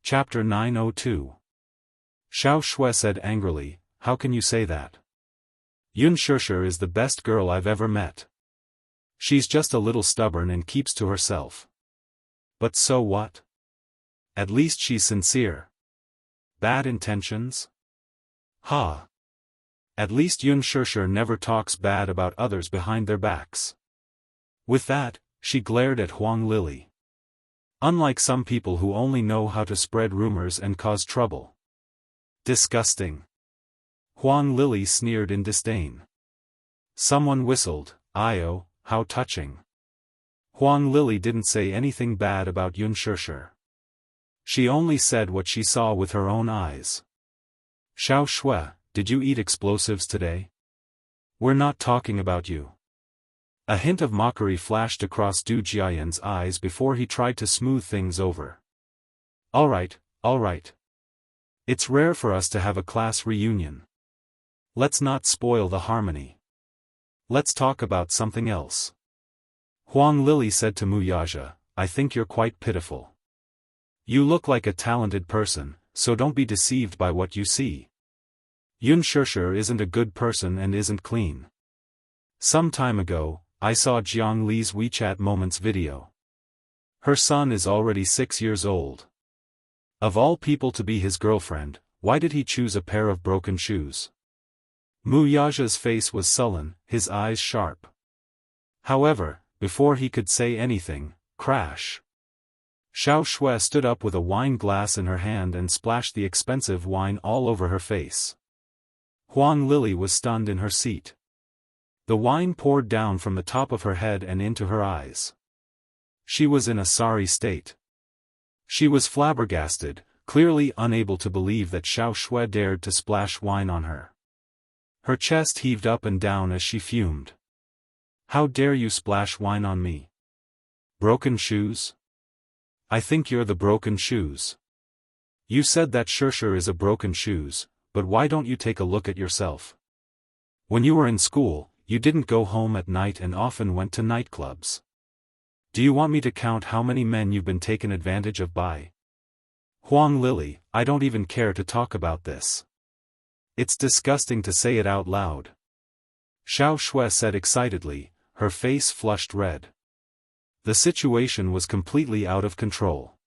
Chapter 902. Xiao Shui said angrily, "How can you say that? Xianxia is the best girl I've ever met. She's just a little stubborn and keeps to herself. But so what? At least she's sincere. Bad intentions? Ha! At least Xianxia never talks bad about others behind their backs." With that, she glared at Huang Lili. Unlike some people who only know how to spread rumors and cause trouble. Disgusting. Huang Lili sneered in disdain. Someone whistled, "Io, how touching." Huang Lili didn't say anything bad about Xianxia. She only said what she saw with her own eyes. "Xiao Shui, did you eat explosives today? We're not talking about you." A hint of mockery flashed across Du Jiayan's eyes before he tried to smooth things over. All right. It's rare for us to have a class reunion. Let's not spoil the harmony. Let's talk about something else." Huang Lili said to Muyaja, "I think you're quite pitiful. You look like a talented person, so don't be deceived by what you see. Xianxia isn't a good person and isn't clean. Some time ago, I saw Jiang Li's WeChat Moments video. Her son is already 6 years old. Of all people to be his girlfriend, why did he choose a pair of broken shoes?" Muyaja's face was sullen, his eyes sharp. However, before he could say anything, crash. Xiao Shui stood up with a wine glass in her hand and splashed the expensive wine all over her face. Huang Lili was stunned in her seat. The wine poured down from the top of her head and into her eyes. She was in a sorry state. She was flabbergasted, clearly unable to believe that Xiao Shui dared to splash wine on her. Her chest heaved up and down as she fumed. "How dare you splash wine on me? Broken shoes? I think you're the broken shoes. You said that Xianxia is a broken shoes, but why don't you take a look at yourself? When you were in school, you didn't go home at night and often went to nightclubs. Do you want me to count how many men you've been taken advantage of by?" "Huang Lili, I don't even care to talk about this. It's disgusting to say it out loud," Xiao Shui said excitedly, her face flushed red. The situation was completely out of control.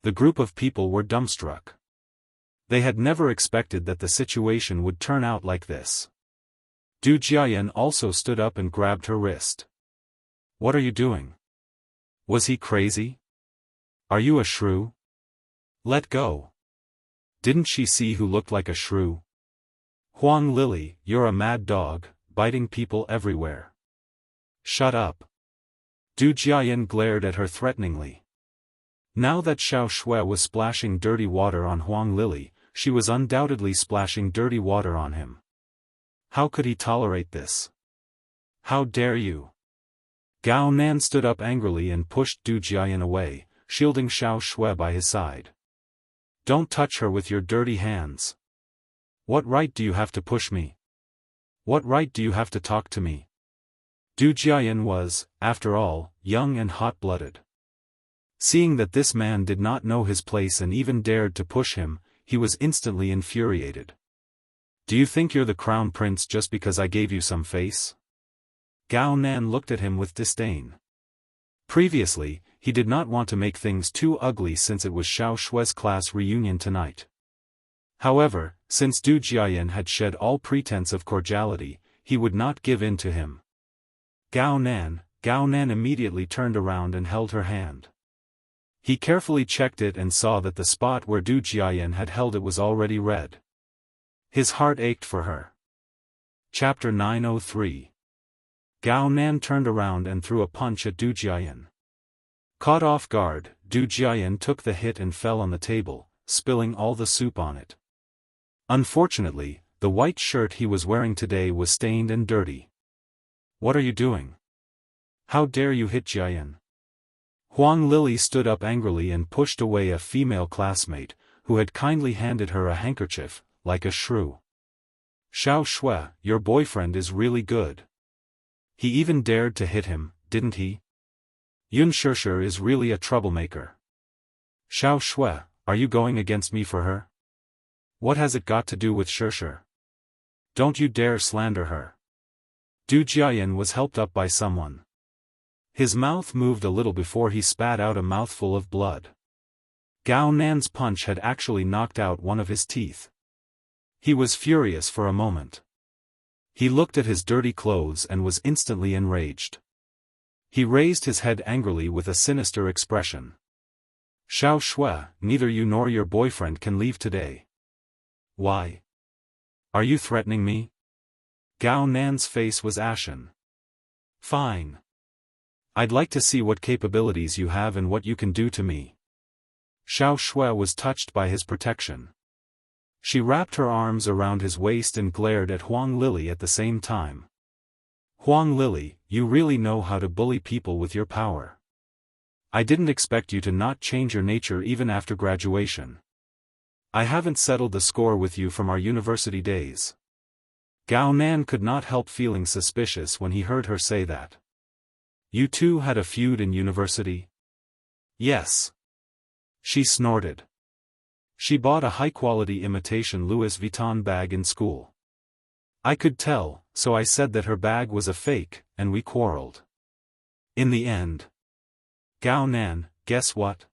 The group of people were dumbstruck. They had never expected that the situation would turn out like this. Du Jiayan also stood up and grabbed her wrist. "What are you doing? Was he crazy? Are you a shrew? Let go. Didn't she see who looked like a shrew? Huang Lili, you're a mad dog, biting people everywhere. Shut up." Du Jiayan glared at her threateningly. Now that Xiao Shui was splashing dirty water on Huang Lili, she was undoubtedly splashing dirty water on him. How could he tolerate this? "How dare you!" Gao Nan stood up angrily and pushed Du Jiayan away, shielding Xiao Shui by his side. "Don't touch her with your dirty hands. What right do you have to push me? What right do you have to talk to me?" Du Jiayan was, after all, young and hot-blooded. Seeing that this man did not know his place and even dared to push him, he was instantly infuriated. "Do you think you're the crown prince just because I gave you some face?" Gao Nan looked at him with disdain. Previously, he did not want to make things too ugly since it was Xiao Shui's class reunion tonight. However, since Du Jiayan had shed all pretense of cordiality, he would not give in to him. Gao Nan immediately turned around and held her hand. He carefully checked it and saw that the spot where Du Jiayan had held it was already red. His heart ached for her. Chapter 903. Gao Nan turned around and threw a punch at Du Jiayan. Caught off guard, Du Jiayan took the hit and fell on the table, spilling all the soup on it. Unfortunately, the white shirt he was wearing today was stained and dirty. "What are you doing? How dare you hit Jiayan?" Huang Lili stood up angrily and pushed away a female classmate, who had kindly handed her a handkerchief, like a shrew. "Xiao Shui, your boyfriend is really good. He even dared to hit him, didn't he? Xianxia is really a troublemaker." "Xiao Shui, are you going against me for her? What has it got to do with Xianxia? Don't you dare slander her. Du Jiayan was helped up by someone. His mouth moved a little before he spat out a mouthful of blood. Gao Nan's punch had actually knocked out one of his teeth. He was furious for a moment. He looked at his dirty clothes and was instantly enraged. He raised his head angrily with a sinister expression. Xiao Shui, neither you nor your boyfriend can leave today. Why? Are you threatening me? Gao Nan's face was ashen. Fine. I'd like to see what capabilities you have and what you can do to me. Xiao Shui was touched by his protection. She wrapped her arms around his waist and glared at Huang Lili at the same time. Huang Lili, you really know how to bully people with your power. I didn't expect you to not change your nature even after graduation. I haven't settled the score with you from our university days. Gao Nan could not help feeling suspicious when he heard her say that. You two had a feud in university? Yes. She snorted. She bought a high-quality imitation Louis Vuitton bag in school. I could tell, so I said that her bag was a fake, and we quarreled. In the end. Gao Nan, guess what?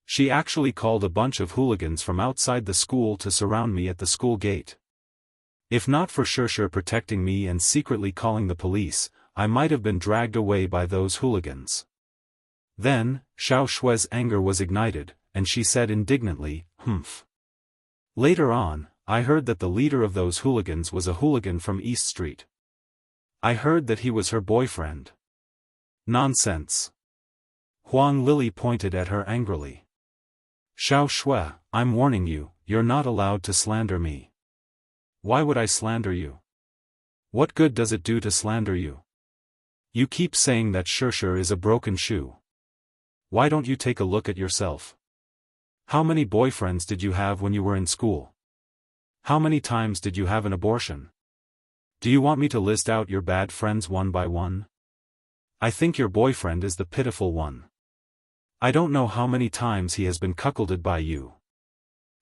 She actually called a bunch of hooligans from outside the school to surround me at the school gate. If not for Xianxia protecting me and secretly calling the police, I might have been dragged away by those hooligans. Then, Xiao Shui's anger was ignited, and she said indignantly, "Humph." Later on, I heard that the leader of those hooligans was a hooligan from East Street. I heard that he was her boyfriend. Nonsense. Huang Lili pointed at her angrily. Xiao Shui, I'm warning you, you're not allowed to slander me. Why would I slander you? What good does it do to slander you? You keep saying that Xianxia is a broken shoe. Why don't you take a look at yourself? How many boyfriends did you have when you were in school? How many times did you have an abortion? Do you want me to list out your bad friends one by one? I think your boyfriend is the pitiful one. I don't know how many times he has been cuckolded by you.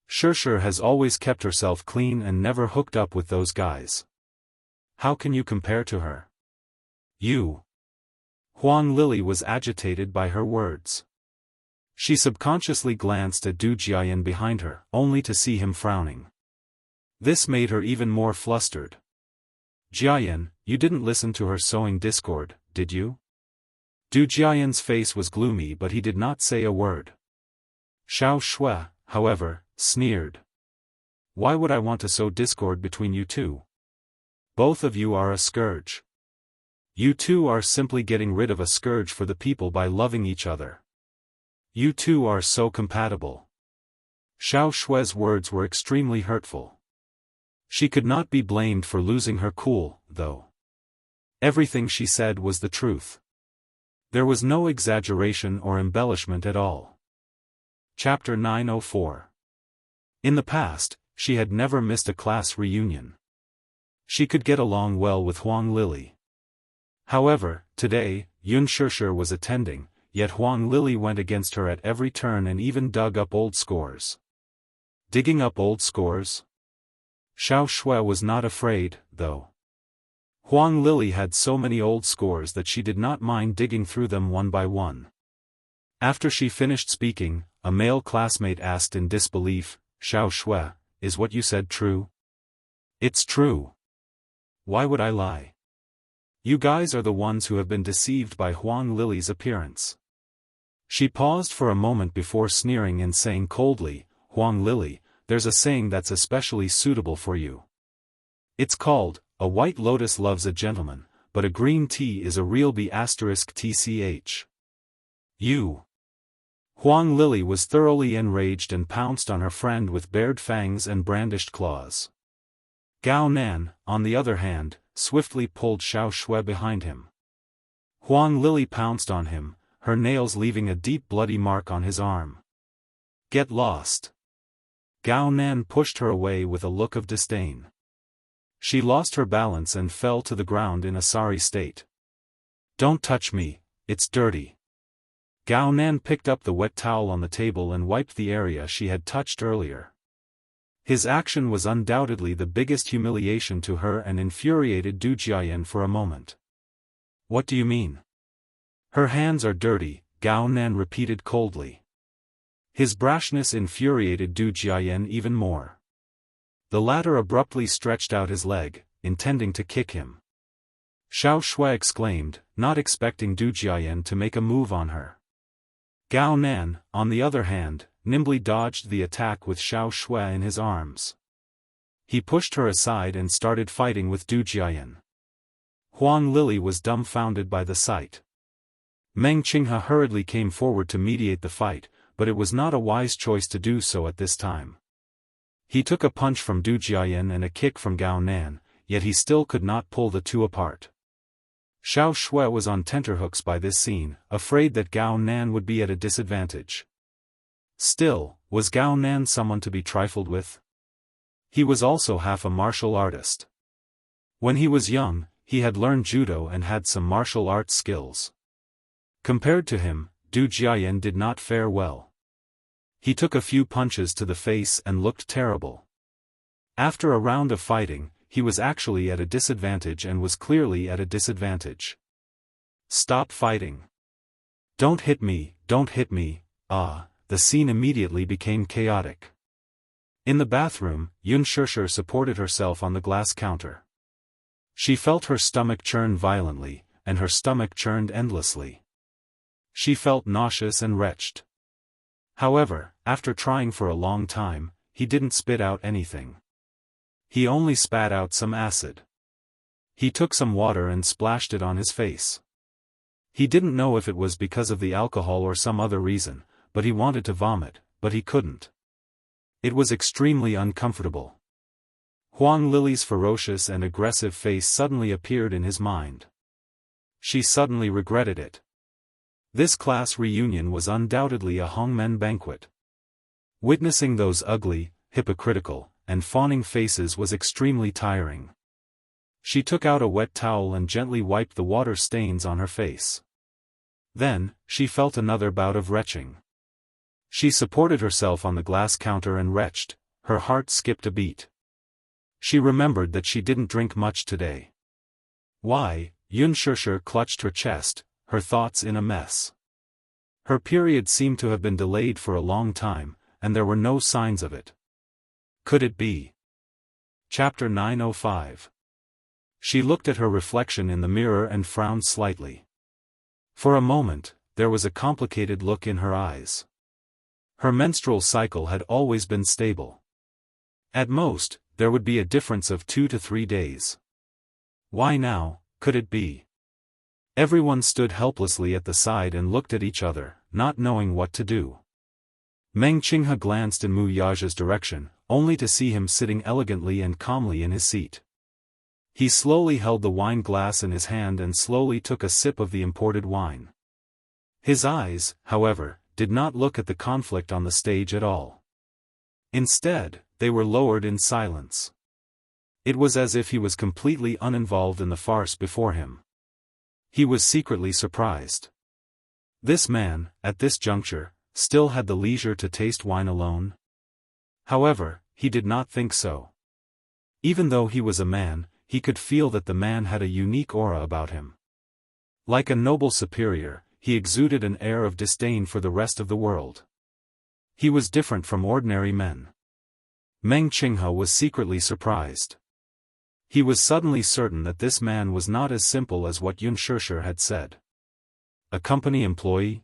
Xianxia has always kept herself clean and never hooked up with those guys. How can you compare to her? You. Huang Lili was agitated by her words. She subconsciously glanced at Du Jiayan behind her, only to see him frowning. This made her even more flustered. Jiayan, you didn't listen to her sowing discord, did you? Du Jiayan's face was gloomy but he did not say a word. Xiao Shui, however, sneered. Why would I want to sow discord between you two? Both of you are a scourge. You two are simply getting rid of a scourge for the people by loving each other. You two are so compatible. Xiao Shui's words were extremely hurtful. She could not be blamed for losing her cool, though. Everything she said was the truth. There was no exaggeration or embellishment at all. Chapter 904. In the past, she had never missed a class reunion. She could get along well with Huang Lili. However, today, Xianxia was attending, yet Huang Lili went against her at every turn and even dug up old scores. Digging up old scores? Xiao Shui was not afraid, though. Huang Lili had so many old scores that she did not mind digging through them one by one. After she finished speaking, a male classmate asked in disbelief, Xiao Shui, is what you said true? It's true. Why would I lie? You guys are the ones who have been deceived by Huang Lili's appearance. She paused for a moment before sneering and saying coldly, Huang Lili, there's a saying that's especially suitable for you. It's called, a white lotus loves a gentleman, but a green tea is a real *tch. You. Huang Lili was thoroughly enraged and pounced on her friend with bared fangs and brandished claws. Gao Nan, on the other hand, swiftly pulled Xiao Shui behind him. Huang Lili pounced on him, her nails leaving a deep bloody mark on his arm. Get lost. Gao Nan pushed her away with a look of disdain. She lost her balance and fell to the ground in a sorry state. Don't touch me, it's dirty. Gao Nan picked up the wet towel on the table and wiped the area she had touched earlier. His action was undoubtedly the biggest humiliation to her and infuriated Du Jiayan for a moment. What do you mean? Her hands are dirty, Gao Nan repeated coldly. His brashness infuriated Du Jiayan even more. The latter abruptly stretched out his leg, intending to kick him. Xiao Shui exclaimed, not expecting Du Jiayan to make a move on her. Gao Nan, on the other hand, nimbly dodged the attack with Xiao Shui in his arms. He pushed her aside and started fighting with Du Jiayan. Huang Lili was dumbfounded by the sight. Meng Qinghe hurriedly came forward to mediate the fight, but it was not a wise choice to do so at this time. He took a punch from Du Jiayan and a kick from Gao Nan, yet he still could not pull the two apart. Xiao Shui was on tenterhooks by this scene, afraid that Gao Nan would be at a disadvantage. Still, was Gao Nan someone to be trifled with? He was also half a martial artist. When he was young, he had learned judo and had some martial arts skills. Compared to him, Du Jiayan did not fare well. He took a few punches to the face and looked terrible. After a round of fighting, he was actually at a disadvantage and was clearly at a disadvantage. Stop fighting. Don't hit me, don't hit me, the scene immediately became chaotic. In the bathroom, Unspoken supported herself on the glass counter. She felt her stomach churn violently, and her stomach churned endlessly. She felt nauseous and wretched. However, after trying for a long time, he didn't spit out anything. He only spat out some acid. He took some water and splashed it on his face. He didn't know if it was because of the alcohol or some other reason, but he wanted to vomit, but he couldn't. It was extremely uncomfortable. Huang Lili's ferocious and aggressive face suddenly appeared in his mind. She suddenly regretted it. This class reunion was undoubtedly a Hongmen banquet. Witnessing those ugly, hypocritical, and fawning faces was extremely tiring. She took out a wet towel and gently wiped the water stains on her face. Then, she felt another bout of retching. She supported herself on the glass counter and retched, her heart skipped a beat. She remembered that she didn't drink much today. Why? Unspoken clutched her chest, her thoughts in a mess. Her period seemed to have been delayed for a long time, and there were no signs of it. Could it be? Chapter 905. She looked at her reflection in the mirror and frowned slightly. For a moment, there was a complicated look in her eyes. Her menstrual cycle had always been stable. At most, there would be a difference of 2 to 3 days. Why now, could it be? Everyone stood helplessly at the side and looked at each other, not knowing what to do. Meng Qinghe glanced in Mu Yaja's direction, only to see him sitting elegantly and calmly in his seat. He slowly held the wine glass in his hand and slowly took a sip of the imported wine. His eyes, however, did not look at the conflict on the stage at all. Instead, they were lowered in silence. It was as if he was completely uninvolved in the farce before him. He was secretly surprised. This man, at this juncture, still had the leisure to taste wine alone? However, he did not think so. Even though he was a man, he could feel that the man had a unique aura about him. Like a noble superior, he exuded an air of disdain for the rest of the world. He was different from ordinary men. Meng Qinghe was secretly surprised. He was suddenly certain that this man was not as simple as what Unspoken had said. A company employee?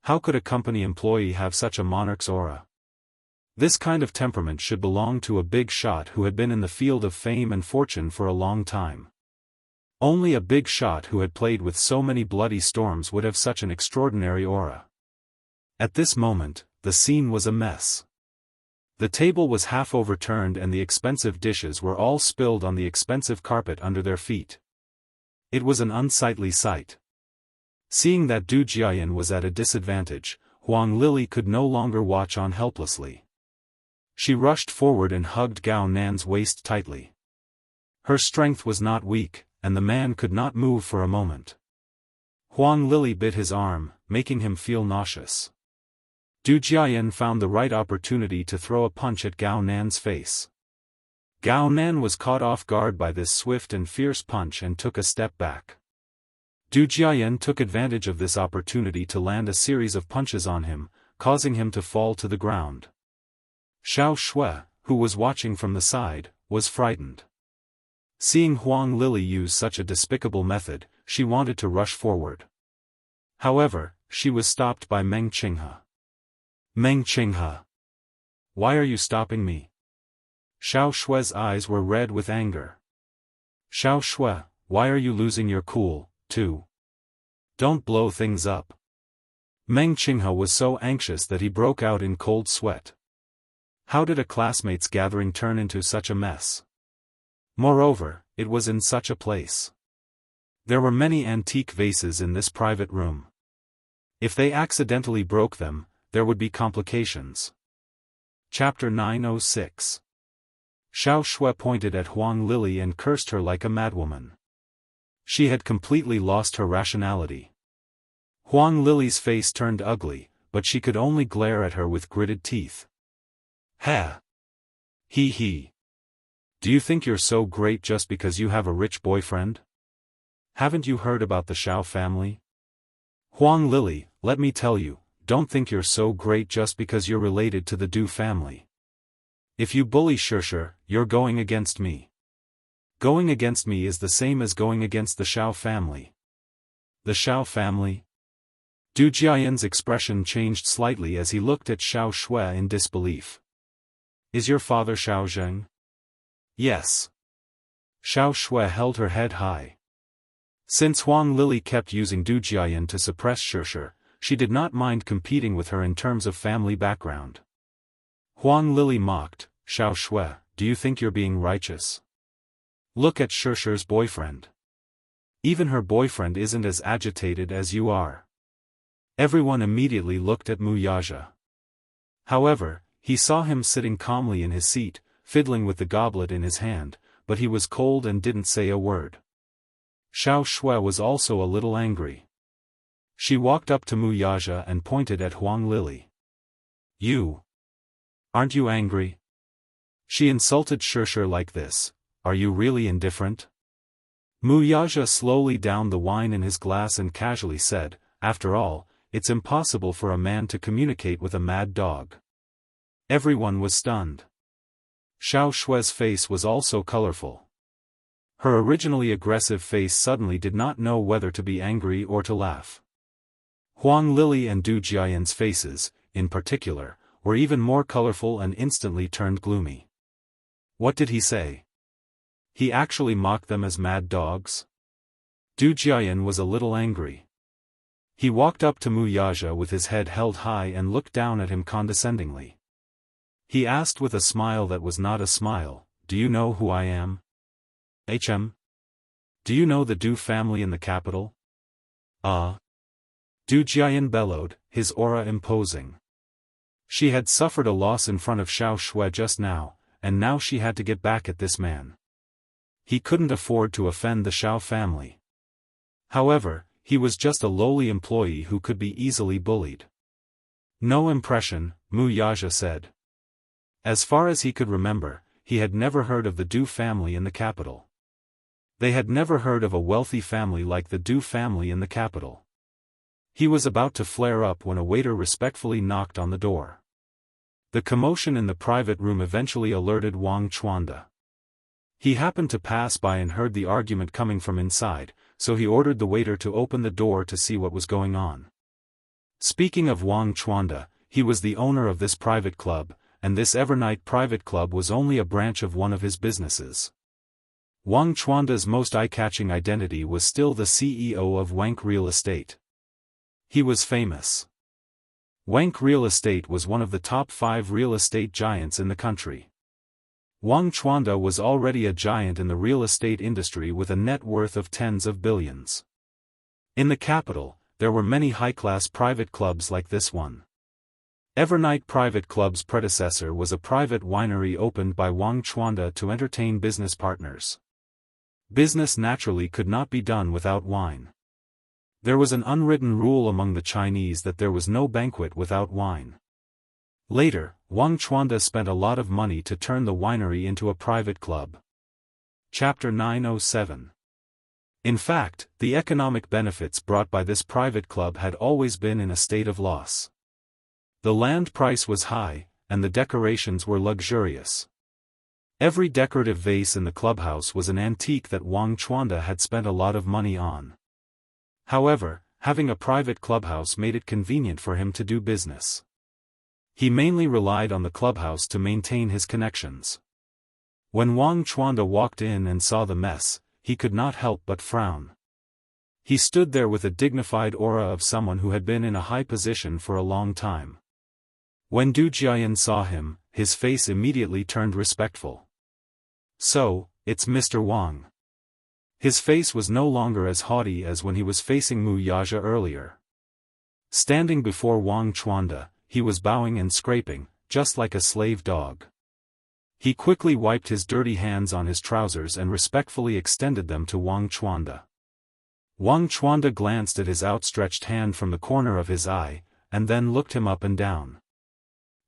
How could a company employee have such a monarch's aura? This kind of temperament should belong to a big shot who had been in the field of fame and fortune for a long time. Only a big shot who had played with so many bloody storms would have such an extraordinary aura. At this moment, the scene was a mess. The table was half overturned and the expensive dishes were all spilled on the expensive carpet under their feet. It was an unsightly sight. Seeing that Du Jiayan was at a disadvantage, Huang Lili could no longer watch on helplessly. She rushed forward and hugged Gao Nan's waist tightly. Her strength was not weak, and the man could not move for a moment. Huang Lili bit his arm, making him feel nauseous. Du Jiayan found the right opportunity to throw a punch at Gao Nan's face. Gao Nan was caught off guard by this swift and fierce punch and took a step back. Du Jiayan took advantage of this opportunity to land a series of punches on him, causing him to fall to the ground. Xiao Shui, who was watching from the side, was frightened. Seeing Huang Lili use such a despicable method, she wanted to rush forward. However, she was stopped by Meng Qinghe. Meng Qinghe. Why are you stopping me? Xiao Shui's eyes were red with anger. Xiao Shui, why are you losing your cool, too? Don't blow things up. Meng Qinghe was so anxious that he broke out in cold sweat. How did a classmates' gathering turn into such a mess? Moreover, it was in such a place. There were many antique vases in this private room. If they accidentally broke them, there would be complications. Chapter 906. Xiao Shui pointed at Huang Lili and cursed her like a madwoman. She had completely lost her rationality. Huang Lili's face turned ugly, but she could only glare at her with gritted teeth. Ha! Hee hee. Do you think you're so great just because you have a rich boyfriend? Haven't you heard about the Xiao family? Huang Lili, let me tell you, don't think you're so great just because you're related to the Du family. If you bully Shusher, you're going against me. Going against me is the same as going against the Xiao family. The Xiao family? Du Jiayan's expression changed slightly as he looked at Xiao Shui in disbelief. Is your father Xiao Zheng? Yes. Xiao Shui held her head high. Since Huang Lili kept using Du Jiayan to suppress Shusher, she did not mind competing with her in terms of family background. Huang Lili mocked, Xiao Shui, do you think you're being righteous? Look at Shusher's boyfriend. Even her boyfriend isn't as agitated as you are. Everyone immediately looked at Mu Yaja. However, he saw him sitting calmly in his seat, fiddling with the goblet in his hand, but he was cold and didn't say a word. Xiao Shui was also a little angry. She walked up to Mu Yaja and pointed at Huang Lili. You. Aren't you angry? She insulted Shusher like this. Are you really indifferent? Mu Yaja slowly downed the wine in his glass and casually said, after all, it's impossible for a man to communicate with a mad dog. Everyone was stunned. Xiao Shui's face was also colorful. Her originally aggressive face suddenly did not know whether to be angry or to laugh. Huang Lili and Du Jiayan's faces, in particular, were even more colorful and instantly turned gloomy. What did he say? He actually mocked them as mad dogs? Du Jiayan was a little angry. He walked up to Mu Yaja with his head held high and looked down at him condescendingly. He asked with a smile that was not a smile, do you know who I am? Do you know the Du family in the capital? Du Jiayan bellowed, his aura imposing. She had suffered a loss in front of Xiao Shui just now, and now she had to get back at this man. He couldn't afford to offend the Xiao family. However, he was just a lowly employee who could be easily bullied. No impression, Mu Yaja said. As far as he could remember, he had never heard of the Du family in the capital. They had never heard of a wealthy family like the Du family in the capital. He was about to flare up when a waiter respectfully knocked on the door. The commotion in the private room eventually alerted Wang Chuanda. He happened to pass by and heard the argument coming from inside, so he ordered the waiter to open the door to see what was going on. Speaking of Wang Chuanda, he was the owner of this private club, and this Evernight private club was only a branch of one of his businesses. Wang Chuanda's most eye-catching identity was still the CEO of Wank Real Estate. He was famous. Wank Real Estate was one of the top 5 real estate giants in the country. Wang Chuanda was already a giant in the real estate industry with a net worth of tens of billions. In the capital, there were many high-class private clubs like this one. Evernight Private Club's predecessor was a private winery opened by Wang Chuanda to entertain business partners. Business naturally could not be done without wine. There was an unwritten rule among the Chinese that there was no banquet without wine. Later, Wang Chuanda spent a lot of money to turn the winery into a private club. Chapter 907. In fact, the economic benefits brought by this private club had always been in a state of loss. The land price was high, and the decorations were luxurious. Every decorative vase in the clubhouse was an antique that Wang Chuanda had spent a lot of money on. However, having a private clubhouse made it convenient for him to do business. He mainly relied on the clubhouse to maintain his connections. When Wang Chuanda walked in and saw the mess, he could not help but frown. He stood there with a dignified aura of someone who had been in a high position for a long time. When Du Jiayan saw him, his face immediately turned respectful. "So, it's Mr. Wang." His face was no longer as haughty as when he was facing Mu Yaja earlier. Standing before Wang Chuanda, he was bowing and scraping, just like a slave dog. He quickly wiped his dirty hands on his trousers and respectfully extended them to Wang Chuanda. Wang Chuanda glanced at his outstretched hand from the corner of his eye, and then looked him up and down.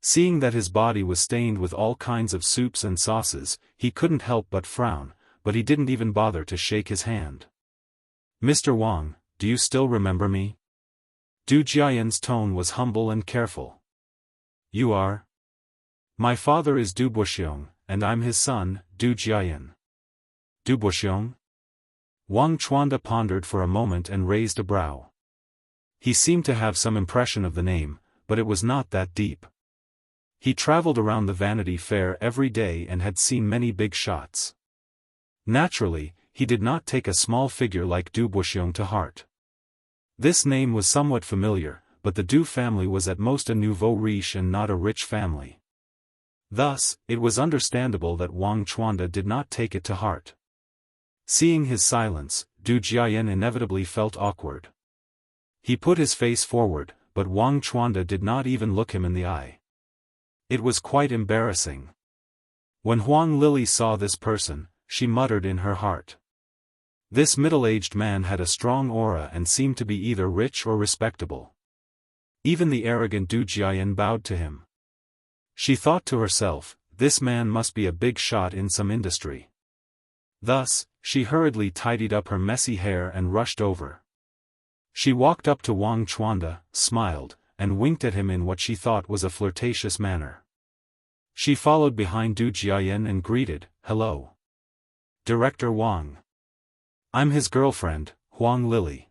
Seeing that his body was stained with all kinds of soups and sauces, he couldn't help but frown, but he didn't even bother to shake his hand. "Mr. Wang, do you still remember me?" Du Jiayan's tone was humble and careful. "You are?" "My father is Du Buxiong, and I'm his son, Du Jiayan." "Du Buxiong?" Wang Chuanda pondered for a moment and raised a brow. He seemed to have some impression of the name, but it was not that deep. He traveled around the Vanity Fair every day and had seen many big shots. Naturally, he did not take a small figure like Du Buxiong to heart. This name was somewhat familiar, but the Du family was at most a nouveau riche and not a rich family. Thus, it was understandable that Wang Chuanda did not take it to heart. Seeing his silence, Du Jiayan inevitably felt awkward. He put his face forward, but Wang Chuanda did not even look him in the eye. It was quite embarrassing. When Huang Lili saw this person, she muttered in her heart. This middle-aged man had a strong aura and seemed to be either rich or respectable. Even the arrogant Du Jiayan bowed to him. She thought to herself, this man must be a big shot in some industry. Thus, she hurriedly tidied up her messy hair and rushed over. She walked up to Wang Chuanda, smiled, and winked at him in what she thought was a flirtatious manner. She followed behind Du Jiayan and greeted, "Hello. Director Wang. I'm his girlfriend, Huang Lili."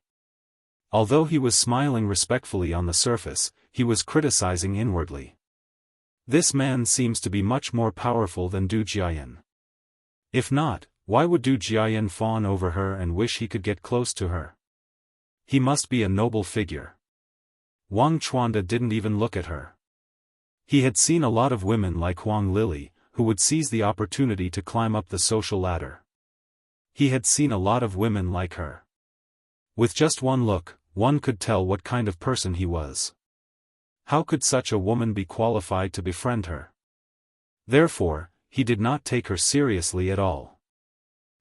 Although he was smiling respectfully on the surface, he was criticizing inwardly. This man seems to be much more powerful than Du Jiayan. If not, why would Du Jiayan fawn over her and wish he could get close to her? He must be a noble figure. Wang Chuanda didn't even look at her. He had seen a lot of women like Huang Lili, who would seize the opportunity to climb up the social ladder. He had seen a lot of women like her. With just one look, one could tell what kind of person he was. How could such a woman be qualified to befriend her? Therefore, he did not take her seriously at all.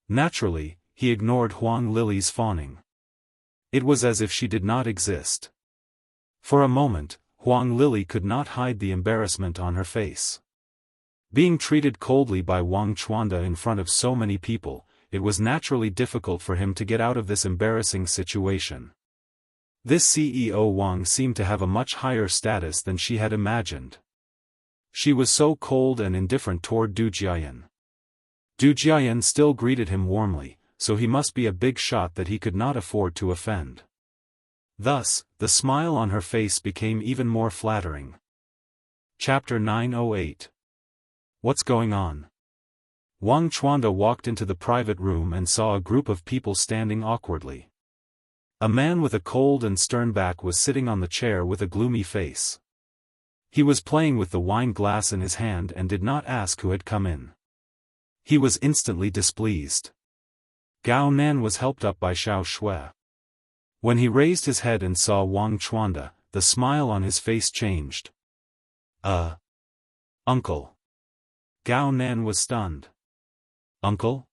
Naturally, he ignored Huang Lili's fawning. It was as if she did not exist. For a moment, Huang Lili could not hide the embarrassment on her face. Being treated coldly by Wang Chuanda in front of so many people, it was naturally difficult for him to get out of this embarrassing situation. This CEO Wang seemed to have a much higher status than she had imagined. She was so cold and indifferent toward Du Jiayan. Du Jiayan still greeted him warmly, so he must be a big shot that he could not afford to offend. Thus, the smile on her face became even more flattering. Chapter 908. What's going on? Wang Chuanda walked into the private room and saw a group of people standing awkwardly. A man with a cold and stern back was sitting on the chair with a gloomy face. He was playing with the wine glass in his hand and did not ask who had come in. He was instantly displeased. Gao Nan was helped up by Xiao Shui. When he raised his head and saw Wang Chuanda, the smile on his face changed. Uncle. Gao Nan was stunned. Uncle?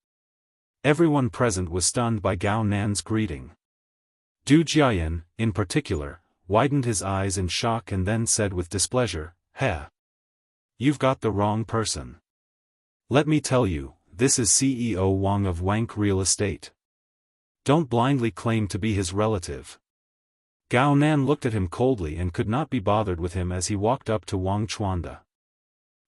Everyone present was stunned by Gao Nan's greeting. Du Jiayan, in particular, widened his eyes in shock and then said with displeasure, "Heh. You've got the wrong person. Let me tell you, this is CEO Wang of Wank Real Estate. Don't blindly claim to be his relative." Gao Nan looked at him coldly and could not be bothered with him as he walked up to Wang Chuanda.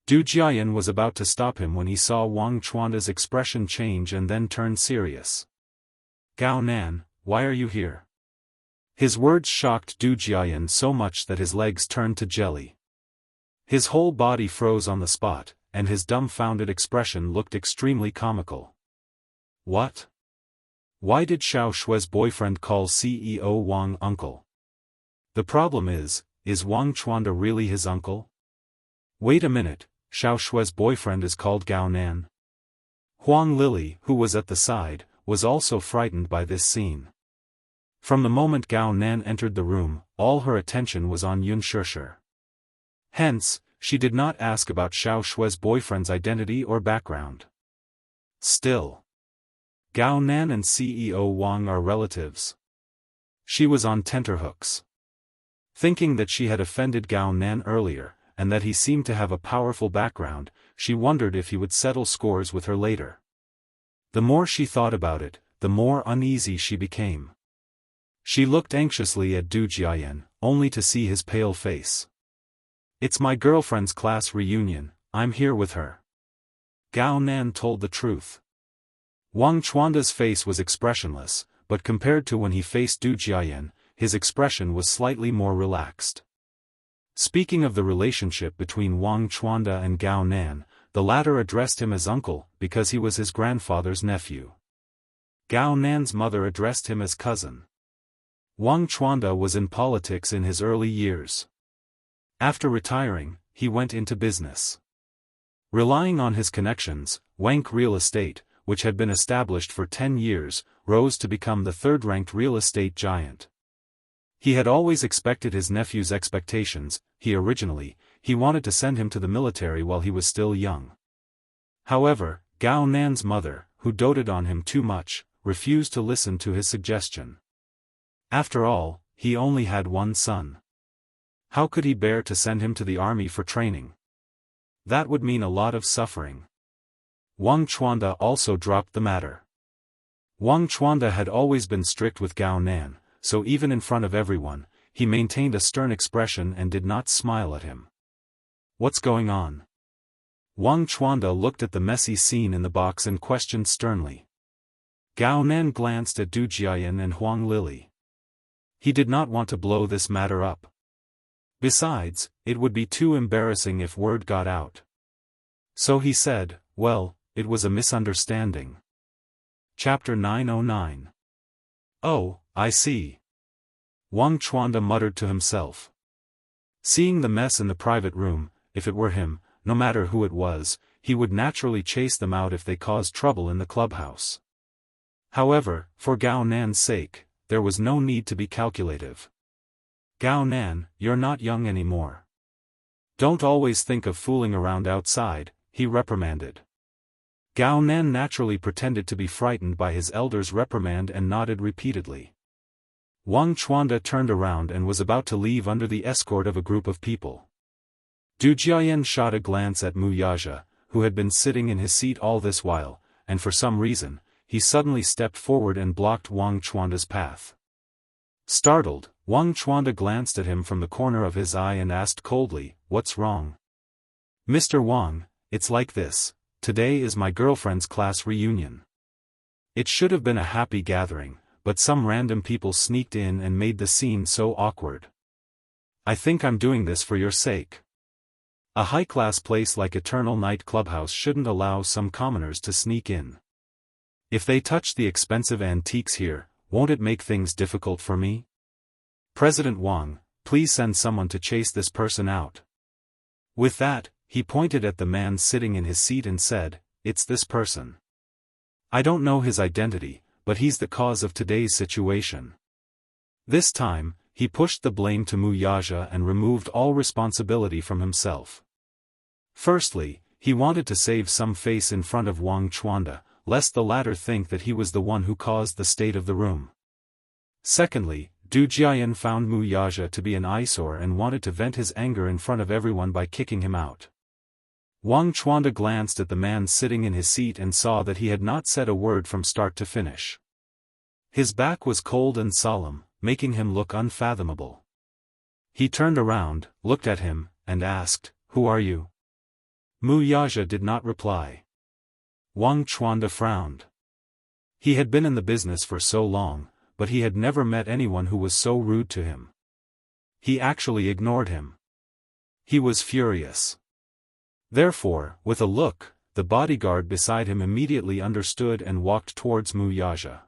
Du Jiayan was about to stop him when he saw Wang Chuanda's expression change and then turn serious. "Gao Nan, why are you here?" His words shocked Du Jiayan so much that his legs turned to jelly. His whole body froze on the spot, and his dumbfounded expression looked extremely comical. What? Why did Xiao Shue's boyfriend call CEO Wang uncle? The problem is Wang Chuanda really his uncle? Wait a minute, Xiao Shue's boyfriend is called Gao Nan. Huang Lily, who was at the side, was also frightened by this scene. From the moment Gao Nan entered the room, all her attention was on Yun Shusher. Hence, she did not ask about Xiao Shue's boyfriend's identity or background. Still, Gao Nan and CEO Wang are relatives. She was on tenterhooks. Thinking that she had offended Gao Nan earlier, and that he seemed to have a powerful background, she wondered if he would settle scores with her later. The more she thought about it, the more uneasy she became. She looked anxiously at Du Jiayan, only to see his pale face. "It's my girlfriend's class reunion, I'm here with her." Gao Nan told the truth. Wang Chuanda's face was expressionless, but compared to when he faced Du Jiayan, his expression was slightly more relaxed. Speaking of the relationship between Wang Chuanda and Gao Nan, the latter addressed him as uncle because he was his grandfather's nephew. Gao Nan's mother addressed him as cousin. Wang Chuanda was in politics in his early years. After retiring, he went into business. Relying on his connections, Wank Real Estate, which had been established for 10 years, rose to become the third-ranked real estate giant. He had always expected his nephew's expectations. He wanted to send him to the military while he was still young. However, Gao Nan's mother, who doted on him too much, refused to listen to his suggestion. After all, he only had one son. How could he bear to send him to the army for training? That would mean a lot of suffering. Wang Chuanda also dropped the matter. Wang Chuanda had always been strict with Gao Nan, so even in front of everyone, he maintained a stern expression and did not smile at him. "What's going on?" Wang Chuanda looked at the messy scene in the box and questioned sternly. Gao Nan glanced at Du Jiayan and Huang Lily. He did not want to blow this matter up. Besides, it would be too embarrassing if word got out. So he said, "Well, it was a misunderstanding." Chapter 909. "Oh, I see." Wang Chuanda muttered to himself. Seeing the mess in the private room, if it were him, no matter who it was, he would naturally chase them out if they caused trouble in the clubhouse. However, for Gao Nan's sake, there was no need to be calculative. "Gao Nan, you're not young anymore. Don't always think of fooling around outside," he reprimanded. Gao Nan naturally pretended to be frightened by his elder's reprimand and nodded repeatedly. Wang Chuanda turned around and was about to leave under the escort of a group of people. Du Jiayan shot a glance at Mu Yaja, who had been sitting in his seat all this while, and for some reason, he suddenly stepped forward and blocked Wang Chuanda's path. Startled, Wang Chuanda glanced at him from the corner of his eye and asked coldly, "What's wrong?" "Mr. Wang, it's like this. Today is my girlfriend's class reunion. It should have been a happy gathering, but some random people sneaked in and made the scene so awkward. I think I'm doing this for your sake. A high-class place like Eternal Night Clubhouse shouldn't allow some commoners to sneak in. If they touch the expensive antiques here, won't it make things difficult for me? President Wang, please send someone to chase this person out." With that, he pointed at the man sitting in his seat and said, "It's this person. I don't know his identity, but he's the cause of today's situation." This time, he pushed the blame to Mu Yaja and removed all responsibility from himself. Firstly, he wanted to save some face in front of Wang Chuanda, lest the latter think that he was the one who caused the state of the room. Secondly, Du Jiayan found Mu Yaja to be an eyesore and wanted to vent his anger in front of everyone by kicking him out. Wang Chuanda glanced at the man sitting in his seat and saw that he had not said a word from start to finish. His back was cold and solemn, making him look unfathomable. He turned around, looked at him, and asked, "Who are you?" Mu Yaja did not reply. Wang Chuanda frowned. He had been in the business for so long, but he had never met anyone who was so rude to him. He actually ignored him. He was furious. Therefore, with a look, the bodyguard beside him immediately understood and walked towards Mu Yaja.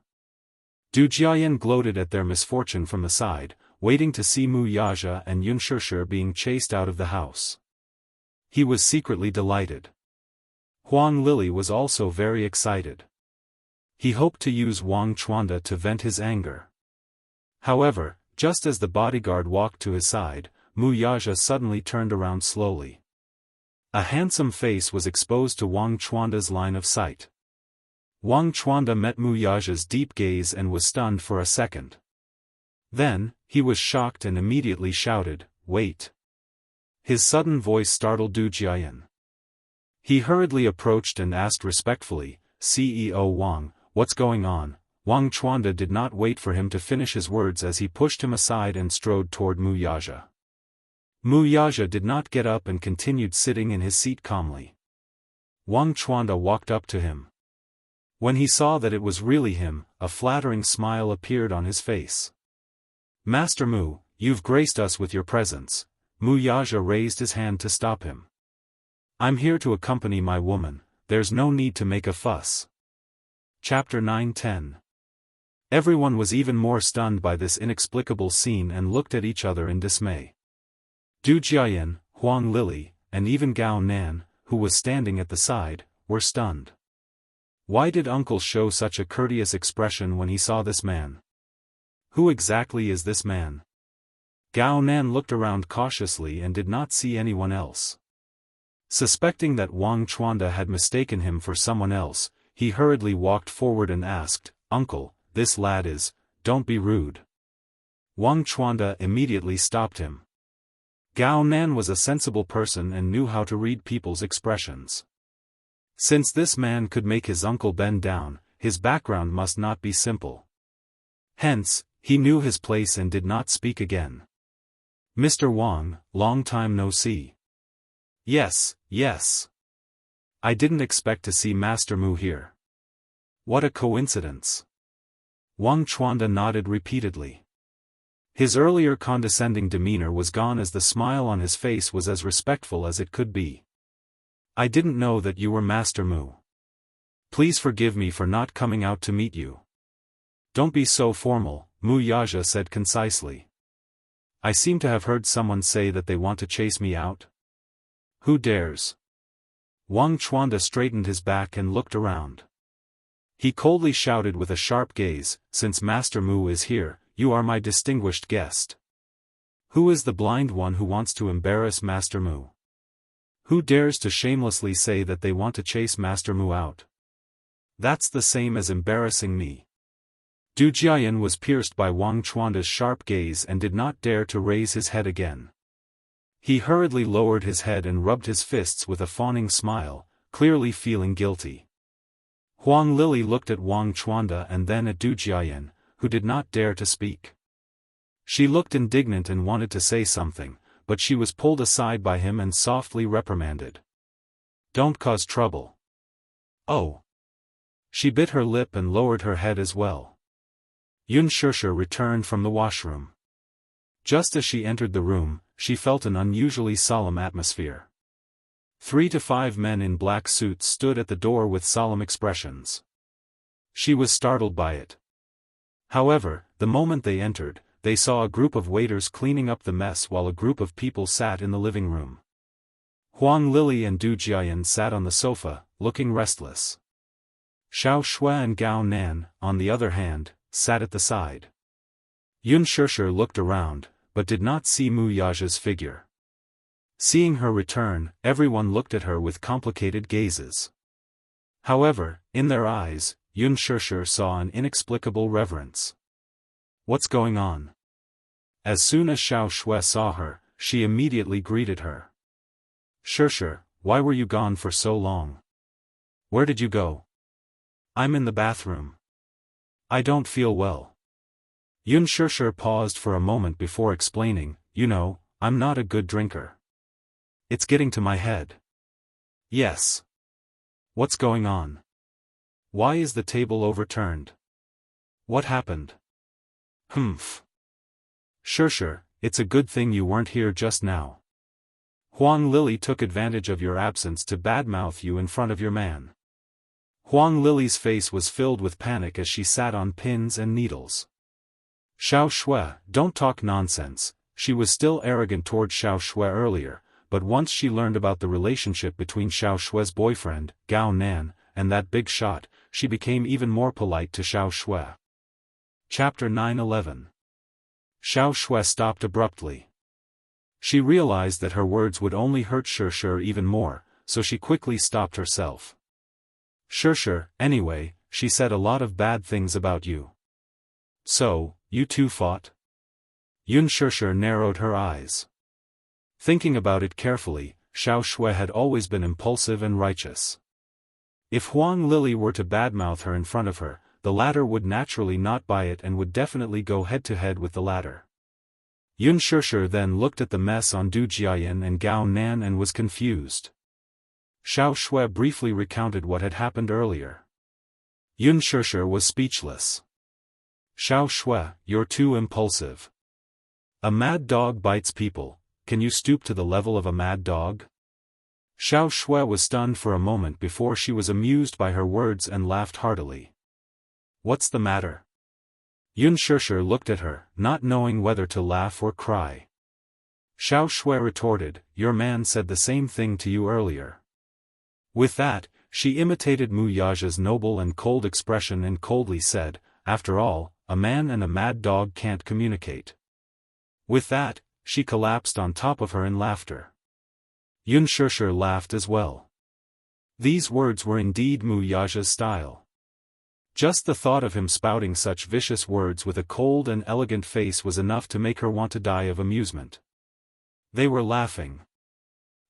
Du Jiayan gloated at their misfortune from the side, waiting to see Mu Yaja and Yunshishir being chased out of the house. He was secretly delighted. Huang Lili was also very excited. He hoped to use Wang Chuanda to vent his anger. However, just as the bodyguard walked to his side, Mu Yaja suddenly turned around slowly. A handsome face was exposed to Wang Chuanda's line of sight. Wang Chuanda met Mu Yaja's deep gaze and was stunned for a second. Then, he was shocked and immediately shouted, "Wait!" His sudden voice startled Du Jiayan. He hurriedly approached and asked respectfully, "CEO Wang, what's going on?" Wang Chuanda did not wait for him to finish his words as he pushed him aside and strode toward Mu Yaja. Mu Yaja did not get up and continued sitting in his seat calmly. Wang Chuanda walked up to him. When he saw that it was really him, a flattering smile appeared on his face. "Master Mu, you've graced us with your presence." Mu Yaja raised his hand to stop him. "I'm here to accompany my woman, there's no need to make a fuss." Chapter 9-10. Everyone was even more stunned by this inexplicable scene and looked at each other in dismay. Du Jiayan, Huang Lili, and even Gao Nan, who was standing at the side, were stunned. Why did Uncle show such a courteous expression when he saw this man? Who exactly is this man? Gao Nan looked around cautiously and did not see anyone else. Suspecting that Wang Chuanda had mistaken him for someone else, he hurriedly walked forward and asked, "Uncle, this lad is, don't be rude." Wang Chuanda immediately stopped him. Gao Nan was a sensible person and knew how to read people's expressions. Since this man could make his uncle bend down, his background must not be simple. Hence, he knew his place and did not speak again. "Mr. Wang, long time no see." Yes. I didn't expect to see Master Mu here." "What a coincidence." Wang Chuanda nodded repeatedly. His earlier condescending demeanor was gone as the smile on his face was as respectful as it could be. "I didn't know that you were Master Mu. Please forgive me for not coming out to meet you." "Don't be so formal," Mu Yaja said concisely. "I seem to have heard someone say that they want to chase me out." "Who dares?" Wang Chuanda straightened his back and looked around. He coldly shouted with a sharp gaze, "Since Master Mu is here, you are my distinguished guest. Who is the blind one who wants to embarrass Master Mu? Who dares to shamelessly say that they want to chase Master Mu out? That's the same as embarrassing me." Du Jiayan was pierced by Wang Chuanda's sharp gaze and did not dare to raise his head again. He hurriedly lowered his head and rubbed his fists with a fawning smile, clearly feeling guilty. Huang Lili looked at Wang Chuanda and then at Du Jiayan, who did not dare to speak. She looked indignant and wanted to say something, but she was pulled aside by him and softly reprimanded. "Don't cause trouble." "Oh." She bit her lip and lowered her head as well. Yunshishir returned from the washroom. Just as she entered the room, she felt an unusually solemn atmosphere. 3 to 5 men in black suits stood at the door with solemn expressions. She was startled by it. However, the moment they entered, they saw a group of waiters cleaning up the mess while a group of people sat in the living room. Huang Lili and Du Jiayan sat on the sofa, looking restless. Xiao Shui and Gao Nan, on the other hand, sat at the side. Yunshishir looked around, but did not see Mu Yaja's figure. Seeing her return, everyone looked at her with complicated gazes. However, in their eyes, Yunshishir saw an inexplicable reverence. What's going on? As soon as Xiao Shui saw her, she immediately greeted her. Xianxia, why were you gone for so long? Where did you go? I'm in the bathroom. I don't feel well. Xianxia paused for a moment before explaining, you know, I'm not a good drinker. It's getting to my head. Yes. What's going on? Why is the table overturned? What happened? Humph. Xianxia, it's a good thing you weren't here just now. Huang Lily took advantage of your absence to badmouth you in front of your man. Huang Lily's face was filled with panic as she sat on pins and needles. Xiao Shui, don't talk nonsense. She was still arrogant toward Xiao Shui earlier, but once she learned about the relationship between Xiao Shui's boyfriend, Gao Nan, and that big shot, she became even more polite to Xiao Shui. Chapter 9:11. Xiao Shui stopped abruptly. She realized that her words would only hurt Xianxia even more, so she quickly stopped herself. Xianxia, anyway, she said a lot of bad things about you. So, you two fought? Xianxia narrowed her eyes. Thinking about it carefully, Xiao Shui had always been impulsive and righteous. If Huang Lily were to badmouth her in front of her, the latter would naturally not buy it and would definitely go head-to-head with the latter. Xianxia then looked at the mess on Du Jiayan and Gao Nan and was confused. Xiao Shui briefly recounted what had happened earlier. Xianxia was speechless. Xiao Shui, you're too impulsive. A mad dog bites people, can you stoop to the level of a mad dog? Xiao Shui was stunned for a moment before she was amused by her words and laughed heartily. What's the matter? Xianxia looked at her, not knowing whether to laugh or cry. Xiao Shui retorted, your man said the same thing to you earlier. With that, she imitated Mu Yaja's noble and cold expression and coldly said, after all, a man and a mad dog can't communicate. With that, she collapsed on top of her in laughter. Xianxia laughed as well. These words were indeed Mu Yaja's style. Just the thought of him spouting such vicious words with a cold and elegant face was enough to make her want to die of amusement. They were laughing.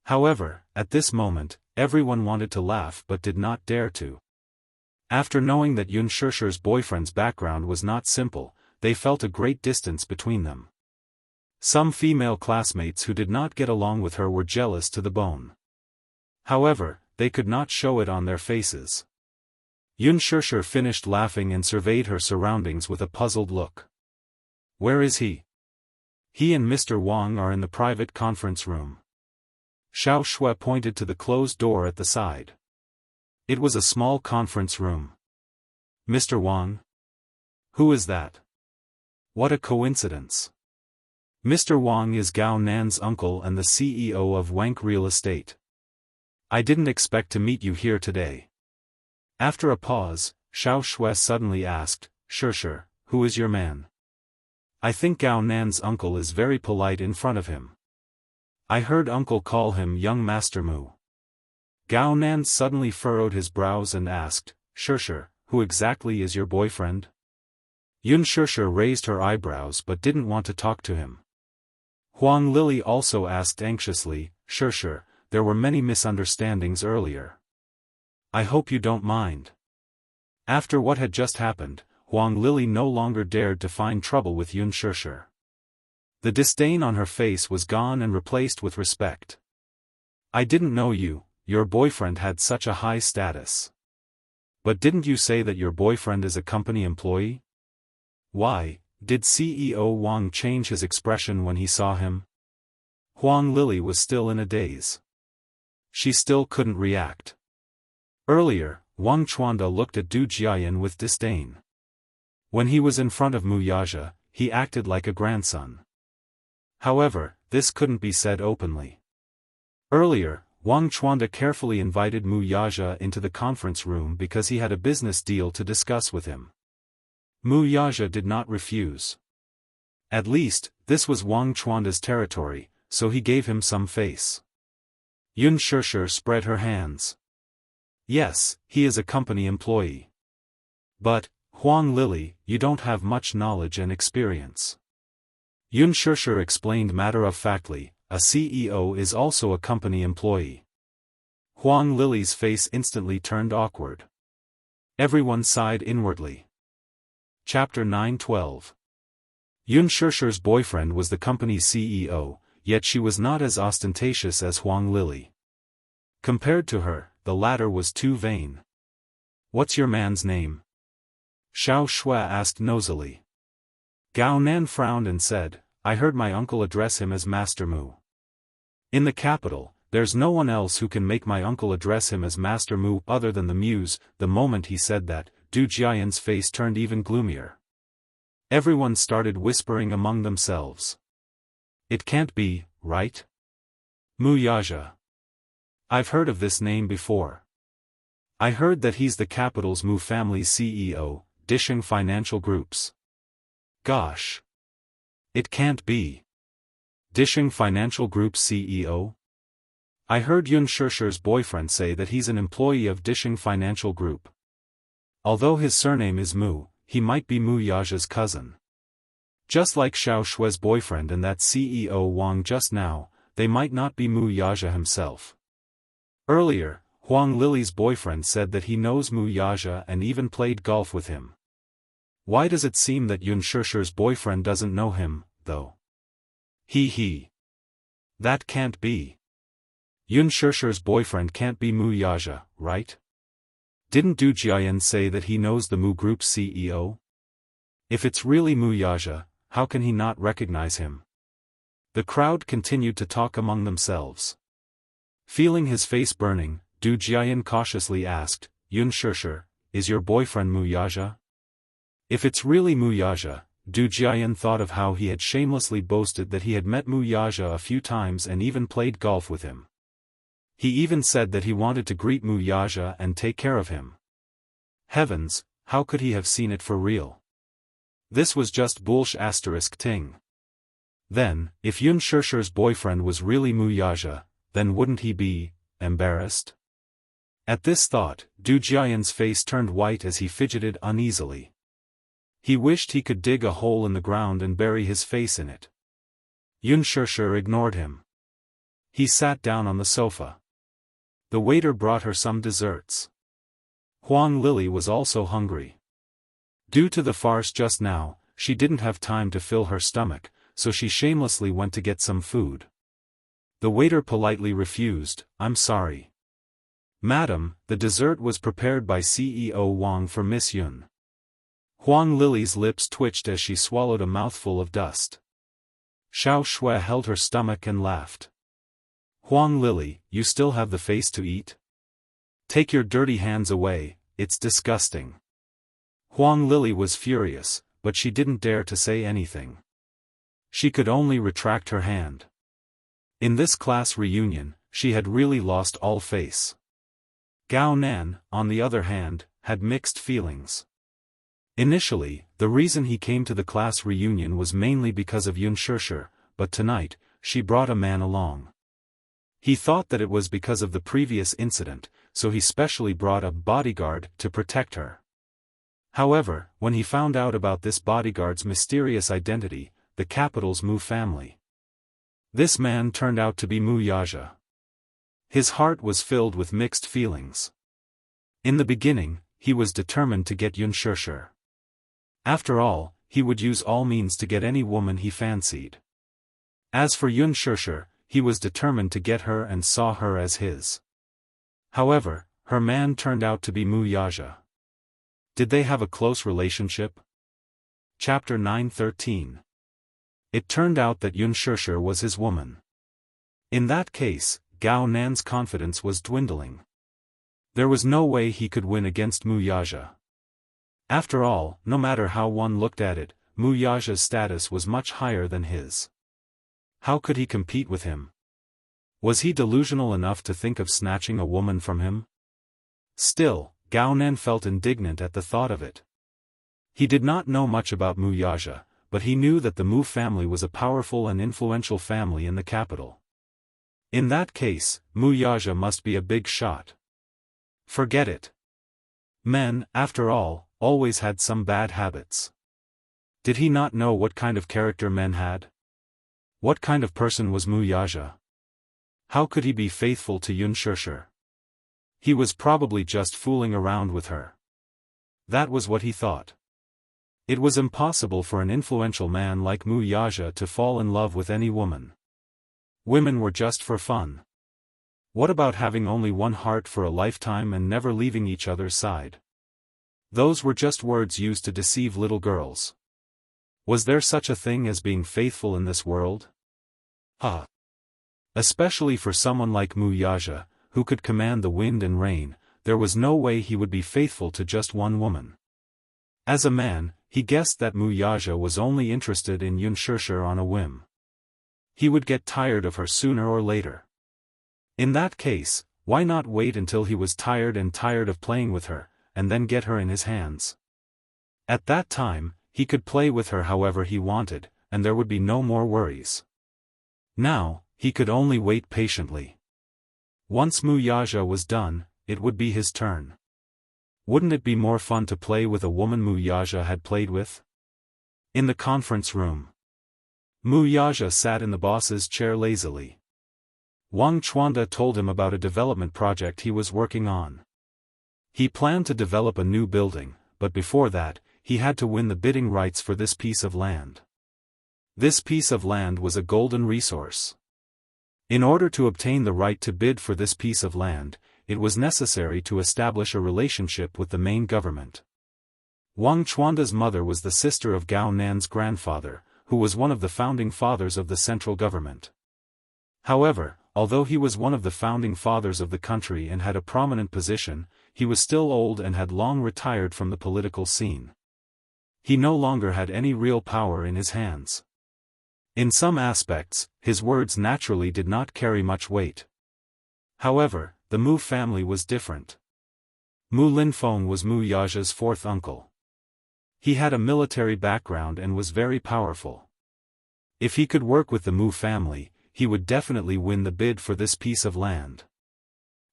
However, at this moment, everyone wanted to laugh but did not dare to. After knowing that Xianxia's boyfriend's background was not simple, they felt a great distance between them. Some female classmates who did not get along with her were jealous to the bone. However, they could not show it on their faces. Xianxia finished laughing and surveyed her surroundings with a puzzled look. Where is he? He and Mr. Wang are in the private conference room. Xiao Shui pointed to the closed door at the side. It was a small conference room. Mr. Wang? Who is that? What a coincidence. Mr. Wang is Gao Nan's uncle and the CEO of Wank Real Estate. I didn't expect to meet you here today. After a pause, Xiao Shui suddenly asked, Xianxia, who is your man? I think Gao Nan's uncle is very polite in front of him. I heard uncle call him young Master Mu. Gao Nan suddenly furrowed his brows and asked, Xianxia, who exactly is your boyfriend? Xianxia raised her eyebrows but didn't want to talk to him. Huang Lily also asked anxiously, Xianxia, there were many misunderstandings earlier. I hope you don't mind. After what had just happened, Huang Lily no longer dared to find trouble with Xianxia. The disdain on her face was gone and replaced with respect. I didn't know you, your boyfriend had such a high status. But didn't you say that your boyfriend is a company employee? Why, did CEO Wang change his expression when he saw him? Huang Lily was still in a daze. She still couldn't react. Earlier, Wang Chuanda looked at Du Jiayan with disdain. When he was in front of Mu Yaja, he acted like a grandson. However, this couldn't be said openly. Earlier, Wang Chuanda carefully invited Mu Yaja into the conference room because he had a business deal to discuss with him. Mu Yaja did not refuse. At least, this was Wang Chuanda's territory, so he gave him some face. Xianxia spread her hands. Yes, he is a company employee. But, Huang Lili, you don't have much knowledge and experience. Unspoken explained matter-of-factly, a CEO is also a company employee. Huang Lili's face instantly turned awkward. Everyone sighed inwardly. Chapter 9:12. Unspoken's boyfriend was the company's CEO, yet she was not as ostentatious as Huang Lili. Compared to her, the latter was too vain. What's your man's name? Xiao Shui asked nosily. Gao Nan frowned and said, I heard my uncle address him as Master Mu. In the capital, there's no one else who can make my uncle address him as Master Mu other than the Muse. The moment he said that, Du Jiayan's face turned even gloomier. Everyone started whispering among themselves. It can't be, right? Mu Yaja. I've heard of this name before. I heard that he's the capital's Mu family's CEO, Disheng Financial Groups. Gosh. It can't be. Disheng Financial Group's CEO? I heard Unspoken's boyfriend say that he's an employee of Disheng Financial Group. Although his surname is Mu, he might be Mu Yaja's cousin. Just like Xiao Shui's boyfriend and that CEO Wang just now, they might not be Mu Yaja himself. Earlier, Huang Lili's boyfriend said that he knows Mu Yaja and even played golf with him. Why does it seem that Unspoken's boyfriend doesn't know him, though? He. That can't be. Unspoken's boyfriend can't be Mu Yaja, right? Didn't Du Jiayan say that he knows the Mu Group's CEO? If it's really Mu Yaja, how can he not recognize him? The crowd continued to talk among themselves. Feeling his face burning, Du Jiayan cautiously asked, Unspoken, is your boyfriend Mu Yaja? If it's really Mu Yaja, Du Jiayan thought of how he had shamelessly boasted that he had met Mu Yaja a few times and even played golf with him. He even said that he wanted to greet Mu Yaja and take care of him. Heavens, how could he have seen it for real? This was just bullsh** ting. Then, if Unspoken's boyfriend was really Mu Yaja, then wouldn't he be embarrassed? At this thought, Du Jiayan's face turned white as he fidgeted uneasily. He wished he could dig a hole in the ground and bury his face in it. Unspoken ignored him. He sat down on the sofa. The waiter brought her some desserts. Huang Lili was also hungry. Due to the farce just now, she didn't have time to fill her stomach, so she shamelessly went to get some food. The waiter politely refused, I'm sorry. Madam, the dessert was prepared by CEO Wang for Miss Yun. Huang Lili's lips twitched as she swallowed a mouthful of dust. Xiao Shui held her stomach and laughed. Huang Lili, you still have the face to eat? Take your dirty hands away, it's disgusting. Huang Lili was furious, but she didn't dare to say anything. She could only retract her hand. In this class reunion, she had really lost all face. Gao Nan, on the other hand, had mixed feelings. Initially, the reason he came to the class reunion was mainly because of Unspoken, but tonight, she brought a man along. He thought that it was because of the previous incident, so he specially brought a bodyguard to protect her. However, when he found out about this bodyguard's mysterious identity, the capital's Mu family. This man turned out to be Mu Yaja. His heart was filled with mixed feelings. In the beginning, he was determined to get Unspoken. After all, he would use all means to get any woman he fancied. As for Unspoken, he was determined to get her and saw her as his. However, her man turned out to be Mu Yaja. Did they have a close relationship? Chapter 9:13. It turned out that Unspoken was his woman. In that case, Gao Nan's confidence was dwindling. There was no way he could win against Mu Yaja. After all, no matter how one looked at it, Mu Yaja's status was much higher than his. How could he compete with him? Was he delusional enough to think of snatching a woman from him? Still, Gao Nan felt indignant at the thought of it. He did not know much about Mu Yaja, but he knew that the Mu family was a powerful and influential family in the capital. In that case, Mu Yaja must be a big shot. Forget it. Men, after all, always had some bad habits. Did he not know what kind of character men had? What kind of person was Wuxia? How could he be faithful to Yunshushi? He was probably just fooling around with her. That was what he thought. It was impossible for an influential man like Wuxia to fall in love with any woman. Women were just for fun. What about having only one heart for a lifetime and never leaving each other's side? Those were just words used to deceive little girls. Was there such a thing as being faithful in this world? Especially for someone like Wuxia, who could command the wind and rain, there was no way he would be faithful to just one woman. As a man, he guessed that Wuxia was only interested in Yunshushi on a whim. He would get tired of her sooner or later. In that case, why not wait until he was tired of playing with her, and then get her in his hands? At that time, he could play with her however he wanted, and there would be no more worries. Now, he could only wait patiently. Once Wuxia was done, it would be his turn. Wouldn't it be more fun to play with a woman Wuxia had played with? In the conference room, Wuxia sat in the boss's chair lazily. Wang Chuanda told him about a development project he was working on. He planned to develop a new building, but before that, he had to win the bidding rights for this piece of land. This piece of land was a golden resource. In order to obtain the right to bid for this piece of land, it was necessary to establish a relationship with the main government. Wang Chuanda's mother was the sister of Gao Nan's grandfather, who was one of the founding fathers of the central government. However, although he was one of the founding fathers of the country and had a prominent position, he was still old and had long retired from the political scene. He no longer had any real power in his hands. In some aspects, his words naturally did not carry much weight. However, the Mu family was different. Mu Linfeng was Wuxia's fourth uncle. He had a military background and was very powerful. If he could work with the Mu family, he would definitely win the bid for this piece of land.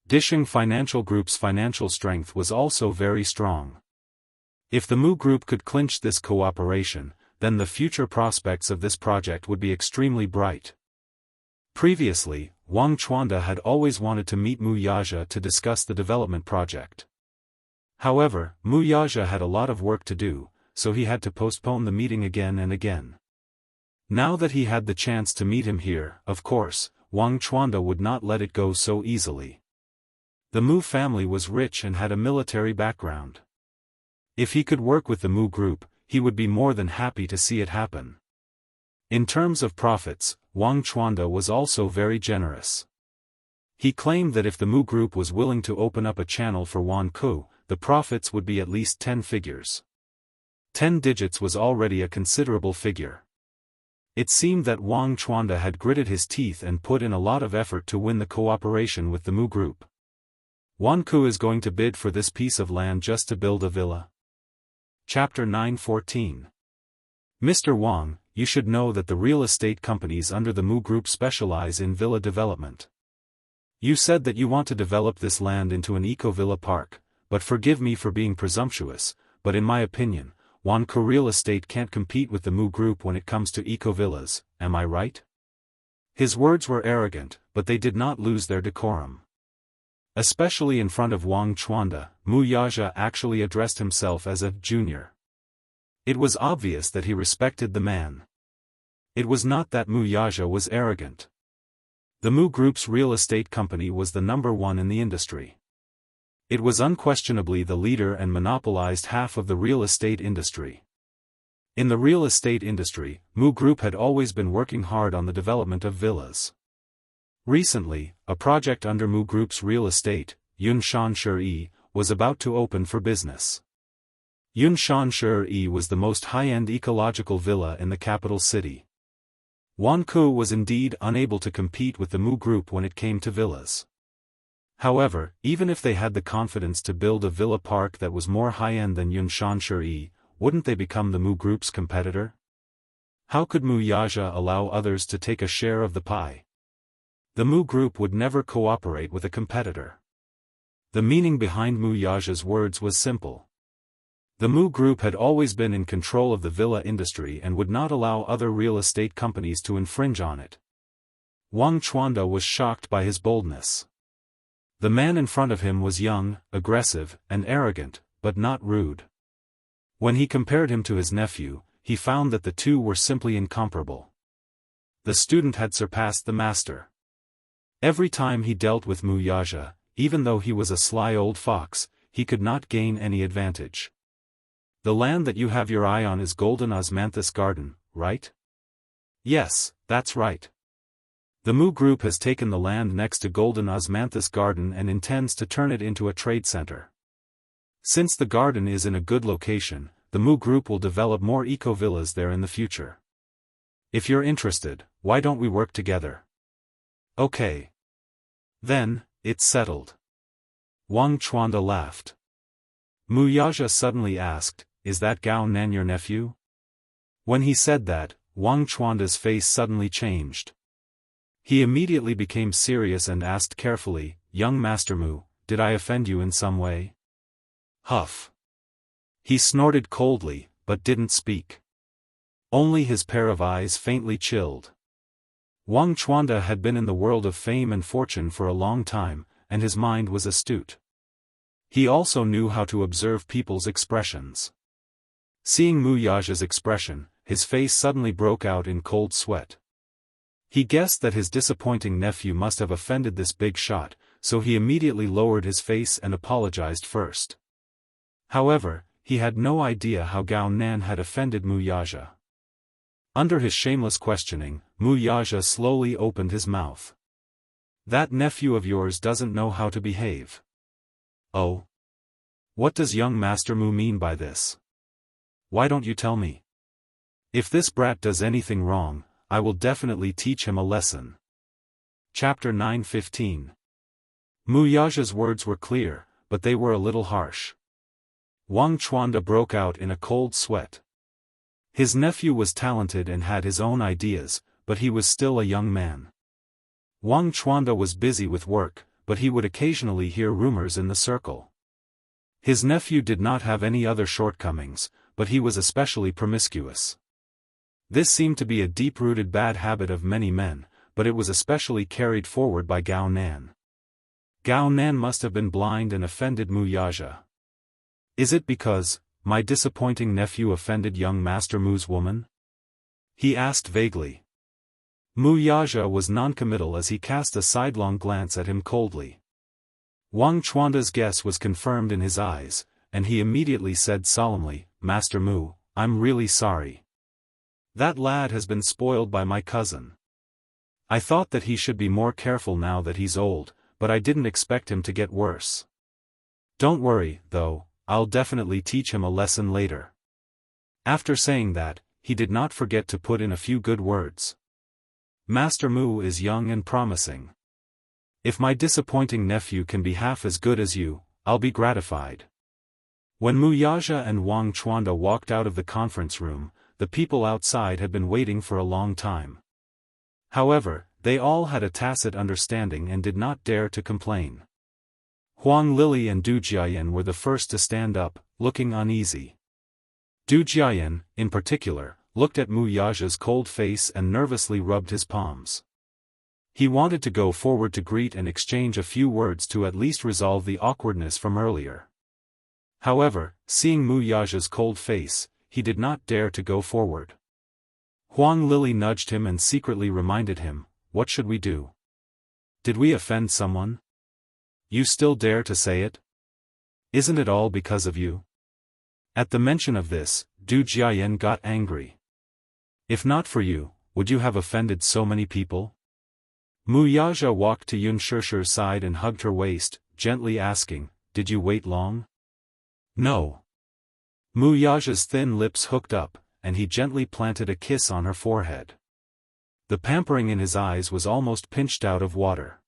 Disheng Financial Group's financial strength was also very strong. If the Mu Group could clinch this cooperation, then the future prospects of this project would be extremely bright. Previously, Wang Chuanda had always wanted to meet Wuxia to discuss the development project. However, Wuxia had a lot of work to do, so he had to postpone the meeting again and again. Now that he had the chance to meet him here, of course, Wang Chuanda would not let it go so easily. The Mu family was rich and had a military background. If he could work with the Mu Group, he would be more than happy to see it happen. In terms of profits, Wang Chuanda was also very generous. He claimed that if the Mu Group was willing to open up a channel for Wan Ku, the profits would be at least 10 figures. 10 digits was already a considerable figure. It seemed that Wang Chuanda had gritted his teeth and put in a lot of effort to win the cooperation with the Mu Group. Wan Ku is going to bid for this piece of land just to build a villa. Chapter 9:14. Mr. Wang, you should know that the real estate companies under the Mu Group specialize in villa development. You said that you want to develop this land into an eco-villa park, but forgive me for being presumptuous, but in my opinion, Wan Ku Real Estate can't compete with the Mu Group when it comes to eco-villas, am I right? His words were arrogant, but they did not lose their decorum. Especially in front of Wang Chuanda, Wuxia actually addressed himself as a junior. It was obvious that he respected the man. It was not that Wuxia was arrogant. The Mu Group's real estate company was the #1 in the industry. It was unquestionably the leader and monopolized half of the real estate industry. In the real estate industry, Mu Group had always been working hard on the development of villas. Recently, a project under Mu Group's real estate, Unshanshi, was about to open for business. Unshanshi was the most high-end ecological villa in the capital city. Wan Ku was indeed unable to compete with the Mu Group when it came to villas. However, even if they had the confidence to build a villa park that was more high-end than Unshanshi, wouldn't they become the Mu Group's competitor? How could Wuxia allow others to take a share of the pie? The Mu Group would never cooperate with a competitor. The meaning behind Wuxia's words was simple. The Mu Group had always been in control of the villa industry and would not allow other real estate companies to infringe on it. Wang Chuanda was shocked by his boldness. The man in front of him was young, aggressive, and arrogant, but not rude. When he compared him to his nephew, he found that the two were simply incomparable. The student had surpassed the master. Every time he dealt with Mu Yaja, even though he was a sly old fox, he could not gain any advantage. The land that you have your eye on is Golden Osmanthus Garden, right? Yes, that's right. The Mu Group has taken the land next to Golden Osmanthus Garden and intends to turn it into a trade center. Since the garden is in a good location, the Mu Group will develop more eco-villas there in the future. If you're interested, why don't we work together? Okay. Then, it's settled. Wang Chuanda laughed. Mu Yaja suddenly asked, "Is that Gao Nan your nephew?" When he said that, Wang Chuanda's face suddenly changed. He immediately became serious and asked carefully, "Young Master Mu, did I offend you in some way?" Huff. He snorted coldly, but didn't speak. Only his pair of eyes faintly chilled. Wang Chuanda had been in the world of fame and fortune for a long time, and his mind was astute. He also knew how to observe people's expressions. Seeing Mu Yaja's expression, his face suddenly broke out in cold sweat. He guessed that his disappointing nephew must have offended this big shot, so he immediately lowered his face and apologized first. However, he had no idea how Gao Nan had offended Mu Yaja. Under his shameless questioning, Mu Yaja slowly opened his mouth. "That nephew of yours doesn't know how to behave." "Oh? What does young Master Mu mean by this? Why don't you tell me? If this brat does anything wrong, I will definitely teach him a lesson." Chapter 9:15. Mu Yaja's words were clear, but they were a little harsh. Wang Chuanda broke out in a cold sweat. His nephew was talented and had his own ideas, but he was still a young man. Wang Chuanda was busy with work, but he would occasionally hear rumors in the circle. His nephew did not have any other shortcomings, but he was especially promiscuous. This seemed to be a deep-rooted bad habit of many men, but it was especially carried forward by Gao Nan. Gao Nan must have been blind and offended Mu Yaja. Is it because my disappointing nephew offended young Master Mu's woman? He asked vaguely. Mu Yaja was noncommittal as he cast a sidelong glance at him coldly. Wang Chuanda's guess was confirmed in his eyes, and he immediately said solemnly, "Master Mu, I'm really sorry. That lad has been spoiled by my cousin. I thought that he should be more careful now that he's old, but I didn't expect him to get worse. Don't worry, though, I'll definitely teach him a lesson later." After saying that, he did not forget to put in a few good words. "Master Mu is young and promising. If my disappointing nephew can be half as good as you, I'll be gratified." When Mu Yaja and Wang Chuanda walked out of the conference room, the people outside had been waiting for a long time. However, they all had a tacit understanding and did not dare to complain. Huang Lili and Du Jiayan were the first to stand up, looking uneasy. Du Jiayan, in particular, looked at Mu Yaja's cold face and nervously rubbed his palms. He wanted to go forward to greet and exchange a few words to at least resolve the awkwardness from earlier. However, seeing Mu Yaja's cold face, he did not dare to go forward. Huang Lili nudged him and secretly reminded him, "What should we do? Did we offend someone? You still dare to say it? Isn't it all because of you?" At the mention of this, Du Jiayan got angry. "If not for you, would you have offended so many people?" Mu Yaja walked to Yun Shishir's side and hugged her waist, gently asking, "Did you wait long?" "No." Mu Yaja's thin lips hooked up, and he gently planted a kiss on her forehead. The pampering in his eyes was almost pinched out of water.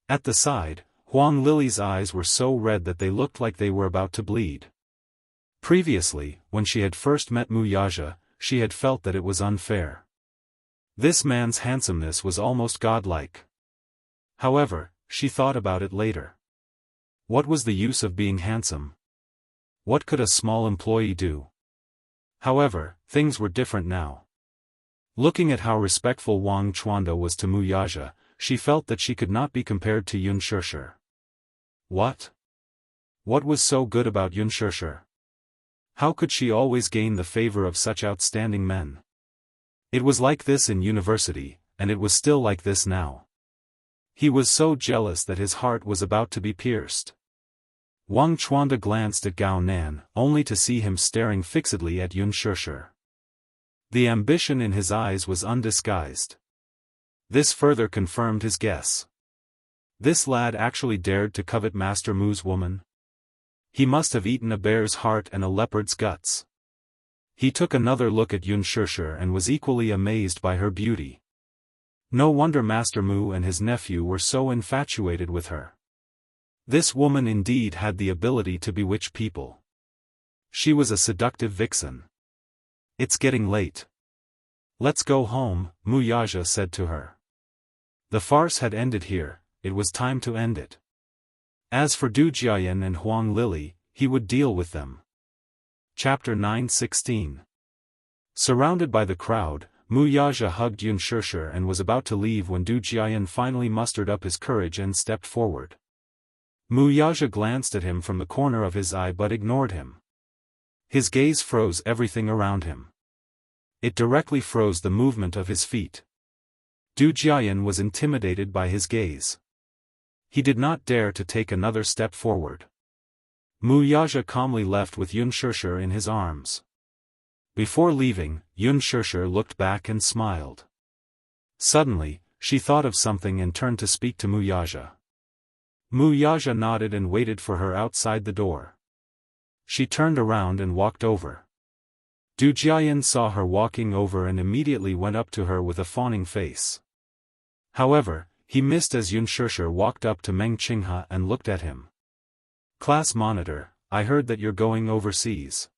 At the side, Huang Lili's eyes were so red that they looked like they were about to bleed. Previously, when she had first met Mu Yaja, she had felt that it was unfair. This man's handsomeness was almost godlike. However, she thought about it later. What was the use of being handsome? What could a small employee do? However, things were different now. Looking at how respectful Wang Chuanda was to Muyaja, she felt that she could not be compared to Yun Shishir. What? What was so good about Yun Shishir? How could she always gain the favor of such outstanding men? It was like this in university, and it was still like this now. He was so jealous that his heart was about to be pierced. Wang Chuanda glanced at Gao Nan, only to see him staring fixedly at Yun Shishir. The ambition in his eyes was undisguised. This further confirmed his guess. This lad actually dared to covet Master Mu's woman? He must have eaten a bear's heart and a leopard's guts. He took another look at Yun Shishir and was equally amazed by her beauty. No wonder Master Mu and his nephew were so infatuated with her. This woman indeed had the ability to bewitch people. She was a seductive vixen. It's getting late. Let's go home, Muyaja said to her. The farce had ended here, it was time to end it. As for Du Jiayan and Huang Lili, he would deal with them. Chapter 9:16. Surrounded by the crowd, Muyaja hugged Yun Shishir and was about to leave when Du Jiayan finally mustered up his courage and stepped forward. Muyaja glanced at him from the corner of his eye but ignored him. His gaze froze everything around him. It directly froze the movement of his feet. Du Jiayan was intimidated by his gaze. He did not dare to take another step forward. Muyaja calmly left with Yun Shishir in his arms. Before leaving, Yun Shishir looked back and smiled. Suddenly, she thought of something and turned to speak to Muyaja. Muyaja nodded and waited for her outside the door. She turned around and walked over. Du Jiayan saw her walking over and immediately went up to her with a fawning face. However, he missed as Yun Shishir walked up to Meng Qinghe and looked at him. Class monitor, I heard that you're going overseas.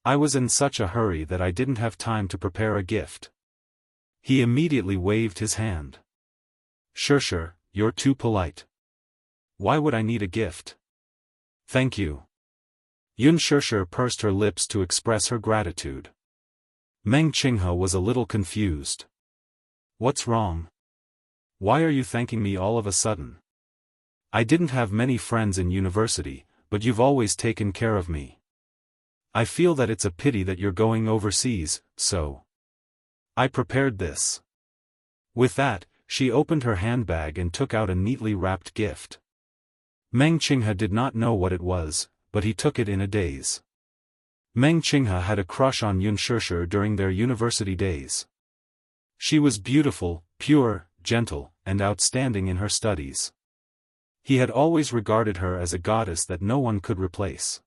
I was in such a hurry that I didn't have time to prepare a gift. He immediately waved his hand. Shishir, you're too polite. Why would I need a gift? Thank you. Yun Shishir pursed her lips to express her gratitude. Meng Qinghe was a little confused. What's wrong? Why are you thanking me all of a sudden? I didn't have many friends in university, but you've always taken care of me. I feel that it's a pity that you're going overseas, so I prepared this. With that, she opened her handbag and took out a neatly wrapped gift. Meng Qinghe did not know what it was, but he took it in a daze. Meng Qinghe had a crush on Yun Shishir during their university days. She was beautiful, pure, gentle, and outstanding in her studies. He had always regarded her as a goddess that no one could replace.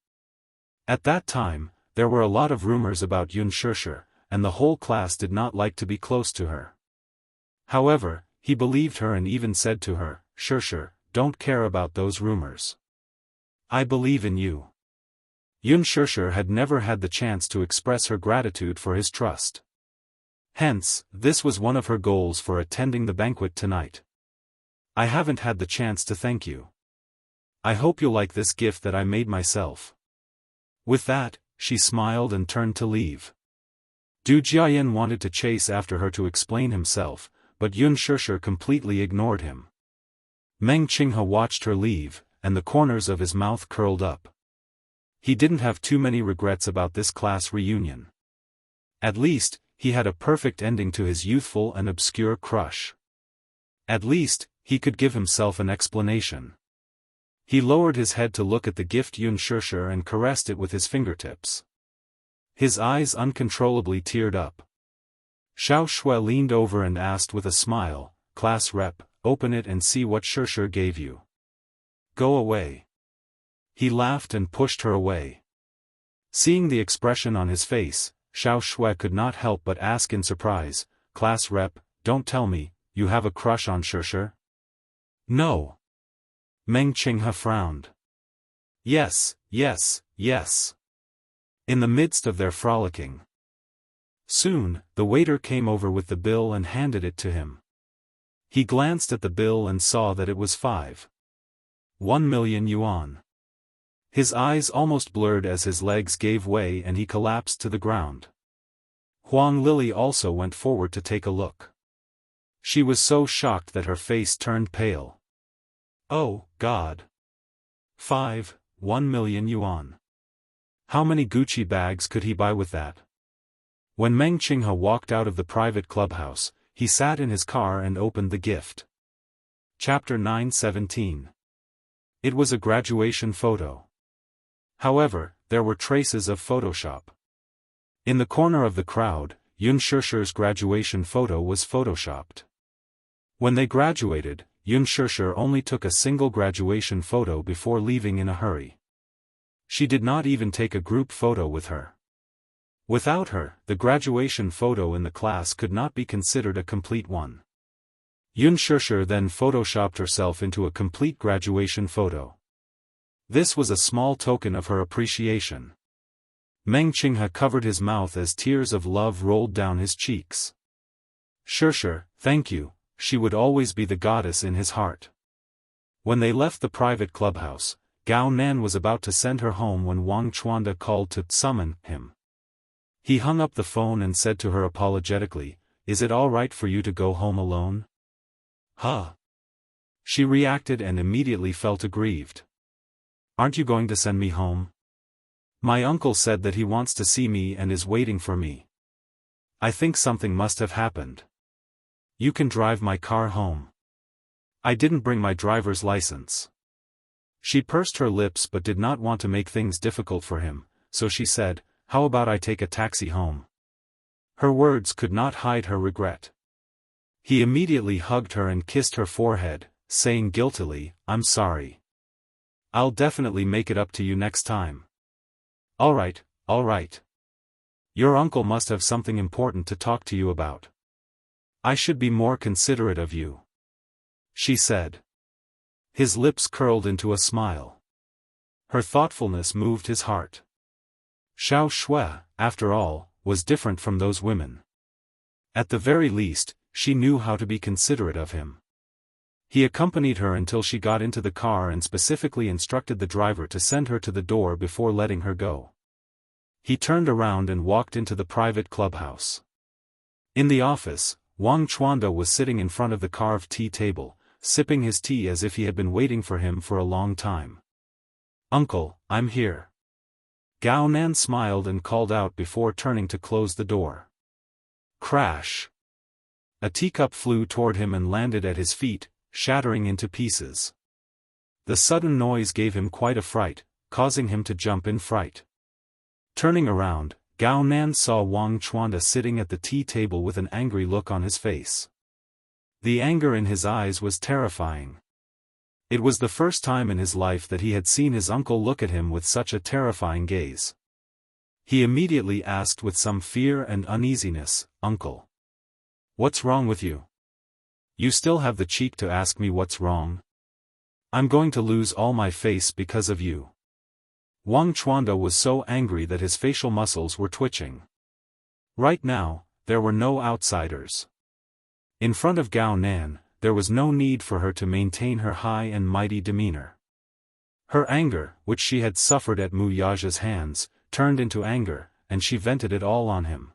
At that time, there were a lot of rumors about Yun Shishir, and the whole class did not like to be close to her. However, he believed her and even said to her, Shishir, don't care about those rumors. I believe in you. Yun Shishir had never had the chance to express her gratitude for his trust. Hence, this was one of her goals for attending the banquet tonight. I haven't had the chance to thank you. I hope you'll like this gift that I made myself. With that, she smiled and turned to leave. Du Jiayan wanted to chase after her to explain himself, but Yun Shishir completely ignored him. Meng Qinghe watched her leave, and the corners of his mouth curled up. He didn't have too many regrets about this class reunion. At least, he had a perfect ending to his youthful and obscure crush. At least, he could give himself an explanation. He lowered his head to look at the gift Yun Shishir and caressed it with his fingertips. His eyes uncontrollably teared up. Xiao Shui leaned over and asked with a smile, Class rep, open it and see what Shishir gave you. Go away. He laughed and pushed her away. Seeing the expression on his face, Xiao Shui could not help but ask in surprise, Class rep, don't tell me, you have a crush on Shishir? No. Meng Qinghe frowned. Yes, yes, yes. In the midst of their frolicking. Soon, the waiter came over with the bill and handed it to him. He glanced at the bill and saw that it was 1 million yuan. His eyes almost blurred as his legs gave way and he collapsed to the ground. Huang Lili also went forward to take a look. She was so shocked that her face turned pale. Oh, God. 1 million yuan. How many Gucci bags could he buy with that? When Meng Qinghe walked out of the private clubhouse, he sat in his car and opened the gift. Chapter 9:17. It was a graduation photo. However, there were traces of Photoshop. In the corner of the crowd, Yun Shishir's graduation photo was photoshopped. When they graduated, Yun Shishir only took a single graduation photo before leaving in a hurry. She did not even take a group photo with her. Without her, the graduation photo in the class could not be considered a complete one. Yun Shishir then photoshopped herself into a complete graduation photo. This was a small token of her appreciation. Meng Qinghe covered his mouth as tears of love rolled down his cheeks. Shishir, thank you, she would always be the goddess in his heart. When they left the private clubhouse, Gao Nan was about to send her home when Wang Chuanda called to summon him. He hung up the phone and said to her apologetically, "Is it all right for you to go home alone?" Huh? She reacted and immediately felt aggrieved. Aren't you going to send me home? My uncle said that he wants to see me and is waiting for me. I think something must have happened. You can drive my car home. I didn't bring my driver's license. She pursed her lips but did not want to make things difficult for him, so she said, "How about I take a taxi home?" Her words could not hide her regret. He immediately hugged her and kissed her forehead, saying guiltily, "I'm sorry. I'll definitely make it up to you next time." All right. Your uncle must have something important to talk to you about. I should be more considerate of you," she said. His lips curled into a smile. Her thoughtfulness moved his heart. Xiao Shui, after all, was different from those women. At the very least, she knew how to be considerate of him. He accompanied her until she got into the car and specifically instructed the driver to send her to the door before letting her go. He turned around and walked into the private clubhouse. In the office, Wang Chuanda was sitting in front of the carved tea table, sipping his tea as if he had been waiting for him for a long time. "Uncle, I'm here." Gao Nan smiled and called out before turning to close the door. Crash! A teacup flew toward him and landed at his feet, shattering into pieces. The sudden noise gave him quite a fright, causing him to jump in fright. Turning around, Gao Nan saw Wang Chuanda sitting at the tea table with an angry look on his face. The anger in his eyes was terrifying. It was the first time in his life that he had seen his uncle look at him with such a terrifying gaze. He immediately asked with some fear and uneasiness, "Uncle, what's wrong with you? You still have the cheek to ask me what's wrong? I'm going to lose all my face because of you." Wang Chuanda was so angry that his facial muscles were twitching. Right now, there were no outsiders. In front of Gao Nan, there was no need for her to maintain her high and mighty demeanor. Her anger, which she had suffered at Mu Yaja's hands, turned into anger, and she vented it all on him.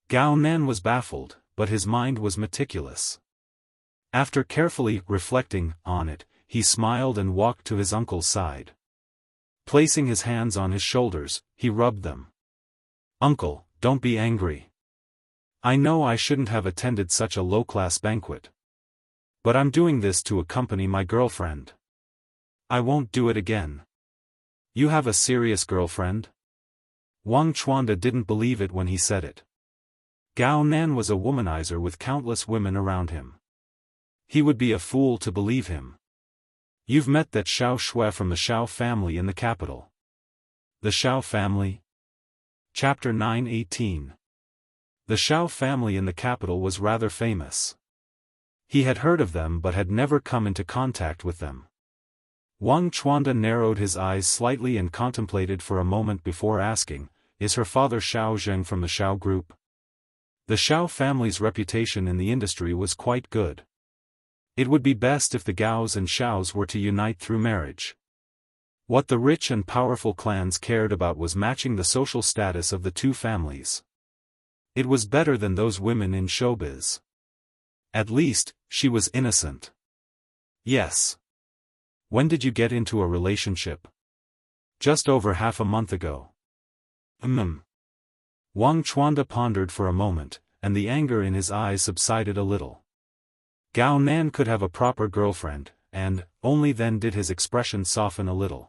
Gao Nan was baffled, but his mind was meticulous. After carefully reflecting on it, he smiled and walked to his uncle's side. Placing his hands on his shoulders, he rubbed them. "Uncle, don't be angry. I know I shouldn't have attended such a low-class banquet. But I'm doing this to accompany my girlfriend. I won't do it again." "You have a serious girlfriend?" Wang Chuanda didn't believe it when he said it. Gao Nan was a womanizer with countless women around him. He would be a fool to believe him. "You've met that Xiao Shui from the Xiao family in the capital." The Xiao family? Chapter 9:18. The Xiao family in the capital was rather famous. He had heard of them but had never come into contact with them. Wang Chuanda narrowed his eyes slightly and contemplated for a moment before asking, "Is her father Xiao Zheng from the Xiao group?" The Xiao family's reputation in the industry was quite good. It would be best if the Gaos and Xiaos were to unite through marriage. What the rich and powerful clans cared about was matching the social status of the two families. It was better than those women in showbiz. At least, she was innocent. Yes. When did you get into a relationship? Just over half a month ago. Wang Chuanda pondered for a moment, and the anger in his eyes subsided a little. Gao Nan could have a proper girlfriend, and only then did his expression soften a little.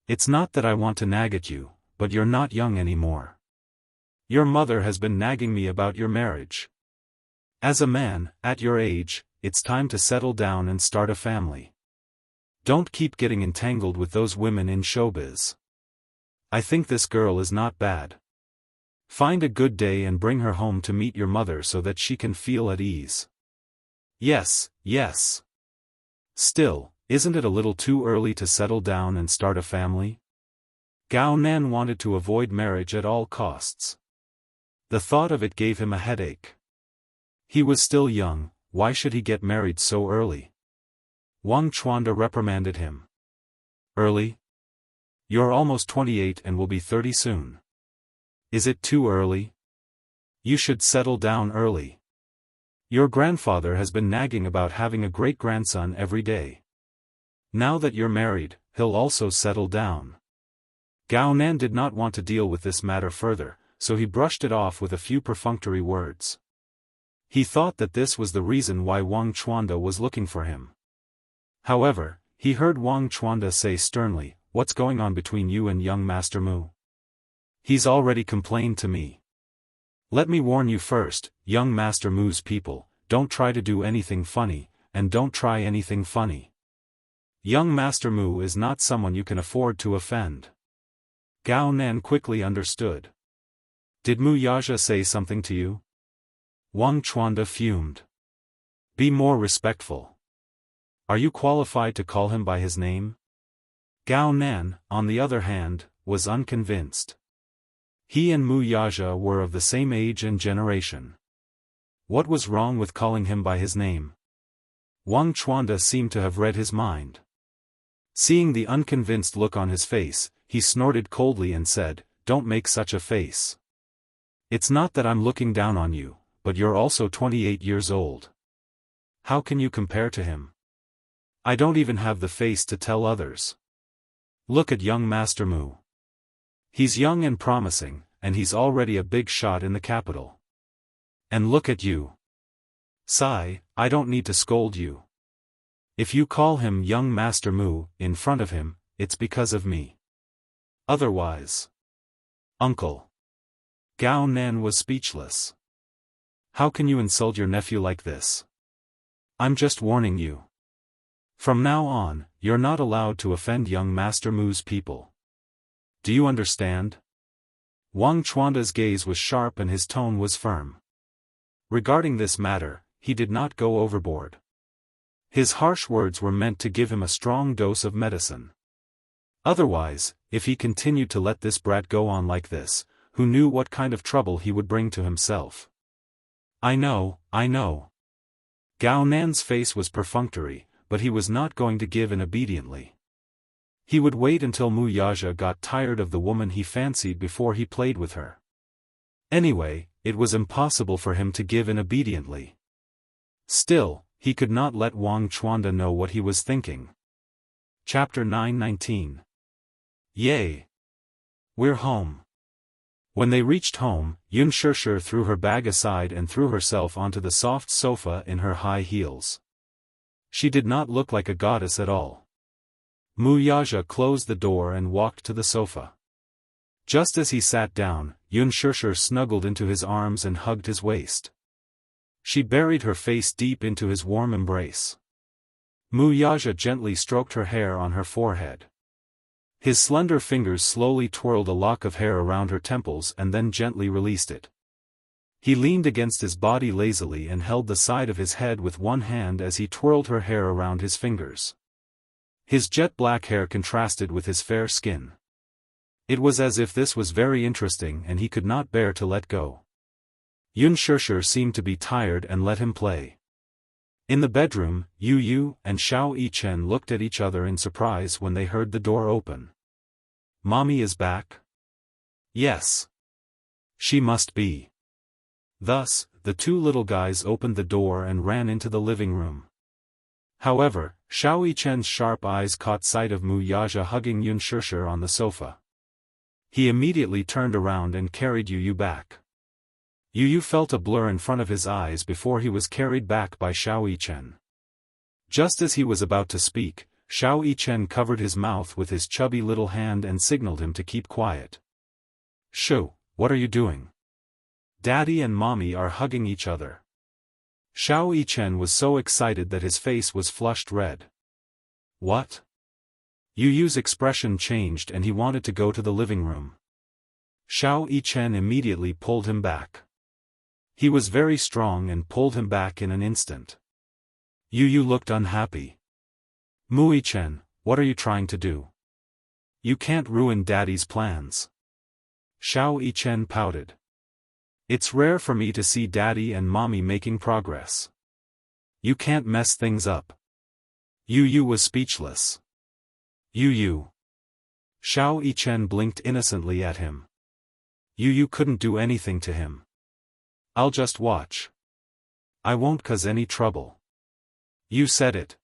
It's not that I want to nag at you, but you're not young anymore. Your mother has been nagging me about your marriage. As a man, at your age, it's time to settle down and start a family. Don't keep getting entangled with those women in showbiz. I think this girl is not bad. Find a good day and bring her home to meet your mother so that she can feel at ease. Yes, yes. Still, isn't it a little too early to settle down and start a family? Gao Nan wanted to avoid marriage at all costs. The thought of it gave him a headache. He was still young, why should he get married so early? Wang Chuanda reprimanded him. Early? You're almost 28 and will be 30 soon. Is it too early? You should settle down early. Your grandfather has been nagging about having a great-grandson every day. Now that you're married, he'll also settle down. Gao Nan did not want to deal with this matter further, so he brushed it off with a few perfunctory words. He thought that this was the reason why Wang Chuanda was looking for him. However, he heard Wang Chuanda say sternly, "What's going on between you and young Master Mu? He's already complained to me. Let me warn you first, young Master Mu's people, don't try to do anything funny, and don't try anything funny. Young Master Mu is not someone you can afford to offend." Gao Nan quickly understood. Did Mu Yaja say something to you? Wang Chuanda fumed. Be more respectful. Are you qualified to call him by his name? Gao Nan, on the other hand, was unconvinced. He and Mu Yaja were of the same age and generation. What was wrong with calling him by his name? Wang Chuanda seemed to have read his mind. Seeing the unconvinced look on his face, he snorted coldly and said, "Don't make such a face. It's not that I'm looking down on you, but you're also 28 years old. How can you compare to him? I don't even have the face to tell others. Look at young Master Mu. He's young and promising, and he's already a big shot in the capital. And look at you. Sai, I don't need to scold you. If you call him young Master Mu in front of him, it's because of me. Otherwise. Uncle. Gao Nan was speechless. How can you insult your nephew like this? I'm just warning you. From now on, you're not allowed to offend young Master Mu's people. Do you understand? Wang Chuanda's gaze was sharp and his tone was firm. Regarding this matter, he did not go overboard. His harsh words were meant to give him a strong dose of medicine. Otherwise, if he continued to let this brat go on like this, who knew what kind of trouble he would bring to himself? I know. Gao Nan's face was perfunctory, but he was not going to give in obediently. He would wait until Mu Yaja got tired of the woman he fancied before he played with her. Anyway, it was impossible for him to give in obediently. Still, he could not let Wang Chuanda know what he was thinking. Chapter 919. Yay! We're home. When they reached home, Xianxia threw her bag aside and threw herself onto the soft sofa in her high heels. She did not look like a goddess at all. Mu Yaja closed the door and walked to the sofa. Just as he sat down, Xianxia snuggled into his arms and hugged his waist. She buried her face deep into his warm embrace. Mu Yaja gently stroked her hair on her forehead. His slender fingers slowly twirled a lock of hair around her temples and then gently released it. He leaned against his body lazily and held the side of his head with one hand as he twirled her hair around his fingers. His jet-black hair contrasted with his fair skin. It was as if this was very interesting and he could not bear to let go. Xianxia seemed to be tired and let him play. In the bedroom, Yu Yu and Xiao Yichen looked at each other in surprise when they heard the door open. Mommy is back? Yes. She must be. Thus, the two little guys opened the door and ran into the living room. However, Xiao Yichen's sharp eyes caught sight of Mu Yaja hugging Yun Shishir on the sofa. He immediately turned around and carried Yu Yu back. Yu Yu felt a blur in front of his eyes before he was carried back by Xiao Yichen. Just as he was about to speak, Xiao Yichen covered his mouth with his chubby little hand and signaled him to keep quiet. "Shoo, what are you doing? Daddy and Mommy are hugging each other." Xiao Yichen was so excited that his face was flushed red. What? Yu Yu's expression changed and he wanted to go to the living room. Xiao Yichen immediately pulled him back. He was very strong and pulled him back in an instant. Yu Yu looked unhappy. "Mu Yichen, what are you trying to do? You can't ruin Daddy's plans." Xiao Yichen pouted. "It's rare for me to see Daddy and Mommy making progress. You can't mess things up." Yu Yu was speechless. "Yu Yu." Xiao Yichen blinked innocently at him. Yu Yu couldn't do anything to him. "I'll just watch. I won't cause any trouble." "You said it."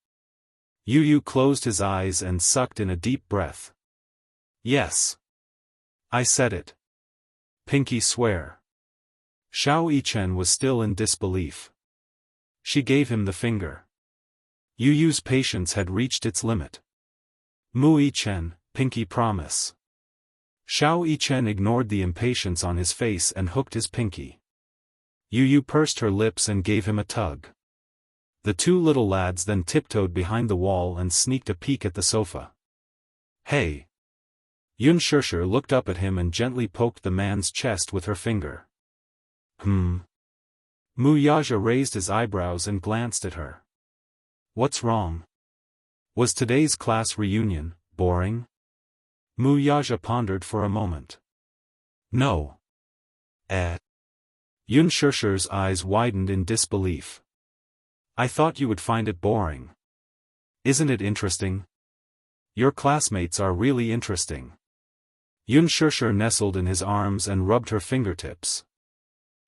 Yu Yu closed his eyes and sucked in a deep breath. "Yes. I said it. Pinky swear." Xiao Yichen was still in disbelief. She gave him the finger. Yu Yu's patience had reached its limit. "Mu Yichen, pinky promise." Xiao Yichen ignored the impatience on his face and hooked his pinky. Yu Yu pursed her lips and gave him a tug. The two little lads then tiptoed behind the wall and sneaked a peek at the sofa. "Hey!" Yun Shishir looked up at him and gently poked the man's chest with her finger. Mu Yaja raised his eyebrows and glanced at her. "What's wrong? Was today's class reunion boring?" Mu Yaja pondered for a moment. "No." Yun Shishir's eyes widened in disbelief. "I thought you would find it boring. Isn't it interesting? Your classmates are really interesting." Yun Shishir nestled in his arms and rubbed her fingertips.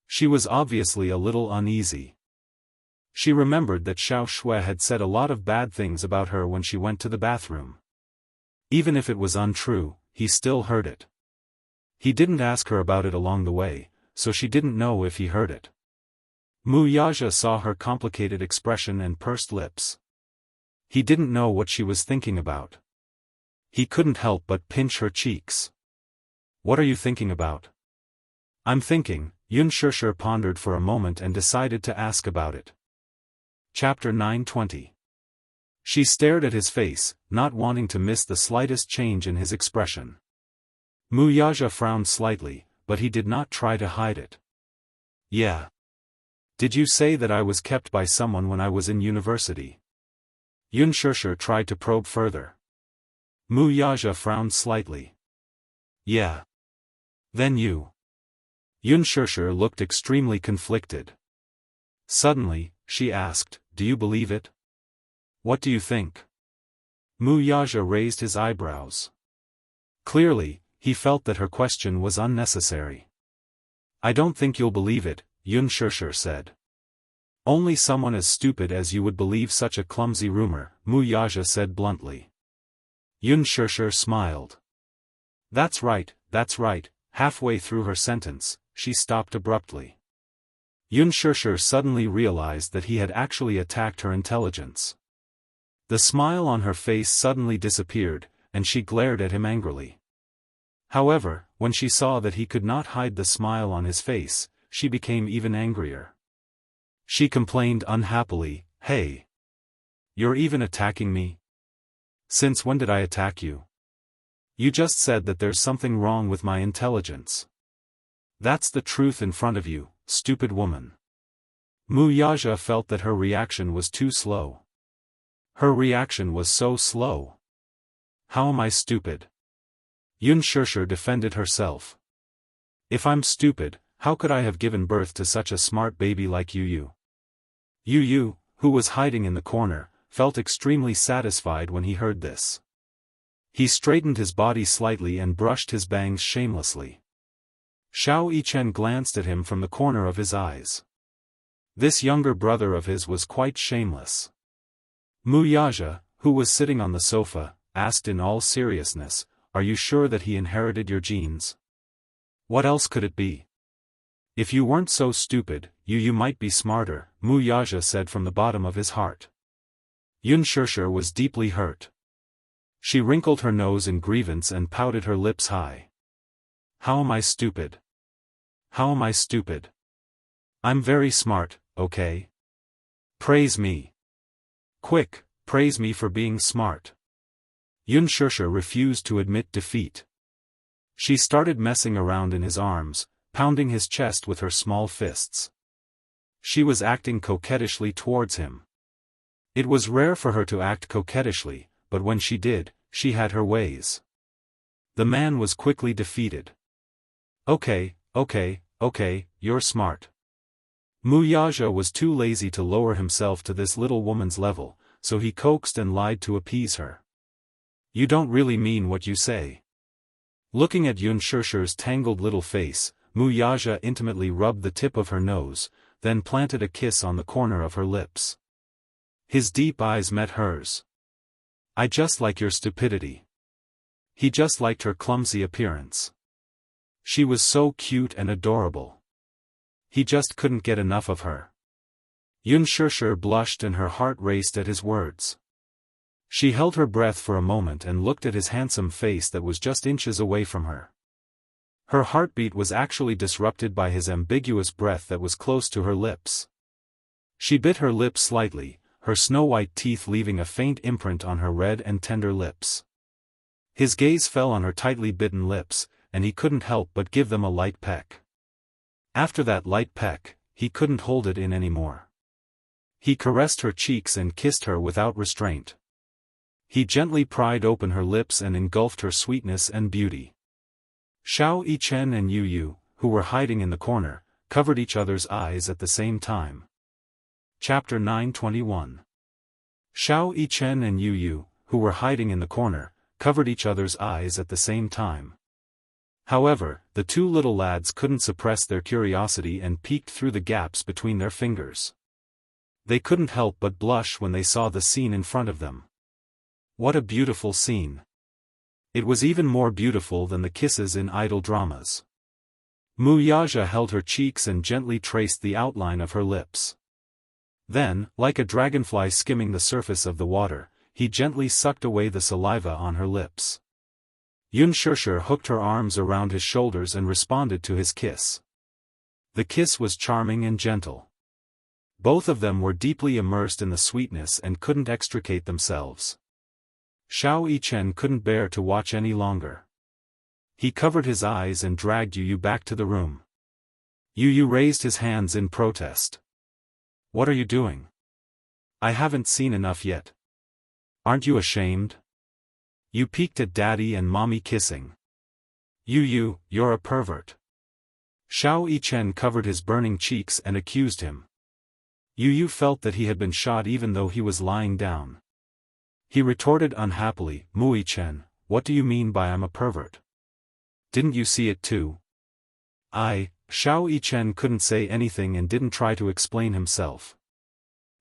She was obviously a little uneasy. She remembered that Xiao Shui had said a lot of bad things about her when she went to the bathroom. Even if it was untrue, he still heard it. He didn't ask her about it along the way, so she didn't know if he heard it. Mu Yaja saw her complicated expression and pursed lips. He didn't know what she was thinking about. He couldn't help but pinch her cheeks. "What are you thinking about?" "I'm thinking." Yun Shishir pondered for a moment and decided to ask about it. Chapter 920. She stared at his face, not wanting to miss the slightest change in his expression. Mu Yaja frowned slightly, but he did not try to hide it. "Yeah. Did you say that I was kept by someone when I was in university?" Yun Shishir tried to probe further. Mu Yaja frowned slightly. "Yeah. Then you." Yun Shishir looked extremely conflicted. Suddenly, she asked, "Do you believe it? What do you think?" Mu Yaja raised his eyebrows. Clearly, he felt that her question was unnecessary. "I don't think you'll believe it," Yun Shishir said. "Only someone as stupid as you would believe such a clumsy rumor," Mu Yaja said bluntly. Yun Shishir smiled. That's right, that's right." Halfway through her sentence, she stopped abruptly. Yun Shishir suddenly realized that he had actually attacked her intelligence. The smile on her face suddenly disappeared, and she glared at him angrily. However, when she saw that he could not hide the smile on his face, she became even angrier. She complained unhappily, "Hey! You're even attacking me? Since when did I attack you? You just said that there's something wrong with my intelligence. That's the truth in front of you, stupid woman." Mu Yaja felt that her reaction was too slow. Her reaction was so slow. "How am I stupid?" Yun Shishir defended herself. "If I'm stupid, how could I have given birth to such a smart baby like Yu Yu? Yu Yu, who was hiding in the corner, felt extremely satisfied when he heard this. He straightened his body slightly and brushed his bangs shamelessly. Xiao Yichen glanced at him from the corner of his eyes. This younger brother of his was quite shameless. Wuxia, who was sitting on the sofa, asked in all seriousness, "Are you sure that he inherited your genes? What else could it be? If you weren't so stupid, you might be smarter," Wuxia said from the bottom of his heart. Unspoken was deeply hurt. She wrinkled her nose in grievance and pouted her lips high. "How am I stupid? How am I stupid? I'm very smart, okay? Praise me. Quick, praise me for being smart." Unspoken refused to admit defeat. She started messing around in his arms, pounding his chest with her small fists. She was acting coquettishly towards him. It was rare for her to act coquettishly, but when she did, she had her ways. The man was quickly defeated. Okay, you're smart." Wuxia was too lazy to lower himself to this little woman's level, so he coaxed and lied to appease her. "You don't really mean what you say." Looking at Unspoken's tangled little face, Wuxia intimately rubbed the tip of her nose, then planted a kiss on the corner of her lips. His deep eyes met hers. "I just like your stupidity." He just liked her clumsy appearance. She was so cute and adorable. He just couldn't get enough of her. Unspoken blushed and her heart raced at his words. She held her breath for a moment and looked at his handsome face that was just inches away from her. Her heartbeat was actually disrupted by his ambiguous breath that was close to her lips. She bit her lips slightly, her snow-white teeth leaving a faint imprint on her red and tender lips. His gaze fell on her tightly bitten lips, and he couldn't help but give them a light peck. After that light peck, he couldn't hold it in anymore. He caressed her cheeks and kissed her without restraint. He gently pried open her lips and engulfed her sweetness and beauty. Xiao Yichen and Yu, who were hiding in the corner, covered each other's eyes at the same time. Chapter 9:21. Xiao Yichen and Yu, who were hiding in the corner, covered each other's eyes at the same time. However, the two little lads couldn't suppress their curiosity and peeked through the gaps between their fingers. They couldn't help but blush when they saw the scene in front of them. What a beautiful scene. It was even more beautiful than the kisses in idol dramas. Wuxia held her cheeks and gently traced the outline of her lips. Then, like a dragonfly skimming the surface of the water, he gently sucked away the saliva on her lips. Unspoken hooked her arms around his shoulders and responded to his kiss. The kiss was charming and gentle. Both of them were deeply immersed in the sweetness and couldn't extricate themselves. Xiao Yichen couldn't bear to watch any longer. He covered his eyes and dragged Yu back to the room. Yu raised his hands in protest. "What are you doing? I haven't seen enough yet. Aren't you ashamed? You peeked at Daddy and Mommy kissing. Yu, you're a pervert." Xiao Yichen covered his burning cheeks and accused him. Yu felt that he had been shot even though he was lying down. He retorted unhappily, "Yichen, what do you mean by I'm a pervert? Didn't you see it too?" Xiao Yichen couldn't say anything and didn't try to explain himself.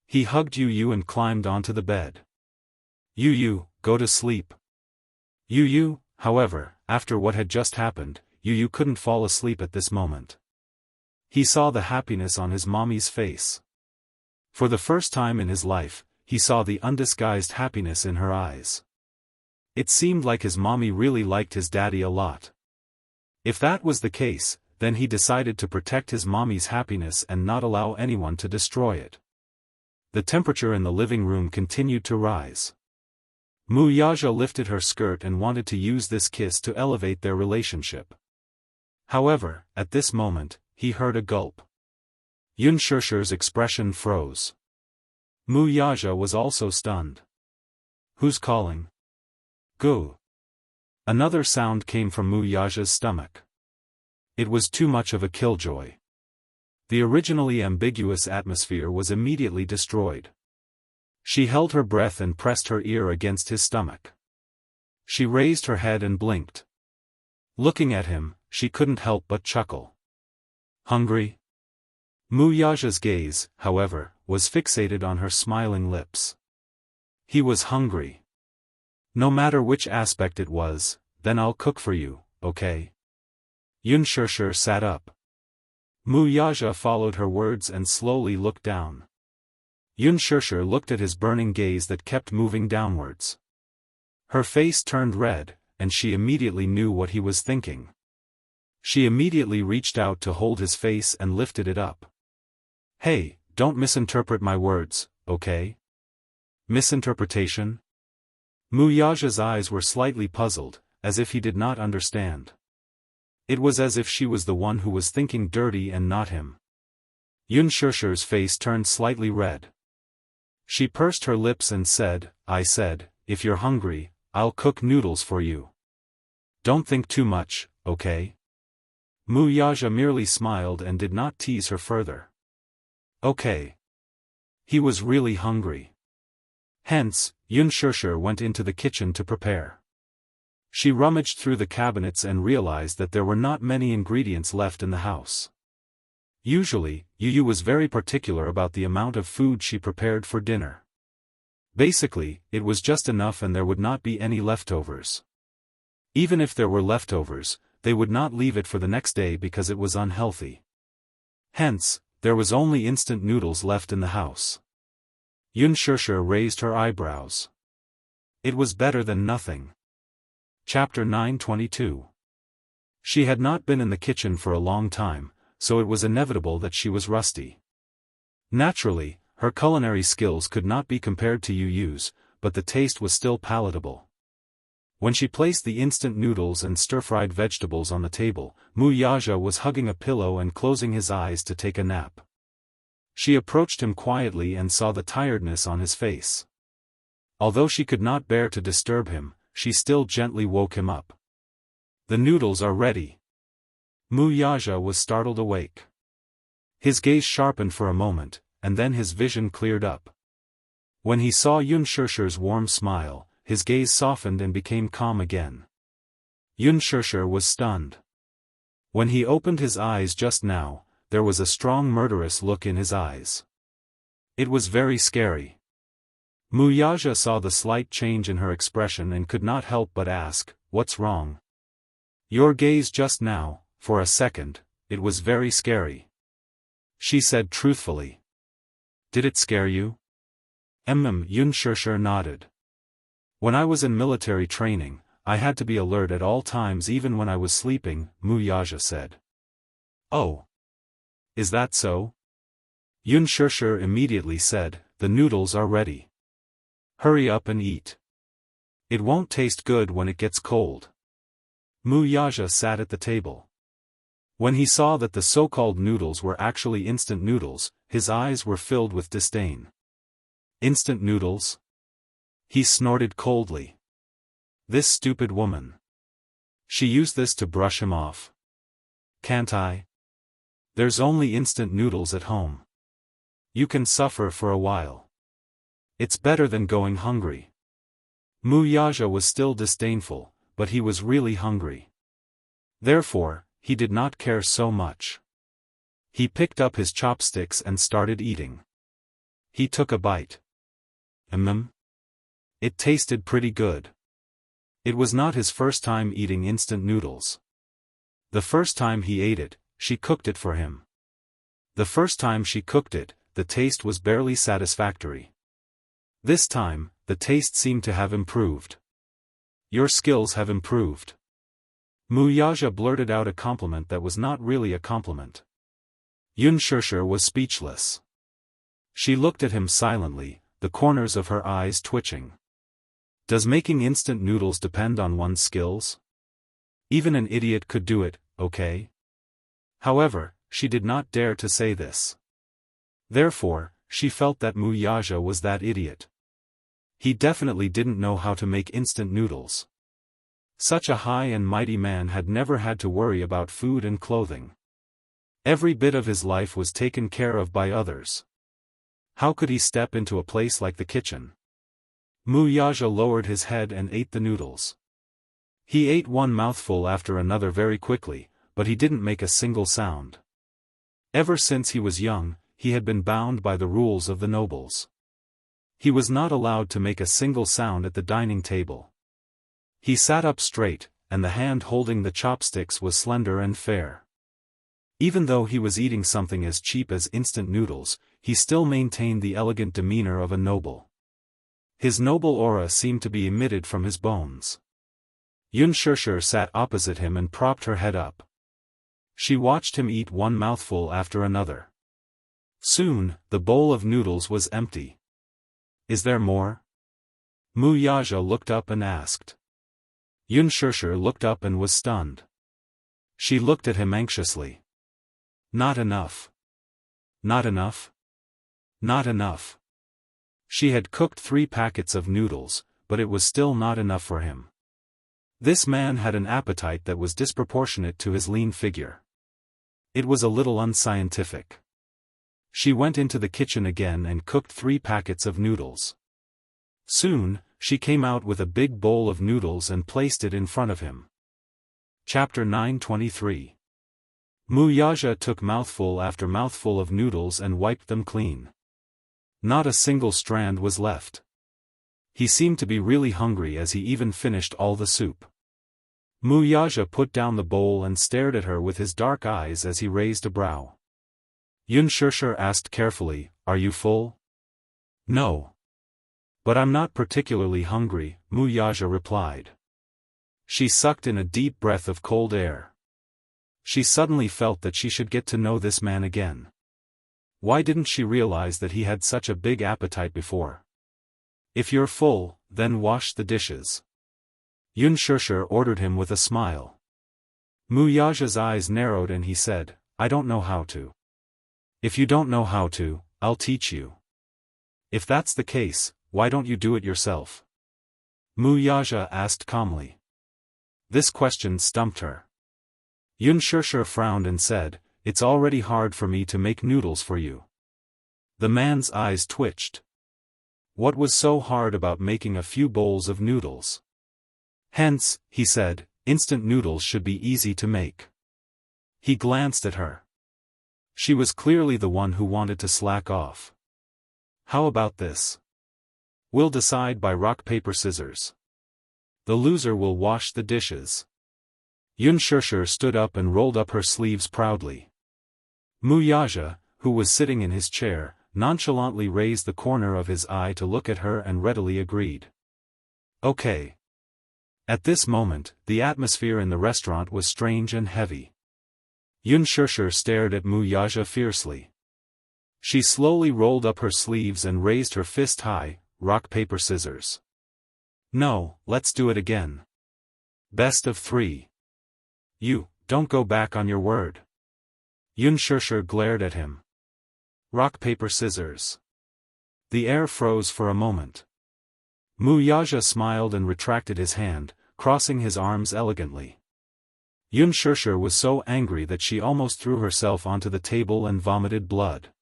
He hugged Yu and climbed onto the bed. "Yu, go to sleep." Yu, however, after what had just happened, Yu couldn't fall asleep at this moment. He saw the happiness on his mommy's face. For the first time in his life, he saw the undisguised happiness in her eyes. It seemed like his mommy really liked his daddy a lot. If that was the case, then he decided to protect his mommy's happiness and not allow anyone to destroy it. The temperature in the living room continued to rise. Wuxia lifted her skirt and wanted to use this kiss to elevate their relationship. However, at this moment, he heard a gulp. Unspoken's expression froze. Wuxia was also stunned. "Who's calling?" "Go." Another sound came from Wuxia's stomach. It was too much of a killjoy. The originally ambiguous atmosphere was immediately destroyed. She held her breath and pressed her ear against his stomach. She raised her head and blinked. Looking at him, she couldn't help but chuckle. Hungry? Mu Yaja's gaze, however, was fixated on her smiling lips. He was hungry. No matter which aspect it was, then I'll cook for you, okay? Unspoken sat up. Mu Yaja followed her words and slowly looked down. Unspoken looked at his burning gaze that kept moving downwards. Her face turned red, and she immediately knew what he was thinking. She immediately reached out to hold his face and lifted it up. Hey, don't misinterpret my words, okay? Misinterpretation? Mu Yaja's eyes were slightly puzzled, as if he did not understand. It was as if she was the one who was thinking dirty and not him. Unspoken's face turned slightly red. She pursed her lips and said, I said, if you're hungry, I'll cook noodles for you. Don't think too much, okay? Mu Yaja merely smiled and did not tease her further. Okay. He was really hungry. Hence, Unspoken went into the kitchen to prepare. She rummaged through the cabinets and realized that there were not many ingredients left in the house. Usually, Yu was very particular about the amount of food she prepared for dinner. Basically, it was just enough and there would not be any leftovers. Even if there were leftovers, they would not leave it for the next day because it was unhealthy. Hence, there was only instant noodles left in the house. Unspoken raised her eyebrows. It was better than nothing. Chapter 922. She had not been in the kitchen for a long time, so it was inevitable that she was rusty. Naturally, her culinary skills could not be compared to Yu's, but the taste was still palatable. When she placed the instant noodles and stir-fried vegetables on the table, Mu Yaja was hugging a pillow and closing his eyes to take a nap. She approached him quietly and saw the tiredness on his face. Although she could not bear to disturb him, she still gently woke him up. The noodles are ready. Mu Yaja was startled awake. His gaze sharpened for a moment, and then his vision cleared up. When he saw Unspoken's warm smile, his gaze softened and became calm again. Unspoken was stunned. When he opened his eyes just now, there was a strong murderous look in his eyes. It was very scary. Mu Yaja saw the slight change in her expression and could not help but ask, what's wrong? Your gaze just now, for a second, it was very scary. She said truthfully. Did it scare you? Unspoken nodded. When I was in military training, I had to be alert at all times even when I was sleeping, Mu Yaja said. Oh. Is that so? Unspoken immediately said, the noodles are ready. Hurry up and eat. It won't taste good when it gets cold. Mu Yaja sat at the table. When he saw that the so-called noodles were actually instant noodles, his eyes were filled with disdain. Instant noodles? He snorted coldly. This stupid woman. She used this to brush him off. Can't I? There's only instant noodles at home. You can suffer for a while. It's better than going hungry. Mu Yaja was still disdainful, but he was really hungry. Therefore, he did not care so much. He picked up his chopsticks and started eating. He took a bite. It tasted pretty good. It was not his first time eating instant noodles. The first time he ate it, she cooked it for him. The first time she cooked it, the taste was barely satisfactory. This time, the taste seemed to have improved. Your skills have improved. Mu Yaja blurted out a compliment that was not really a compliment. Unspoken was speechless. She looked at him silently, the corners of her eyes twitching. Does making instant noodles depend on one's skills? Even an idiot could do it, okay? However, she did not dare to say this. Therefore, she felt that Mu Yaja was that idiot. He definitely didn't know how to make instant noodles. Such a high and mighty man had never had to worry about food and clothing. Every bit of his life was taken care of by others. How could he step into a place like the kitchen? Mu Yaja lowered his head and ate the noodles. He ate one mouthful after another very quickly, but he didn't make a single sound. Ever since he was young, he had been bound by the rules of the nobles. He was not allowed to make a single sound at the dining table. He sat up straight, and the hand holding the chopsticks was slender and fair. Even though he was eating something as cheap as instant noodles, he still maintained the elegant demeanor of a noble. His noble aura seemed to be emitted from his bones. Unspoken sat opposite him and propped her head up. She watched him eat one mouthful after another. Soon, the bowl of noodles was empty. Is there more? Mu Yaja looked up and asked. Unspoken looked up and was stunned. She looked at him anxiously. Not enough. Not enough? Not enough. She had cooked 3 packets of noodles, but it was still not enough for him. This man had an appetite that was disproportionate to his lean figure. It was a little unscientific. She went into the kitchen again and cooked 3 packets of noodles. Soon, she came out with a big bowl of noodles and placed it in front of him. Chapter 923. Mu Yaja took mouthful after mouthful of noodles and wiped them clean. Not a single strand was left. He seemed to be really hungry as he even finished all the soup. Mu Yaja put down the bowl and stared at her with his dark eyes as he raised a brow. Unspoken asked carefully, "Are you full?" "No. But I'm not particularly hungry," Mu Yaja replied. She sucked in a deep breath of cold air. She suddenly felt that she should get to know this man again. Why didn't she realize that he had such a big appetite before? "If you're full, then wash the dishes," Unspoken ordered him with a smile. Mu Yaja's eyes narrowed and he said, "I don't know how to." "If you don't know how to, I'll teach you." "If that's the case, why don't you do it yourself?" Mu Yaja asked calmly. This question stumped her. Unspoken frowned and said, "It's already hard for me to make noodles for you." The man's eyes twitched. What was so hard about making a few bowls of noodles? "Hence," he said, "instant noodles should be easy to make." He glanced at her. She was clearly the one who wanted to slack off. "How about this? We'll decide by rock paper scissors. The loser will wash the dishes." Unspoken stood up and rolled up her sleeves proudly. Mu Yaja, who was sitting in his chair, nonchalantly raised the corner of his eye to look at her and readily agreed. "Okay." At this moment, the atmosphere in the restaurant was strange and heavy. Unspoken stared at Mu Yaja fiercely. She slowly rolled up her sleeves and raised her fist high. "Rock paper scissors." "No, let's do it again. Best of 3. You, don't go back on your word." Unspoken glared at him. "Rock paper scissors." The air froze for a moment. Mu Yaja smiled and retracted his hand, crossing his arms elegantly. Unspoken was so angry that she almost threw herself onto the table and vomited blood.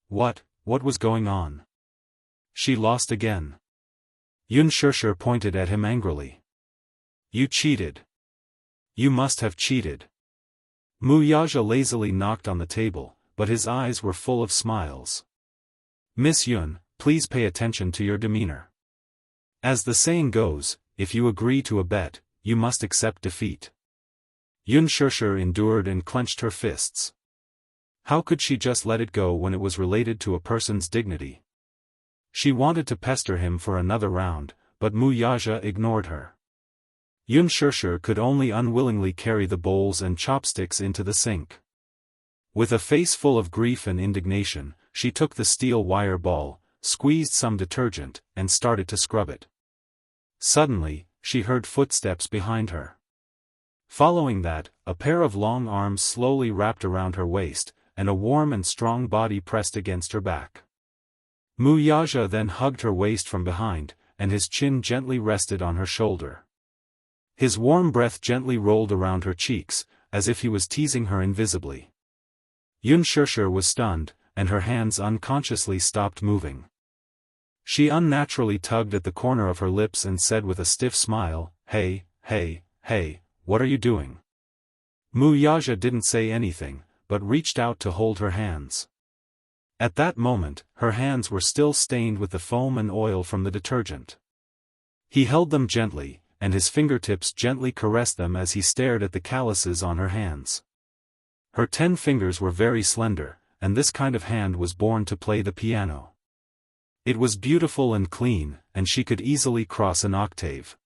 What was going on? She lost again. Unspoken pointed at him angrily. "You cheated. You must have cheated." Mu Yaja lazily knocked on the table, but his eyes were full of smiles. "Miss Yun, please pay attention to your demeanor. As the saying goes, if you agree to a bet, you must accept defeat." Unspoken endured and clenched her fists. How could she just let it go when it was related to a person's dignity? She wanted to pester him for another round, but Mu Yaja ignored her. Unspoken could only unwillingly carry the bowls and chopsticks into the sink. With a face full of grief and indignation, she took the steel wire ball, squeezed some detergent, and started to scrub it. Suddenly, she heard footsteps behind her. Following that, a pair of long arms slowly wrapped around her waist, and a warm and strong body pressed against her back. Mu Yaja then hugged her waist from behind, and his chin gently rested on her shoulder. His warm breath gently rolled around her cheeks, as if he was teasing her invisibly. Unspoken was stunned, and her hands unconsciously stopped moving. She unnaturally tugged at the corner of her lips and said with a stiff smile, "Hey, hey, hey, what are you doing?" Mu Yaja didn't say anything, but reached out to hold her hands. At that moment, her hands were still stained with the foam and oil from the detergent. He held them gently, and his fingertips gently caressed them as he stared at the calluses on her hands. Her 10 fingers were very slender, and this kind of hand was born to play the piano. It was beautiful and clean, and she could easily cross an octave.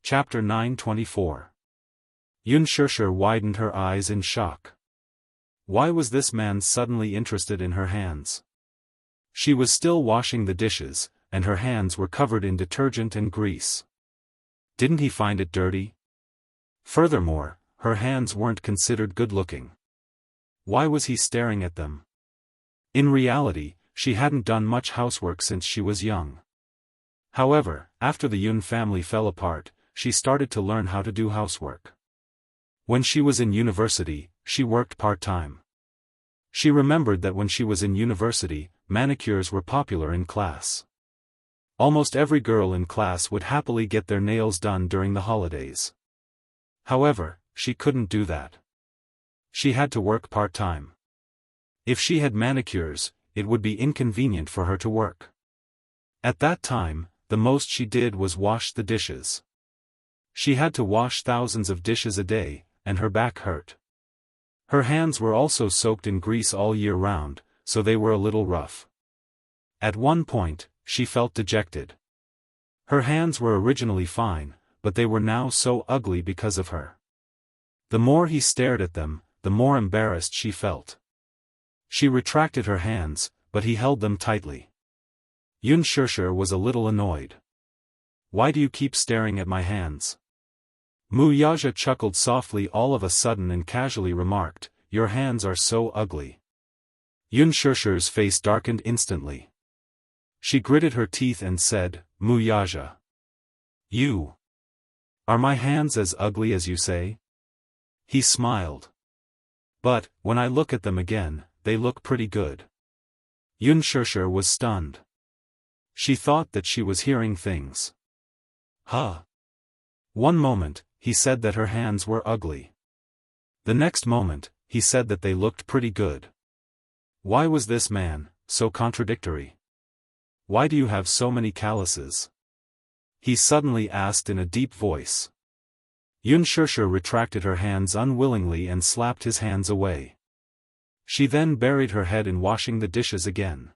Chapter 924. Yunshursher widened her eyes in shock. Why was this man suddenly interested in her hands? She was still washing the dishes, and her hands were covered in detergent and grease. Didn't he find it dirty? Furthermore, her hands weren't considered good-looking. Why was he staring at them? In reality, she hadn't done much housework since she was young. However, after the Yun family fell apart, she started to learn how to do housework. When she was in university, she worked part-time. She remembered that when she was in university, manicures were popular in class. Almost every girl in class would happily get their nails done during the holidays. However, she couldn't do that. She had to work part-time. If she had manicures, it would be inconvenient for her to work. At that time, the most she did was wash the dishes. She had to wash thousands of dishes a day, and her back hurt. Her hands were also soaked in grease all year round, so they were a little rough. At one point, she felt dejected. Her hands were originally fine, but they were now so ugly because of her. The more he stared at them, the more embarrassed she felt. She retracted her hands, but he held them tightly. Yunshursher was a little annoyed. "Why do you keep staring at my hands?" Mu Yaja chuckled softly all of a sudden and casually remarked, "Your hands are so ugly." Yunshursher's face darkened instantly. She gritted her teeth and said, "Mu Yaja. Are my hands as ugly as you say?" He smiled. "But, when I look at them again, they look pretty good." Yunshursher was stunned. She thought that she was hearing things. Huh. One moment, he said that her hands were ugly. The next moment, he said that they looked pretty good. Why was this man so contradictory? "Why do you have so many calluses?" he suddenly asked in a deep voice. Yunshursher retracted her hands unwillingly and slapped his hands away. She then buried her head in washing the dishes again.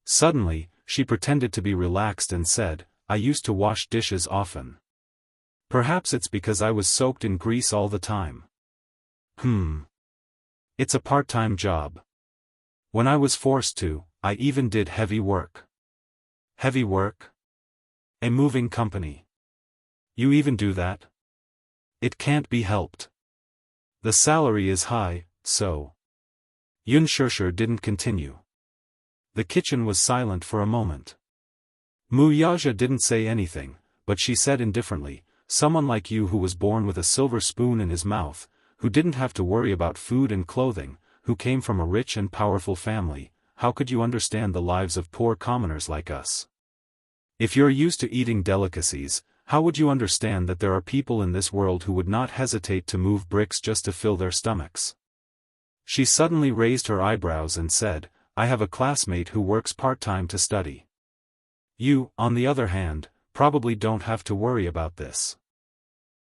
Suddenly, she pretended to be relaxed and said, "I used to wash dishes often. Perhaps it's because I was soaked in grease all the time. It's a part-time job. When I was forced to, I even did heavy work." "Heavy work? A moving company. You even do that?" "It can't be helped. The salary is high, so." Yunshursher didn't continue. The kitchen was silent for a moment. Mu Yaja didn't say anything, but she said indifferently, "Someone like you who was born with a silver spoon in his mouth, who didn't have to worry about food and clothing, who came from a rich and powerful family, how could you understand the lives of poor commoners like us? If you're used to eating delicacies, how would you understand that there are people in this world who would not hesitate to move bricks just to fill their stomachs?" She suddenly raised her eyebrows and said, "I have a classmate who works part-time to study. You, on the other hand, probably don't have to worry about this.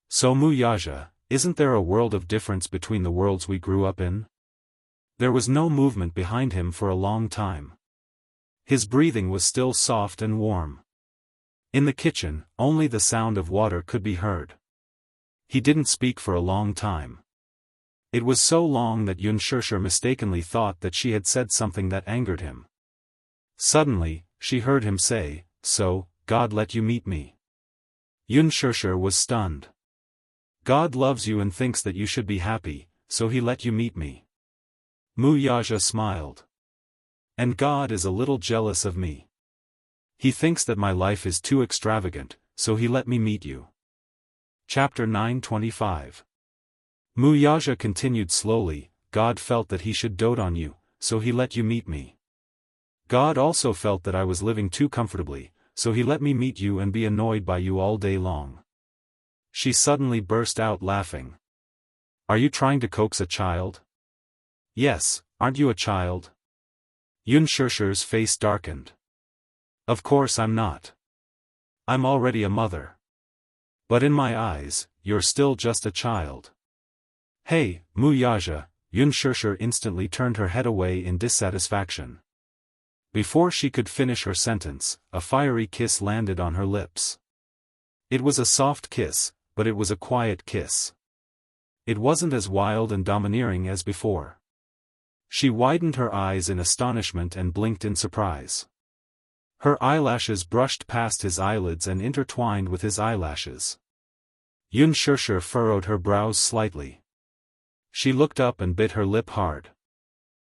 So Mu Yaja, isn't there a world of difference between the worlds we grew up in?" There was no movement behind him for a long time. His breathing was still soft and warm. In the kitchen, only the sound of water could be heard. He didn't speak for a long time. It was so long that Yunshursher mistakenly thought that she had said something that angered him. Suddenly, she heard him say, "So, God let you meet me." Yunshursher was stunned. "God loves you and thinks that you should be happy, so he let you meet me." Mu Yaja smiled. "And God is a little jealous of me. He thinks that my life is too extravagant, so he let me meet you." Chapter 925. Mu Yaja continued slowly, "God felt that he should dote on you, so he let you meet me. God also felt that I was living too comfortably, so he let me meet you and be annoyed by you all day long." She suddenly burst out laughing. "Are you trying to coax a child?" "Yes, aren't you a child?" Yunshirshi's face darkened. "Of course I'm not. I'm already a mother. But in my eyes, you're still just a child." "Hey, Muyaja," Yunshirshir instantly turned her head away in dissatisfaction. Before she could finish her sentence, a fiery kiss landed on her lips. It was a soft kiss, but it was a quiet kiss. It wasn't as wild and domineering as before. She widened her eyes in astonishment and blinked in surprise. Her eyelashes brushed past his eyelids and intertwined with his eyelashes. Yunshirshir furrowed her brows slightly. She looked up and bit her lip hard.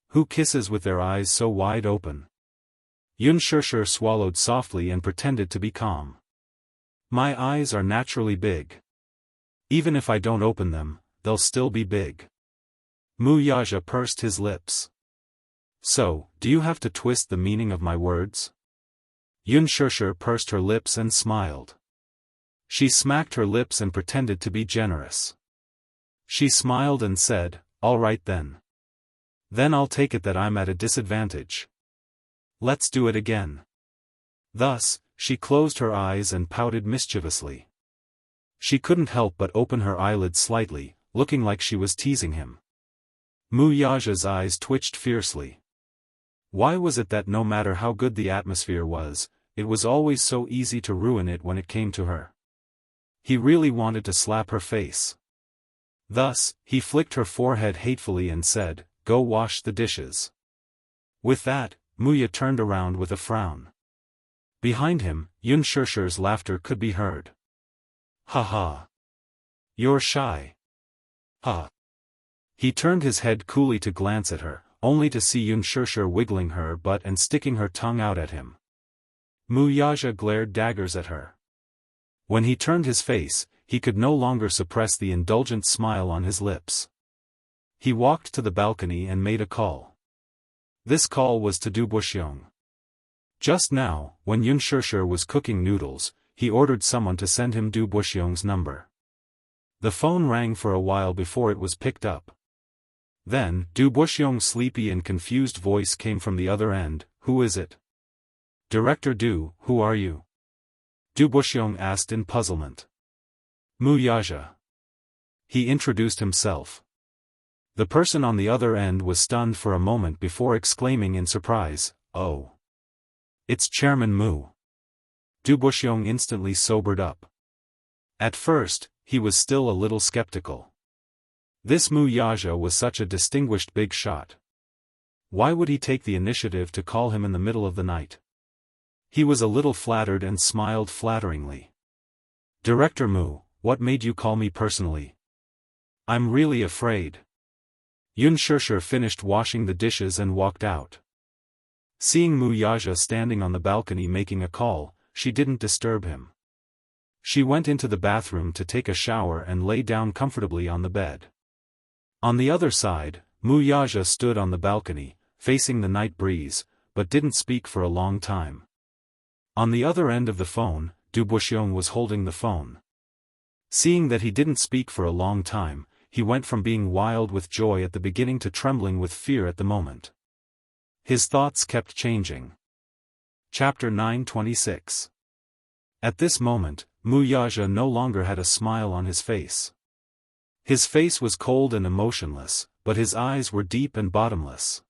Who kisses with their eyes so wide open? Yunshirshir swallowed softly and pretended to be calm. "My eyes are naturally big. Even if I don't open them, they'll still be big." Muyaja pursed his lips. "So, do you have to twist the meaning of my words?" Yunshirshir pursed her lips and smiled. She smacked her lips and pretended to be generous. She smiled and said, "All right then. Then I'll take it that I'm at a disadvantage. Let's do it again." Thus, she closed her eyes and pouted mischievously. She couldn't help but open her eyelids slightly, looking like she was teasing him. Muyaja's eyes twitched fiercely. Why was it that no matter how good the atmosphere was, it was always so easy to ruin it when it came to her? He really wanted to slap her face. Thus, he flicked her forehead hatefully and said, "Go wash the dishes." With that, Muya turned around with a frown. Behind him, Yunshirshir's laughter could be heard. "Ha ha. You're shy. Ha." He turned his head coolly to glance at her, only to see Yunshirshir wiggling her butt and sticking her tongue out at him. Muyaja glared daggers at her. When he turned his face, he could no longer suppress the indulgent smile on his lips. He walked to the balcony and made a call. This call was to Du Buxiong. Just now, when Yunshirshir was cooking noodles, he ordered someone to send him Du Buxiong's number. The phone rang for a while before it was picked up. Then, Du Buxiong's sleepy and confused voice came from the other end. "Who is it?" "Director Du, who are you?" Du Buxiong asked in puzzlement. "Muyaja." He introduced himself. The person on the other end was stunned for a moment before exclaiming in surprise, "Oh. It's Chairman Mu." Du Buxiong instantly sobered up. At first, he was still a little skeptical. This Muyaja was such a distinguished big shot. Why would he take the initiative to call him in the middle of the night? He was a little flattered and smiled flatteringly. "Director Mu, what made you call me personally?" "I'm really afraid." Yunshirshir finished washing the dishes and walked out. Seeing Muyaja standing on the balcony making a call, she didn't disturb him. She went into the bathroom to take a shower and lay down comfortably on the bed. On the other side, Muyaja stood on the balcony, facing the night breeze, but didn't speak for a long time. On the other end of the phone, Du Buxiong was holding the phone. Seeing that he didn't speak for a long time, he went from being wild with joy at the beginning to trembling with fear at the moment. His thoughts kept changing. Chapter 926. At this moment, Muyaja no longer had a smile on his face. His face was cold and emotionless, but his eyes were deep and bottomless.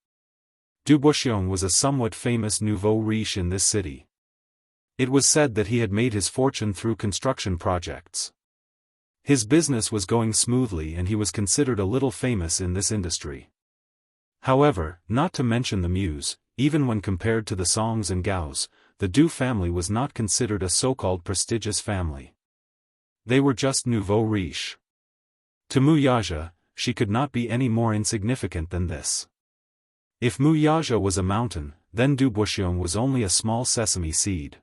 Du Buxiong was a somewhat famous nouveau riche in this city. It was said that he had made his fortune through construction projects. His business was going smoothly and he was considered a little famous in this industry. However, not to mention the Muse, even when compared to the Songs and Gaos, the Du family was not considered a so-called prestigious family. They were just nouveau riche. To Muyaja, she could not be any more insignificant than this. If Muyaja was a mountain, then Du Buxiong was only a small sesame seed.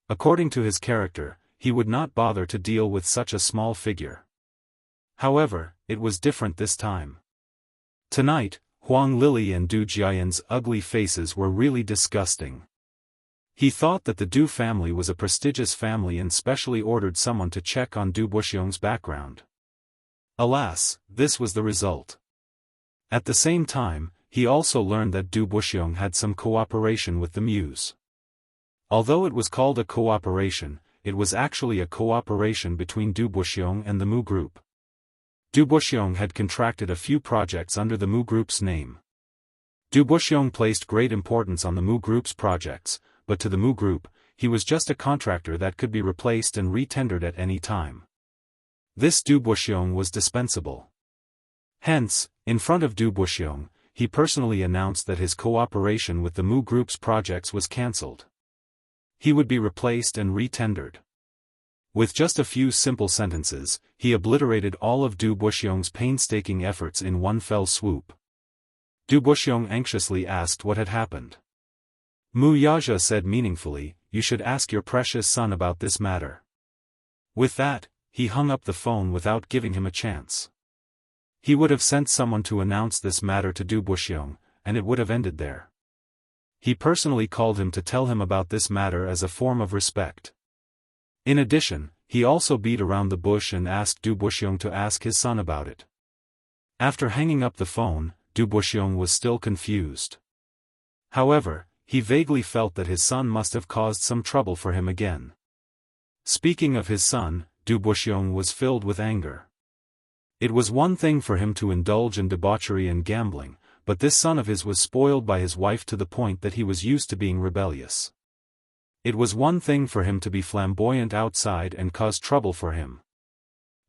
According to his character, he would not bother to deal with such a small figure. However, it was different this time. Tonight, Huang Lili and Du Jiayan's ugly faces were really disgusting. He thought that the Du family was a prestigious family and specially ordered someone to check on Du Buxiong's background. Alas, this was the result. At the same time, he also learned that Du Buxiong had some cooperation with the Muse. Although it was called a cooperation, it was actually a cooperation between Du Buxiong and the Mu Group. Du Buxiong had contracted a few projects under the Mu Group's name. Du Buxiong placed great importance on the Mu Group's projects, but to the Mu Group, he was just a contractor that could be replaced and retendered at any time. This Du Buxiong was dispensable. Hence, in front of Du Buxiong, he personally announced that his cooperation with the Mu Group's projects was cancelled. He would be replaced and retendered. With just a few simple sentences, he obliterated all of Du Buxiong's painstaking efforts in one fell swoop. Du Buxiong anxiously asked what had happened. Mu Yaxia said meaningfully, "You should ask your precious son about this matter." With that, he hung up the phone without giving him a chance. He would have sent someone to announce this matter to Du Buxiong, and it would have ended there. He personally called him to tell him about this matter as a form of respect. In addition, he also beat around the bush and asked Du Buxiong to ask his son about it. After hanging up the phone, Du Buxiong was still confused. However, he vaguely felt that his son must have caused some trouble for him again. Speaking of his son, Du Buxiong was filled with anger. It was one thing for him to indulge in debauchery and gambling, but this son of his was spoiled by his wife to the point that he was used to being rebellious. It was one thing for him to be flamboyant outside and cause trouble for him.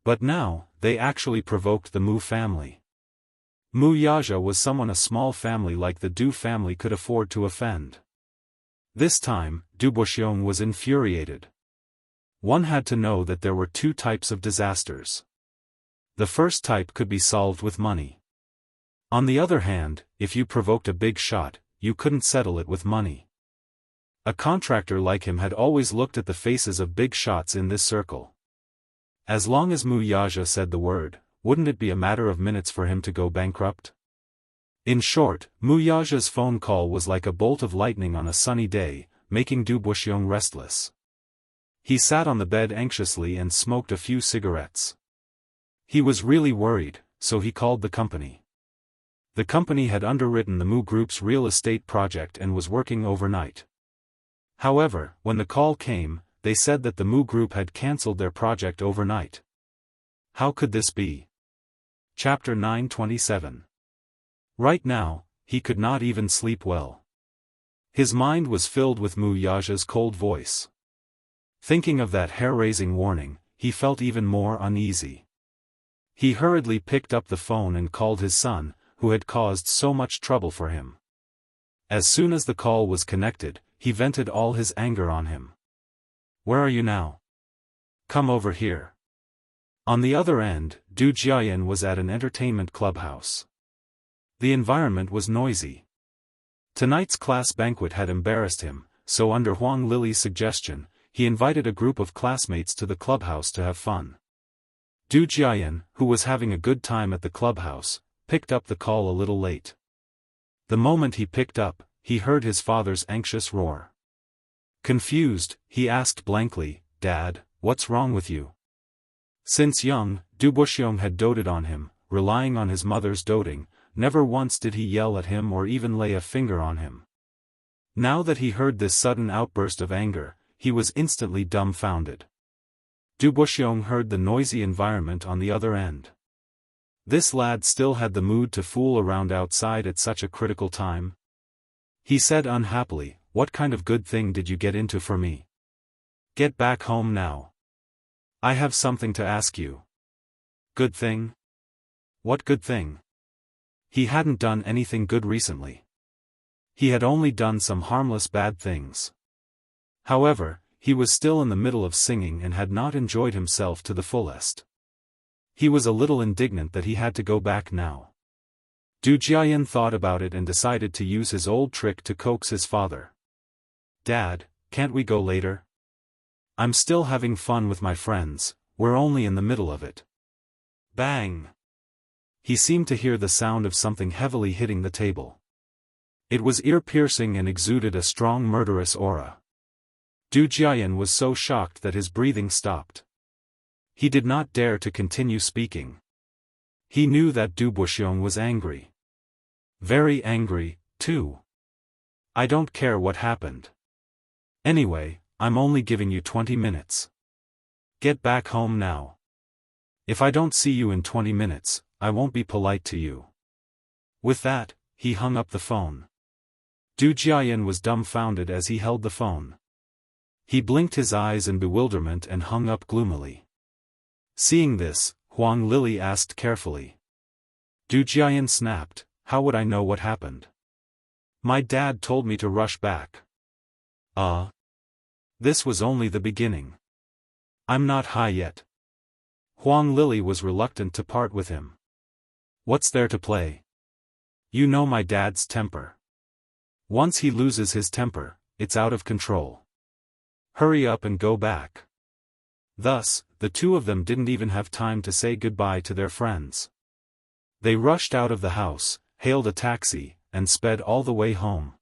But now, they actually provoked the Mu family. Mu Yaxia was someone a small family like the Du family could afford to offend. This time, Du Buxiong was infuriated. One had to know that there were two types of disasters. The first type could be solved with money. On the other hand, if you provoked a big shot, you couldn't settle it with money. A contractor like him had always looked at the faces of big shots in this circle. As long as Mu Yaxia said the word, wouldn't it be a matter of minutes for him to go bankrupt? In short, Mu Yaxia's phone call was like a bolt of lightning on a sunny day, making Du Buxiong restless. He sat on the bed anxiously and smoked a few cigarettes. He was really worried, so he called the company. The company had underwritten the Mu Group's real estate project and was working overnight. However, when the call came, they said that the Mu Group had cancelled their project overnight. How could this be? Chapter 927. Right now, he could not even sleep well. His mind was filled with Mu Yaxia's cold voice. Thinking of that hair-raising warning, he felt even more uneasy. He hurriedly picked up the phone and called his son, who had caused so much trouble for him. As soon as the call was connected, he vented all his anger on him. "Where are you now? Come over here." On the other end, Du Jiayan was at an entertainment clubhouse. The environment was noisy. Tonight's class banquet had embarrassed him, so under Huang Lili's suggestion, he invited a group of classmates to the clubhouse to have fun. Du Jiayan, who was having a good time at the clubhouse, picked up the call a little late. The moment he picked up, he heard his father's anxious roar. Confused, he asked blankly, "Dad, what's wrong with you?" Since young, Du Buxiong had doted on him, relying on his mother's doting. Never once did he yell at him or even lay a finger on him. Now that he heard this sudden outburst of anger, he was instantly dumbfounded. Du Buxiong heard the noisy environment on the other end. This lad still had the mood to fool around outside at such a critical time? He said unhappily, "What kind of good thing did you get into for me? Get back home now. I have something to ask you." Good thing? What good thing? He hadn't done anything good recently. He had only done some harmless bad things. However, he was still in the middle of singing and had not enjoyed himself to the fullest. He was a little indignant that he had to go back now. Du Jiayan thought about it and decided to use his old trick to coax his father. "Dad, can't we go later? I'm still having fun with my friends, we're only in the middle of it." Bang! he seemed to hear the sound of something heavily hitting the table. It was ear-piercing and exuded a strong murderous aura. Du Jiayan was so shocked that his breathing stopped. He did not dare to continue speaking. He knew that Du Buxiong was angry. Very angry, too. I don't care what happened. Anyway, I'm only giving you 20 minutes. Get back home now. If I don't see you in 20 minutes, I won't be polite to you. With that, he hung up the phone. Du Jiayan was dumbfounded as he held the phone. He blinked his eyes in bewilderment and hung up gloomily. Seeing this, Huang Lili asked carefully. Du Jiayan snapped, how would I know what happened? My dad told me to rush back. This was only the beginning. I'm not high yet. Huang Lili was reluctant to part with him. What's there to play? You know my dad's temper. Once he loses his temper, it's out of control. Hurry up and go back. Thus, the two of them didn't even have time to say goodbye to their friends. They rushed out of the house, hailed a taxi, and sped all the way home.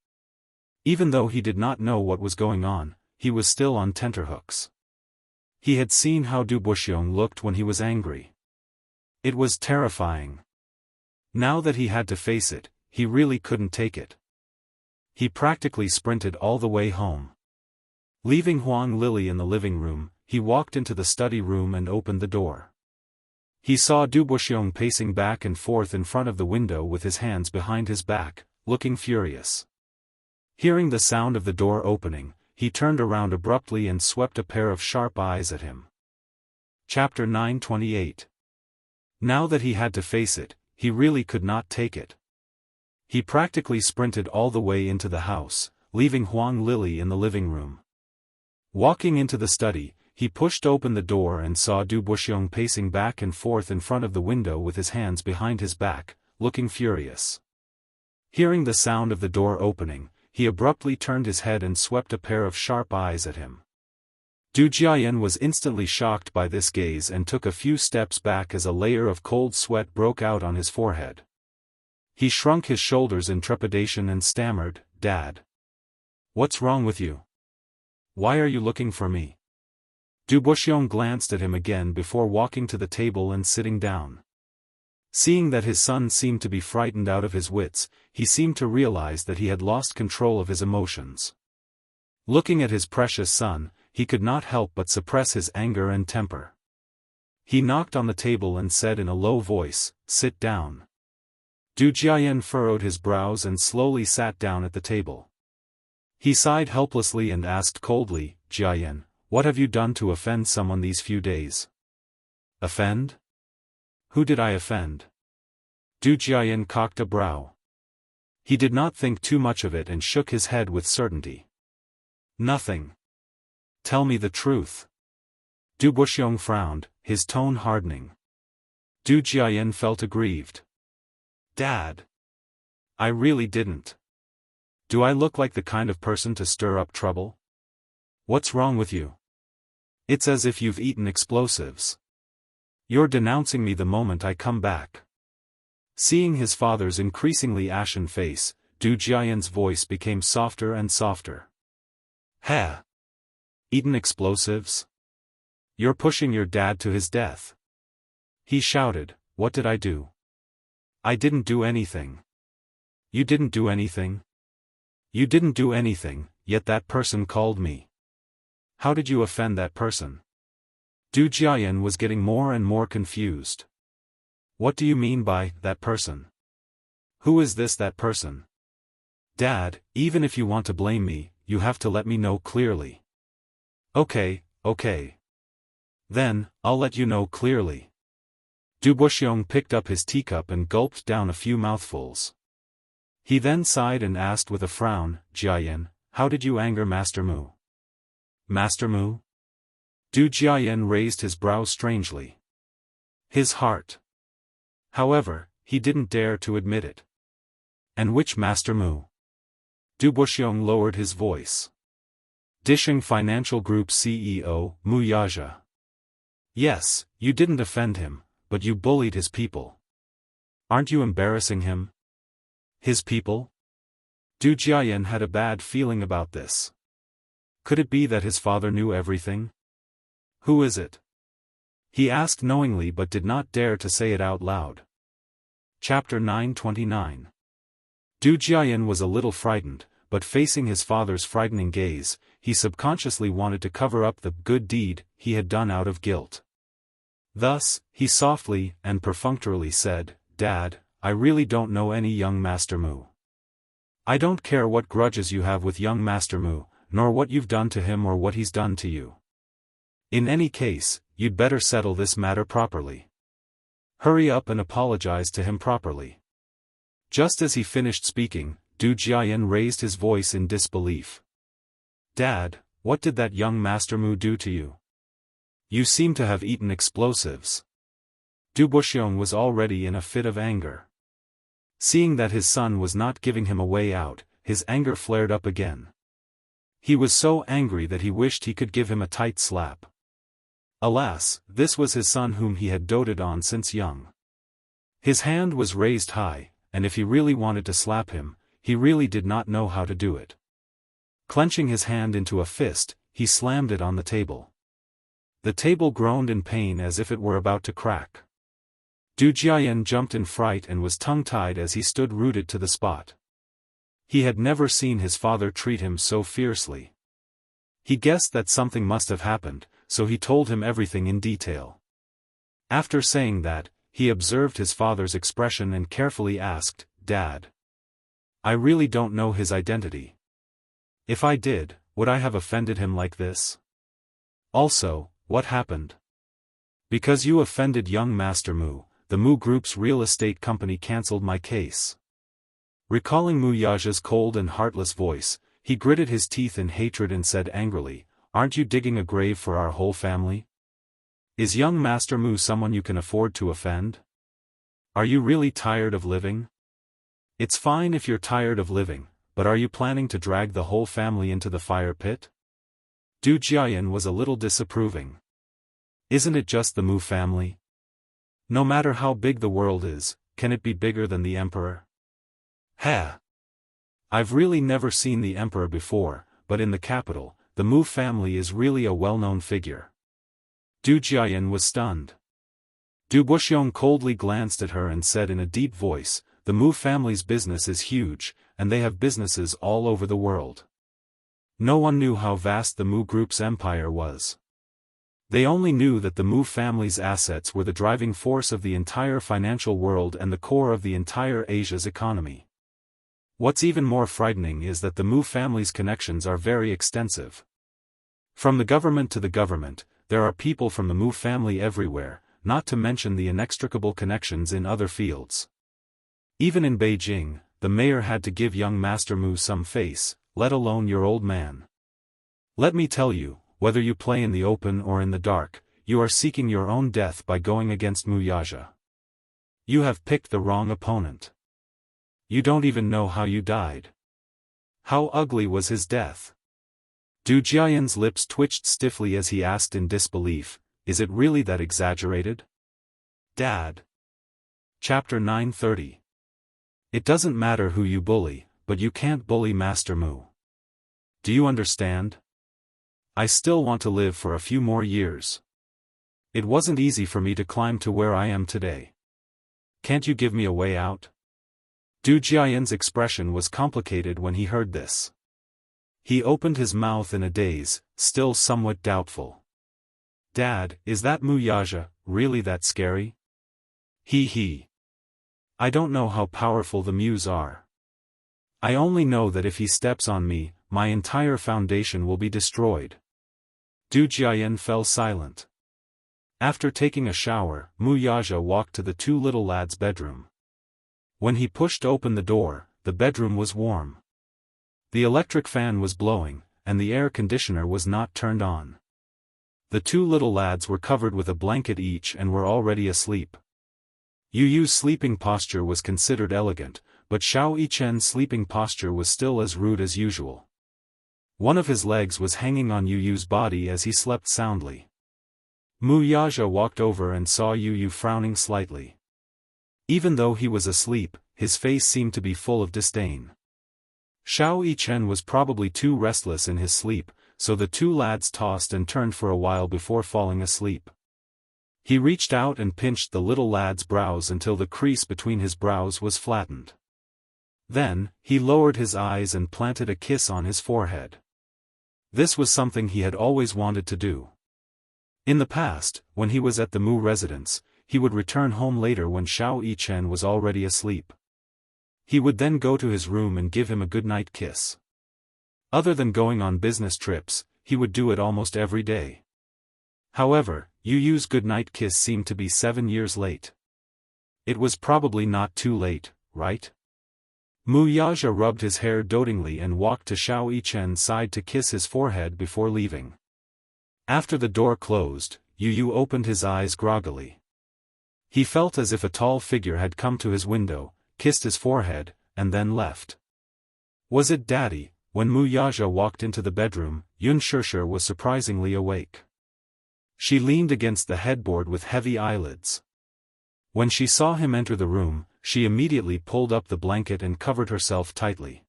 Even though he did not know what was going on, he was still on tenterhooks. He had seen how Du Buxiong looked when he was angry. It was terrifying. Now that he had to face it, he really couldn't take it. He practically sprinted all the way home. Leaving Huang Lili in the living room, he walked into the study room and opened the door. He saw Du Buxiong pacing back and forth in front of the window with his hands behind his back, looking furious. Hearing the sound of the door opening, he turned around abruptly and swept a pair of sharp eyes at him. Chapter 928. Now that he had to face it, he really could not take it. He practically sprinted all the way into the house, leaving Huang Lili in the living room. Walking into the study, he pushed open the door and saw Du Buxiong pacing back and forth in front of the window with his hands behind his back, looking furious. Hearing the sound of the door opening, he abruptly turned his head and swept a pair of sharp eyes at him. Du Jiayan was instantly shocked by this gaze and took a few steps back as a layer of cold sweat broke out on his forehead. He shrunk his shoulders in trepidation and stammered, "Dad. What's wrong with you? Why are you looking for me?" Du Buxiong glanced at him again before walking to the table and sitting down. Seeing that his son seemed to be frightened out of his wits, he seemed to realize that he had lost control of his emotions. Looking at his precious son, he could not help but suppress his anger and temper. He knocked on the table and said in a low voice, "Sit down." Du Jiayan furrowed his brows and slowly sat down at the table. He sighed helplessly and asked coldly, "Jiayan, what have you done to offend someone these few days?" "Offend? Who did I offend?" Du Jiayan cocked a brow. He did not think too much of it and shook his head with certainty. "Nothing. Tell me the truth." Du Buxiong frowned, his tone hardening. Du Jiayan felt aggrieved. "Dad. I really didn't. Do I look like the kind of person to stir up trouble? What's wrong with you? It's as if you've eaten explosives. You're denouncing me the moment I come back." Seeing his father's increasingly ashen face, Du Jiayan's voice became softer and softer. "Heh. Eaten explosives? You're pushing your dad to his death." He shouted, "What did I do? I didn't do anything." "You didn't do anything? You didn't do anything, yet that person called me. How did you offend that person?" Du Jiayan was getting more and more confused. "What do you mean by that person? Who is that person?" "Dad, even if you want to blame me, you have to let me know clearly." Okay. Then, I'll let you know clearly." Du Buxiong picked up his teacup and gulped down a few mouthfuls. He then sighed and asked with a frown, "Jiayan, how did you anger Master Mu?" "Master Mu?" Du Jiayan raised his brows strangely. His heart. However, he didn't dare to admit it. "And which Master Mu?" Du Buxiong lowered his voice. "Disheng Financial Group CEO, Mu Yazha. Yes, you didn't offend him, but you bullied his people." Aren't you embarrassing him? His people? Du Jiayan had a bad feeling about this. Could it be that his father knew everything? Who is it? He asked knowingly but did not dare to say it out loud. Chapter 929. Du Jiayan was a little frightened, but facing his father's frightening gaze, he subconsciously wanted to cover up the good deed he had done out of guilt. Thus, he softly and perfunctorily said, "Dad, I really don't know any young Master Mu. I don't care what grudges you have with young Master Mu, nor what you've done to him or what he's done to you. In any case, you'd better settle this matter properly. Hurry up and apologize to him properly." Just as he finished speaking, Du Jiayan raised his voice in disbelief. "Dad, what did that young Master Mu do to you? You seem to have eaten explosives." Du Buxiong was already in a fit of anger. Seeing that his son was not giving him a way out, his anger flared up again. He was so angry that he wished he could give him a tight slap. Alas, this was his son whom he had doted on since young. His hand was raised high, and if he really wanted to slap him, he really did not know how to do it. Clenching his hand into a fist, he slammed it on the table. The table groaned in pain as if it were about to crack. Du Jiayan jumped in fright and was tongue-tied as he stood rooted to the spot. He had never seen his father treat him so fiercely. He guessed that something must have happened, so he told him everything in detail. After saying that, he observed his father's expression and carefully asked, "Dad, I really don't know his identity. If I did, would I have offended him like this? Also, what happened? Because you offended young Master Mu, the Mu Group's real estate company cancelled my case." Recalling Mu Yaja's cold and heartless voice, he gritted his teeth in hatred and said angrily, "Aren't you digging a grave for our whole family? Is young Master Mu someone you can afford to offend? Are you really tired of living? It's fine if you're tired of living, but are you planning to drag the whole family into the fire pit?" Du Jiayan was a little disapproving. "Isn't it just the Mu family? No matter how big the world is, can it be bigger than the Emperor? Ha! I've really never seen the Emperor before, but in the capital, the Mu family is really a well-known figure." Du Jiayan was stunned. Du Buxiong coldly glanced at her and said in a deep voice, "The Mu family's business is huge, and they have businesses all over the world." No one knew how vast the Mu Group's empire was. They only knew that the Mu family's assets were the driving force of the entire financial world and the core of the entire Asia's economy. What's even more frightening is that the Mu family's connections are very extensive. From the government to the government, there are people from the Mu family everywhere, not to mention the inextricable connections in other fields. Even in Beijing, the mayor had to give young Master Mu some face, let alone your old man. Let me tell you, whether you play in the open or in the dark, you are seeking your own death by going against Mu Yaja. You have picked the wrong opponent. You don't even know how you died. How ugly was his death? Du Jiayan's lips twitched stiffly as he asked in disbelief, "Is it really that exaggerated? Dad?" Chapter 930. It doesn't matter who you bully, but you can't bully Master Mu. Do you understand? I still want to live for a few more years. It wasn't easy for me to climb to where I am today. Can't you give me a way out? Du Jiayan's expression was complicated when he heard this. He opened his mouth in a daze, still somewhat doubtful. "Dad, is that Mu Yaja really that scary?" He. I don't know how powerful the Muse are. I only know that if he steps on me, my entire foundation will be destroyed." Du Jiayan fell silent. After taking a shower, Mu Yaja walked to the two little lads' bedroom. When he pushed open the door, the bedroom was warm. The electric fan was blowing, and the air conditioner was not turned on. The two little lads were covered with a blanket each and were already asleep. Yu Yu's sleeping posture was considered elegant, but Xiao Yichen's sleeping posture was still as rude as usual. One of his legs was hanging on Yu Yu's body as he slept soundly. Mu Yaja walked over and saw Yu Yu frowning slightly. Even though he was asleep, his face seemed to be full of disdain. Xiao Yichen was probably too restless in his sleep, so the two lads tossed and turned for a while before falling asleep. He reached out and pinched the little lad's brows until the crease between his brows was flattened. Then, he lowered his eyes and planted a kiss on his forehead. This was something he had always wanted to do. In the past, when he was at the Mu residence, he would return home later when Xiao Yichen was already asleep. He would then go to his room and give him a goodnight kiss. Other than going on business trips, he would do it almost every day. However, Yu Yu's goodnight kiss seemed to be 7 years late. It was probably not too late, right? Mu Yaja rubbed his hair dotingly and walked to Xiao Yichen's side to kiss his forehead before leaving. After the door closed, Yu Yu opened his eyes groggily. He felt as if a tall figure had come to his window, kissed his forehead, and then left. Was it Daddy? When Mu Yaja walked into the bedroom, Yun Shishir was surprisingly awake. She leaned against the headboard with heavy eyelids. When she saw him enter the room, she immediately pulled up the blanket and covered herself tightly.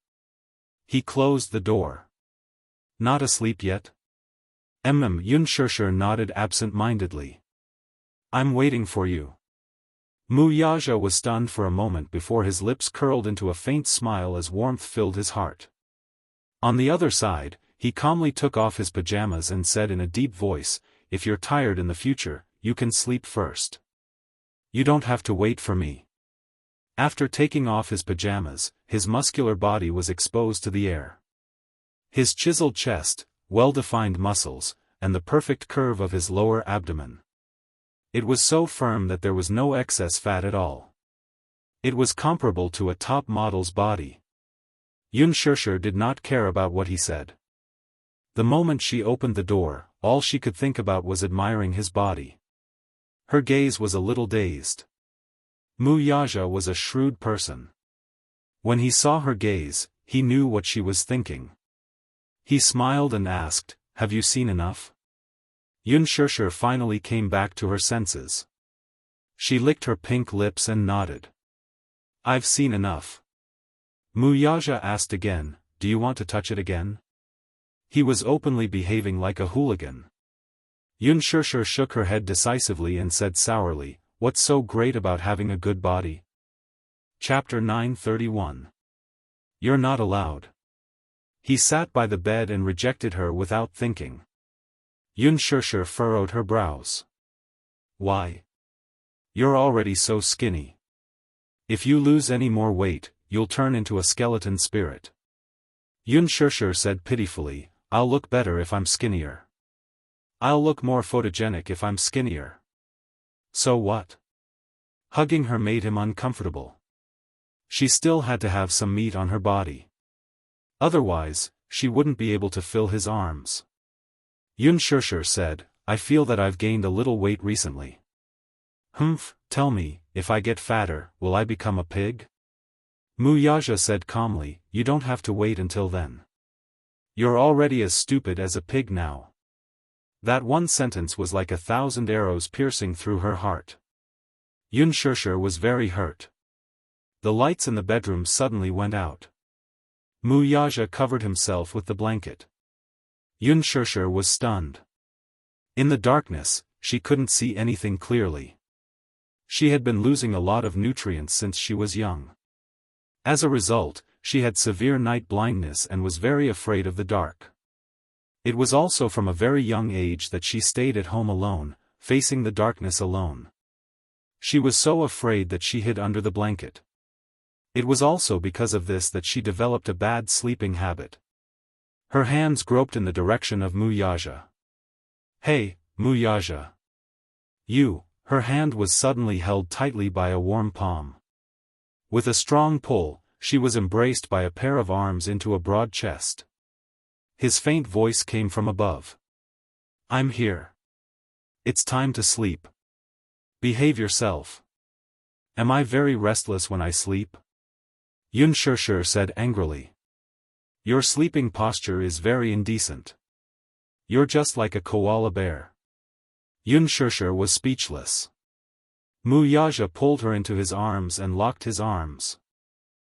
He closed the door. Not asleep yet? Yun Shishir nodded absent-mindedly. I'm waiting for you. Mu Yaja was stunned for a moment before his lips curled into a faint smile as warmth filled his heart. On the other side, he calmly took off his pajamas and said in a deep voice, "If you're tired in the future, you can sleep first. You don't have to wait for me." After taking off his pajamas, his muscular body was exposed to the air. His chiseled chest, well-defined muscles, and the perfect curve of his lower abdomen. It was so firm that there was no excess fat at all. It was comparable to a top model's body. Yun Shishir did not care about what he said. The moment she opened the door, all she could think about was admiring his body. Her gaze was a little dazed. Mu Yaja was a shrewd person. When he saw her gaze, he knew what she was thinking. He smiled and asked, "Have you seen enough?" Yun Shishir finally came back to her senses. She licked her pink lips and nodded. "I've seen enough." Mu Yaja asked again, "Do you want to touch it again?" He was openly behaving like a hooligan. Yun Shishir shook her head decisively and said sourly, "What's so great about having a good body?" Chapter 931. You're not allowed. He sat by the bed and rejected her without thinking. Yun Shishir furrowed her brows. "Why? You're already so skinny. If you lose any more weight, you'll turn into a skeleton spirit." Yun Shishir said pitifully, "I'll look better if I'm skinnier. I'll look more photogenic if I'm skinnier. So what?" Hugging her made him uncomfortable. She still had to have some meat on her body. Otherwise, she wouldn't be able to fill his arms. Yun Shishir said, "I feel that I've gained a little weight recently." "Humph, tell me, if I get fatter, will I become a pig?" Mu Yaja said calmly, "You don't have to wait until then. You're already as stupid as a pig now." That one sentence was like 1,000 arrows piercing through her heart. Yun Shishir was very hurt. The lights in the bedroom suddenly went out. Mu Yaja covered himself with the blanket. Yun Shishir was stunned. In the darkness, she couldn't see anything clearly. She had been losing a lot of nutrients since she was young. As a result, she had severe night blindness and was very afraid of the dark. It was also from a very young age that she stayed at home alone, facing the darkness alone. She was so afraid that she hid under the blanket. It was also because of this that she developed a bad sleeping habit. Her hands groped in the direction of Mu Yaja. "Hey, Mu Yaja." Her hand was suddenly held tightly by a warm palm. With a strong pull, she was embraced by a pair of arms into a broad chest. His faint voice came from above. "I'm here. It's time to sleep. Behave yourself. Am I very restless when I sleep?" Yun Shishir said angrily. "Your sleeping posture is very indecent. You're just like a koala bear." Yun Shishir was speechless. Mu Yaja pulled her into his arms and locked his arms.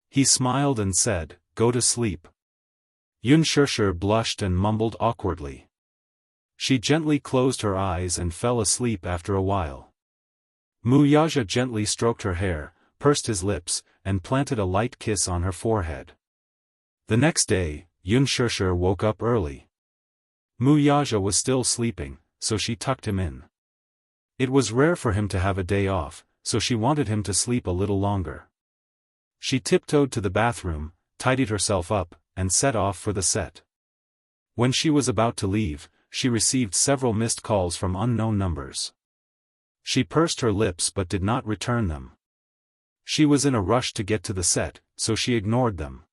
He smiled and said, "Go to sleep." Yun Shishir blushed and mumbled awkwardly. She gently closed her eyes and fell asleep after a while. Mu Yaja gently stroked her hair, pursed his lips, and planted a light kiss on her forehead. The next day, Yun Shishir woke up early. Mu Yaja was still sleeping, so she tucked him in. It was rare for him to have a day off, so she wanted him to sleep a little longer. She tiptoed to the bathroom, tidied herself up, and set off for the set. When she was about to leave, she received several missed calls from unknown numbers. She pursed her lips but did not return them. She was in a rush to get to the set, so she ignored them.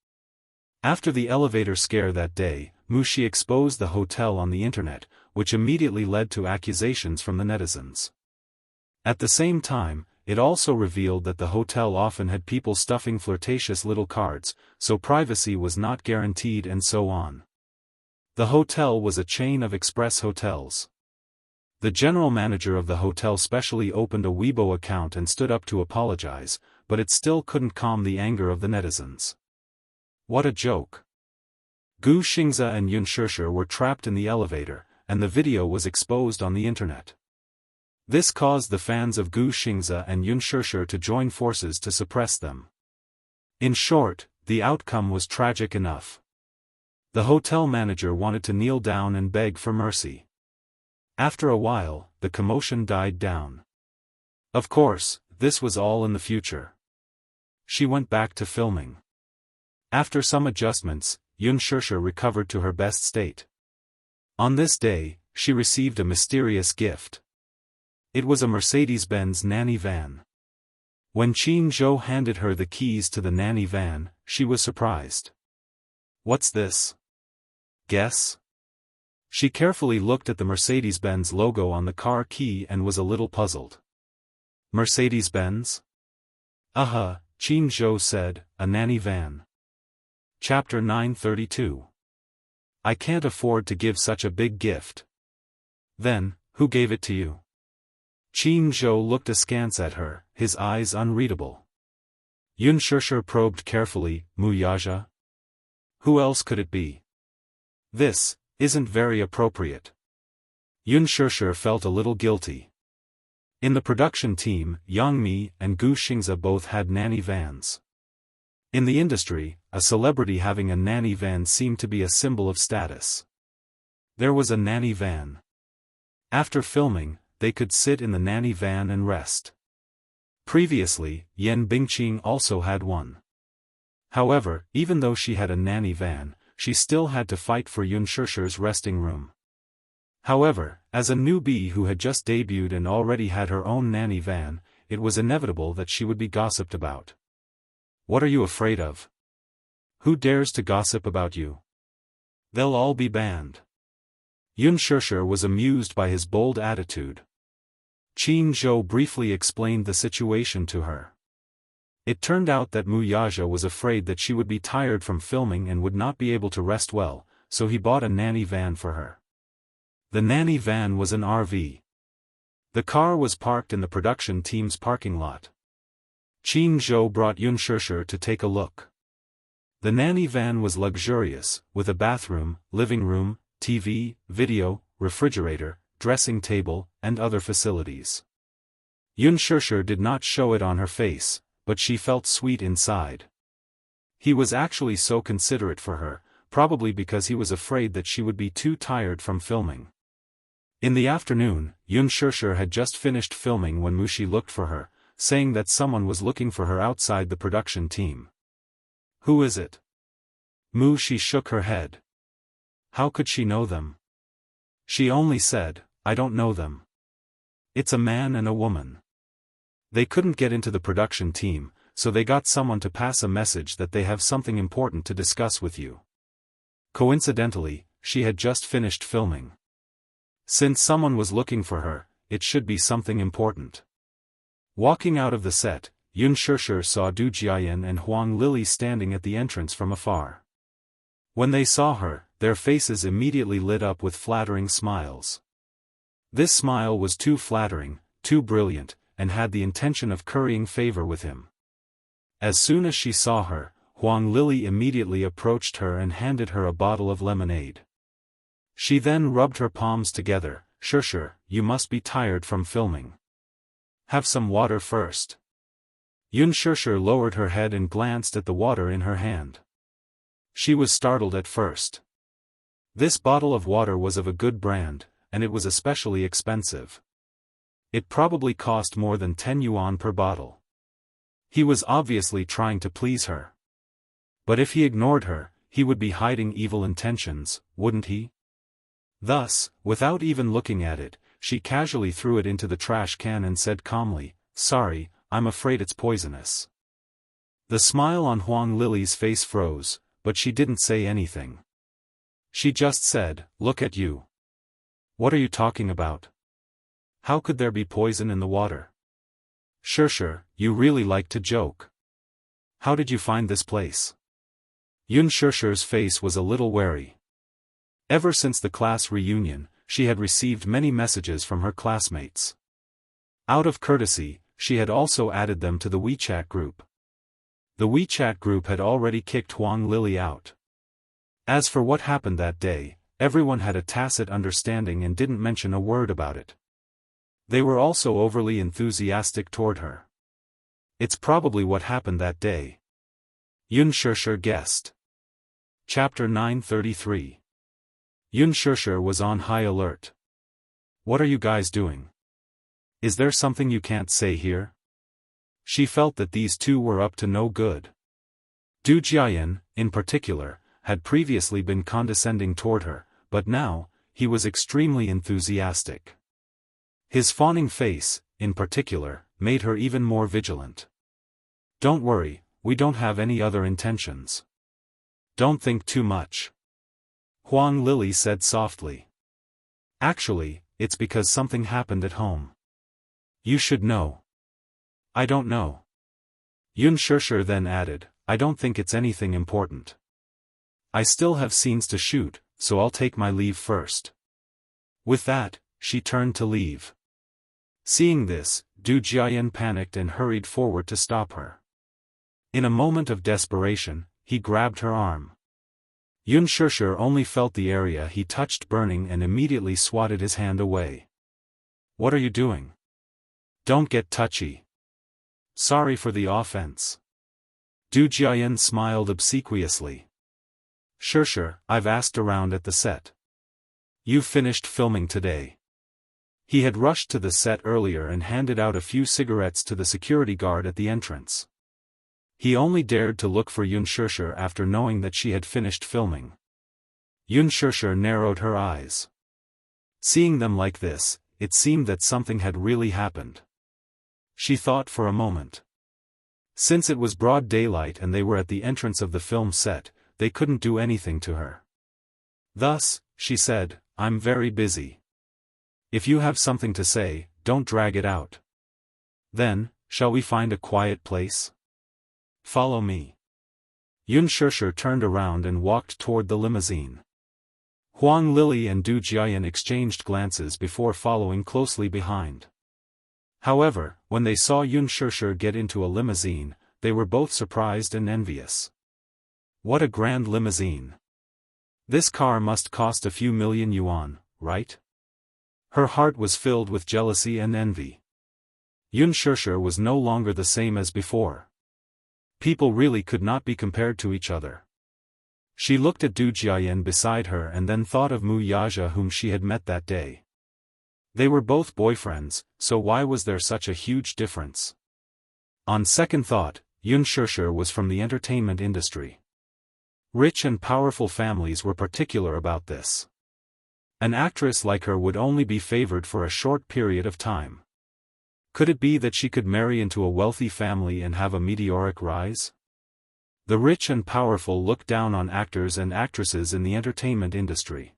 After the elevator scare that day, Mushi exposed the hotel on the internet, which immediately led to accusations from the netizens. At the same time, it also revealed that the hotel often had people stuffing flirtatious little cards, so privacy was not guaranteed and so on. The hotel was a chain of express hotels. The general manager of the hotel specially opened a Weibo account and stood up to apologize, but it still couldn't calm the anger of the netizens. What a joke. Gu Xingzhe and Yun Shishir were trapped in the elevator, and the video was exposed on the internet. This caused the fans of Gu Xingzhe and Yun Shishir to join forces to suppress them. In short, the outcome was tragic enough. The hotel manager wanted to kneel down and beg for mercy. After a while, the commotion died down. Of course, this was all in the future. She went back to filming. After some adjustments, Yun Shishir recovered to her best state. On this day, she received a mysterious gift. It was a Mercedes-Benz nanny van. When Qin Zhou handed her the keys to the nanny van, she was surprised. "What's this?" "Guess?" She carefully looked at the Mercedes-Benz logo on the car key and was a little puzzled. "Mercedes-Benz?" "Uh-huh," Qin Zhou said, "a nanny van." Chapter 932. I can't afford to give such a big gift. Then, who gave it to you? Qin Zhou looked askance at her, his eyes unreadable. Yun Shishir probed carefully, "Mu Yaja? Who else could it be? This isn't very appropriate." Yun Shishir felt a little guilty. In the production team, Yang Mi and Gu Xingzhe both had nanny vans. In the industry, a celebrity having a nanny van seemed to be a symbol of status. There was a nanny van. After filming, they could sit in the nanny van and rest. Previously, Yan Bingqing also had one. However, even though she had a nanny van, she still had to fight for Yun Shishir's resting room. However, as a newbie who had just debuted and already had her own nanny van, it was inevitable that she would be gossiped about. "What are you afraid of? Who dares to gossip about you? They'll all be banned." Yun Shishir was amused by his bold attitude. Qin Zhou briefly explained the situation to her. It turned out that Mu Yaja was afraid that she would be tired from filming and would not be able to rest well, so he bought a nanny van for her. The nanny van was an RV. The car was parked in the production team's parking lot. Qin Zhou brought Yun Shishir to take a look. The nanny van was luxurious, with a bathroom, living room, TV, video, refrigerator, dressing table, and other facilities. Yun Shishir did not show it on her face, but she felt sweet inside. He was actually so considerate for her, probably because he was afraid that she would be too tired from filming. In the afternoon, Yun Shishir had just finished filming when Mushi looked for her, saying that someone was looking for her outside the production team. "Who is it?" Mushi shook her head. How could she know them? She only said, "I don't know them. It's a man and a woman. They couldn't get into the production team, so they got someone to pass a message that they have something important to discuss with you." Coincidentally, she had just finished filming. Since someone was looking for her, it should be something important. Walking out of the set, Yun Shishir saw Du Jiayan and Huang Lili standing at the entrance from afar. When they saw her, their faces immediately lit up with flattering smiles. This smile was too flattering, too brilliant, and had the intention of currying favor with him. As soon as she saw her, Huang Lili immediately approached her and handed her a bottle of lemonade. She then rubbed her palms together. "Xianxia, you must be tired from filming. Have some water first." Xianxia lowered her head and glanced at the water in her hand. She was startled at first. This bottle of water was of a good brand, and it was especially expensive. It probably cost more than 10 yuan per bottle. He was obviously trying to please her. But if he ignored her, he would be hiding evil intentions, wouldn't he? Thus, without even looking at it, she casually threw it into the trash can and said calmly, "Sorry, I'm afraid it's poisonous." The smile on Huang Lili's face froze, but she didn't say anything. She just said, "Look at you. What are you talking about? How could there be poison in the water? Xianxia, you really like to joke. How did you find this place?" Xianxia's face was a little wary. Ever since the class reunion, she had received many messages from her classmates. Out of courtesy, she had also added them to the WeChat group. The WeChat group had already kicked Huang Lili out. As for what happened that day, everyone had a tacit understanding and didn't mention a word about it. They were also overly enthusiastic toward her. It's probably what happened that day. Xianxia guessed. Chapter 933. Xianxia was on high alert. "What are you guys doing? Is there something you can't say here?" She felt that these two were up to no good. Du Jiayan, in particular, had previously been condescending toward her, but now, he was extremely enthusiastic. His fawning face, in particular, made her even more vigilant. "Don't worry, we don't have any other intentions. Don't think too much," Huang Lili said softly. "Actually, it's because something happened at home. You should know." "I don't know." Xianxia then added, "I don't think it's anything important. I still have scenes to shoot, so I'll take my leave first." With that, she turned to leave. Seeing this, Du Jiayan panicked and hurried forward to stop her. In a moment of desperation, he grabbed her arm. Xianxia only felt the area he touched burning and immediately swatted his hand away. "What are you doing? Don't get touchy." "Sorry for the offense." Du Jiayan smiled obsequiously. "Xianxia, I've asked around at the set. You finished filming today." He had rushed to the set earlier and handed out a few cigarettes to the security guard at the entrance. He only dared to look for Xianxia after knowing that she had finished filming. Xianxia narrowed her eyes. Seeing them like this, it seemed that something had really happened. She thought for a moment. Since it was broad daylight and they were at the entrance of the film set, they couldn't do anything to her. Thus, she said, "I'm very busy. If you have something to say, don't drag it out. Then, shall we find a quiet place? Follow me." Xianxia turned around and walked toward the limousine. Huang Lili and Du Jiayan exchanged glances before following closely behind. However, when they saw Xianxia get into a limousine, they were both surprised and envious. What a grand limousine. This car must cost a few million yuan, right? Her heart was filled with jealousy and envy. Xianxia was no longer the same as before. People really could not be compared to each other. She looked at Du Jiayan beside her and then thought of Mu Yaja whom she had met that day. They were both boyfriends, so why was there such a huge difference? On second thought, Xianxia was from the entertainment industry. Rich and powerful families were particular about this. An actress like her would only be favored for a short period of time. Could it be that she could marry into a wealthy family and have a meteoric rise? The rich and powerful look down on actors and actresses in the entertainment industry.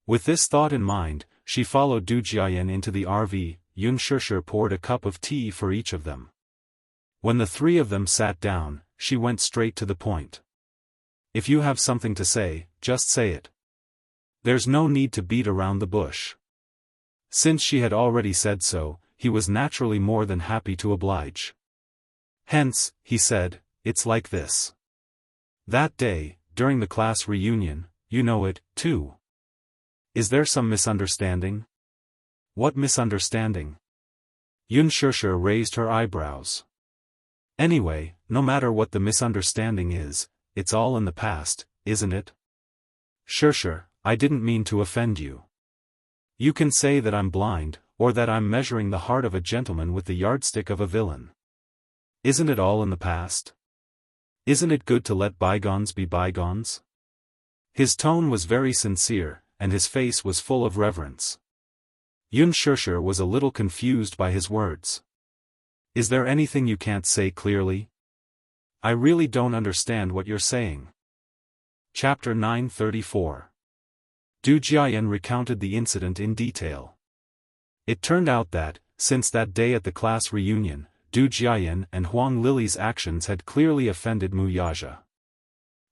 With this thought in mind, she followed Du Jiayan into the RV. Xianxia poured a cup of tea for each of them. When the three of them sat down, she went straight to the point. "If you have something to say, just say it. There's no need to beat around the bush." Since she had already said so, he was naturally more than happy to oblige. Hence, he said, it's like this. That day, during the class reunion, you know it, too. Is there some misunderstanding? What misunderstanding? Xianxia raised her eyebrows. Anyway, no matter what the misunderstanding is, it's all in the past, isn't it? Xianxia, I didn't mean to offend you. You can say that I'm blind, or that I'm measuring the heart of a gentleman with the yardstick of a villain. Isn't it all in the past? Isn't it good to let bygones be bygones? His tone was very sincere, and his face was full of reverence. Xianxia was a little confused by his words. Is there anything you can't say clearly? I really don't understand what you're saying. Chapter 934. Du Jiayan recounted the incident in detail. It turned out that, since that day at the class reunion, Du Jiayan and Huang Lily's actions had clearly offended Wuxia.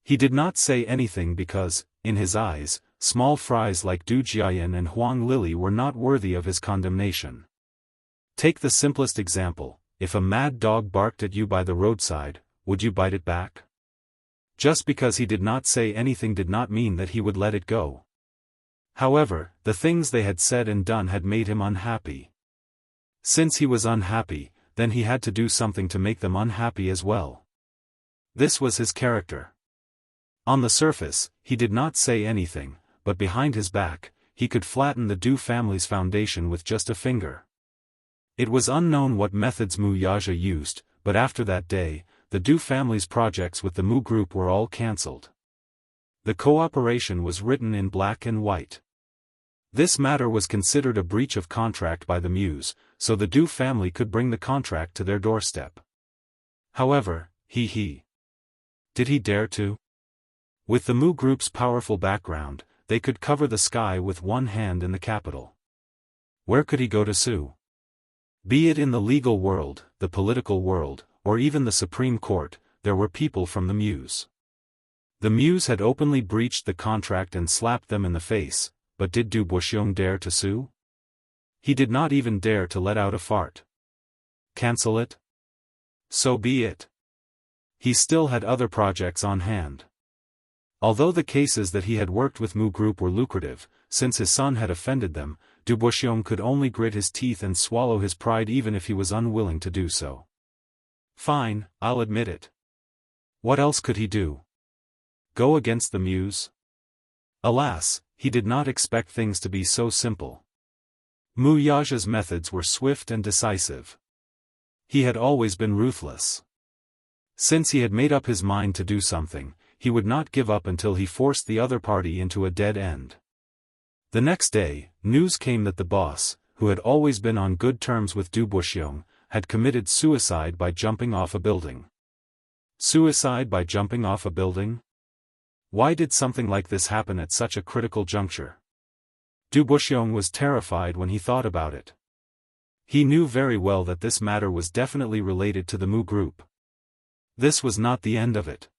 He did not say anything because, in his eyes, small fries like Du Jiayan and Huang Lily were not worthy of his condemnation. Take the simplest example, if a mad dog barked at you by the roadside, would you bite it back? Just because he did not say anything did not mean that he would let it go. However, the things they had said and done had made him unhappy. Since he was unhappy, then he had to do something to make them unhappy as well. This was his character. On the surface, he did not say anything, but behind his back, he could flatten the Du family's foundation with just a finger. It was unknown what methods Wuxia used, but after that day, the Du family's projects with the Mu group were all cancelled. The cooperation was written in black and white. This matter was considered a breach of contract by the Muse, so the Du family could bring the contract to their doorstep. However, did he dare to? With the Mu group's powerful background, they could cover the sky with one hand in the capital. Where could he go to sue? Be it in the legal world, the political world, or even the Supreme Court, there were people from the Muse. The Muse had openly breached the contract and slapped them in the face, but did Du Buxiong dare to sue? He did not even dare to let out a fart. Cancel it? So be it. He still had other projects on hand. Although the cases that he had worked with Mu Group were lucrative, since his son had offended them, Du Buxiong could only grit his teeth and swallow his pride even if he was unwilling to do so. Fine, I'll admit it. What else could he do? Go against the Muse? Alas, he did not expect things to be so simple. Wuxia's methods were swift and decisive. He had always been ruthless. Since he had made up his mind to do something, he would not give up until he forced the other party into a dead end. The next day, news came that the boss, who had always been on good terms with Du Buxiong, had committed suicide by jumping off a building. Suicide by jumping off a building? Why did something like this happen at such a critical juncture? Du Buxiong was terrified when he thought about it. He knew very well that this matter was definitely related to the Mu Group. This was not the end of it.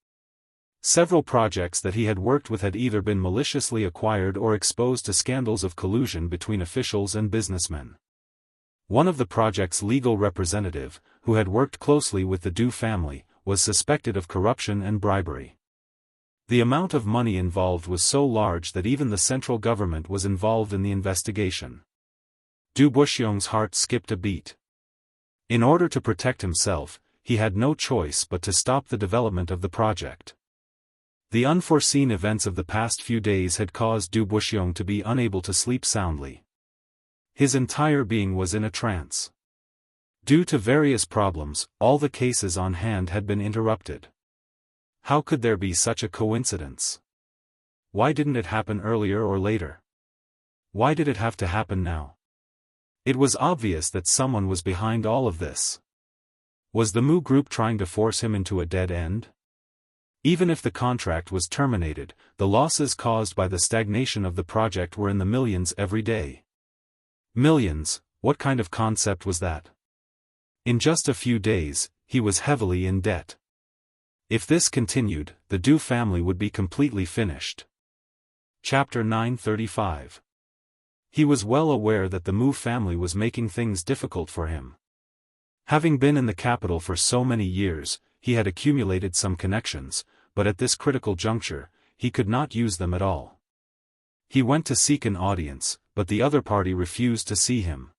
Several projects that he had worked with had either been maliciously acquired or exposed to scandals of collusion between officials and businessmen. One of the project's legal representative, who had worked closely with the Du family, was suspected of corruption and bribery. The amount of money involved was so large that even the central government was involved in the investigation. Du Buxiong's heart skipped a beat. In order to protect himself, he had no choice but to stop the development of the project. The unforeseen events of the past few days had caused Du Buxiong to be unable to sleep soundly. His entire being was in a trance. Due to various problems, all the cases on hand had been interrupted. How could there be such a coincidence? Why didn't it happen earlier or later? Why did it have to happen now? It was obvious that someone was behind all of this. Was the Mu Group trying to force him into a dead end? Even if the contract was terminated, the losses caused by the stagnation of the project were in the millions every day. Millions, what kind of concept was that? In just a few days, he was heavily in debt. If this continued, the Du family would be completely finished. Chapter 935. He was well aware that the Mu family was making things difficult for him. Having been in the capital for so many years, he had accumulated some connections, but at this critical juncture, he could not use them at all. He went to seek an audience, but the other party refused to see him.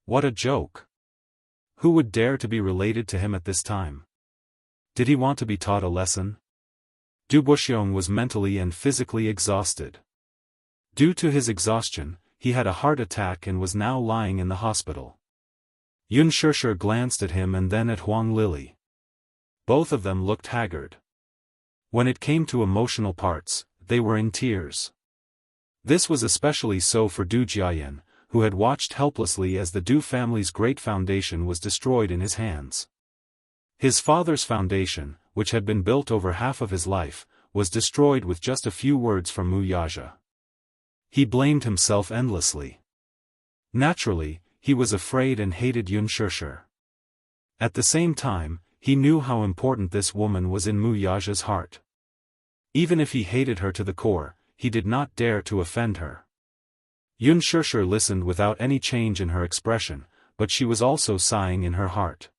What a joke! Who would dare to be related to him at this time? Did he want to be taught a lesson? Du Buxiong was mentally and physically exhausted. Due to his exhaustion, he had a heart attack and was now lying in the hospital. Yun Shishir glanced at him and then at Huang Lili. Both of them looked haggard. When it came to emotional parts, they were in tears. This was especially so for Du Jiayan, who had watched helplessly as the Du family's great foundation was destroyed in his hands. His father's foundation, which had been built over half of his life, was destroyed with just a few words from Mu Yaja. He blamed himself endlessly. Naturally, he was afraid and hated Yun Shishir. At the same time, he knew how important this woman was in Mu Yaja's heart. Even if he hated her to the core, he did not dare to offend her. Yun Shishir listened without any change in her expression, but she was also sighing in her heart.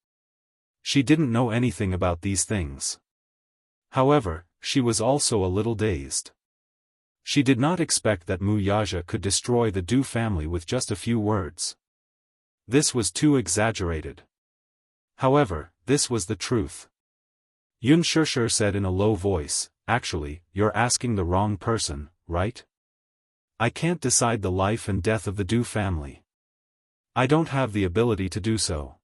She didn't know anything about these things. However, she was also a little dazed. She did not expect that Mu Yaja could destroy the Du family with just a few words. This was too exaggerated. However, this was the truth. Yun Shishir said in a low voice, "Actually, you're asking the wrong person, right? I can't decide the life and death of the Du family. I don't have the ability to do so.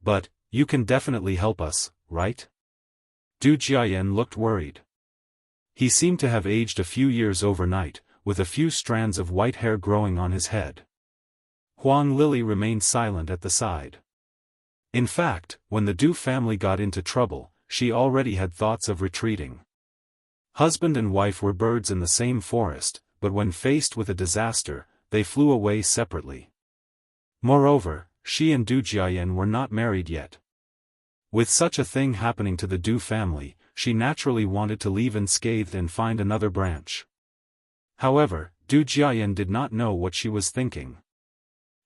But, you can definitely help us, right?" Du Jiayan looked worried. He seemed to have aged a few years overnight, with a few strands of white hair growing on his head. Huang Lili remained silent at the side. In fact, when the Du family got into trouble, she already had thoughts of retreating. Husband and wife were birds in the same forest, but when faced with a disaster, they flew away separately. Moreover, she and Du Jiayan were not married yet. With such a thing happening to the Du family, she naturally wanted to leave unscathed and find another branch. However, Du Jiayan did not know what she was thinking.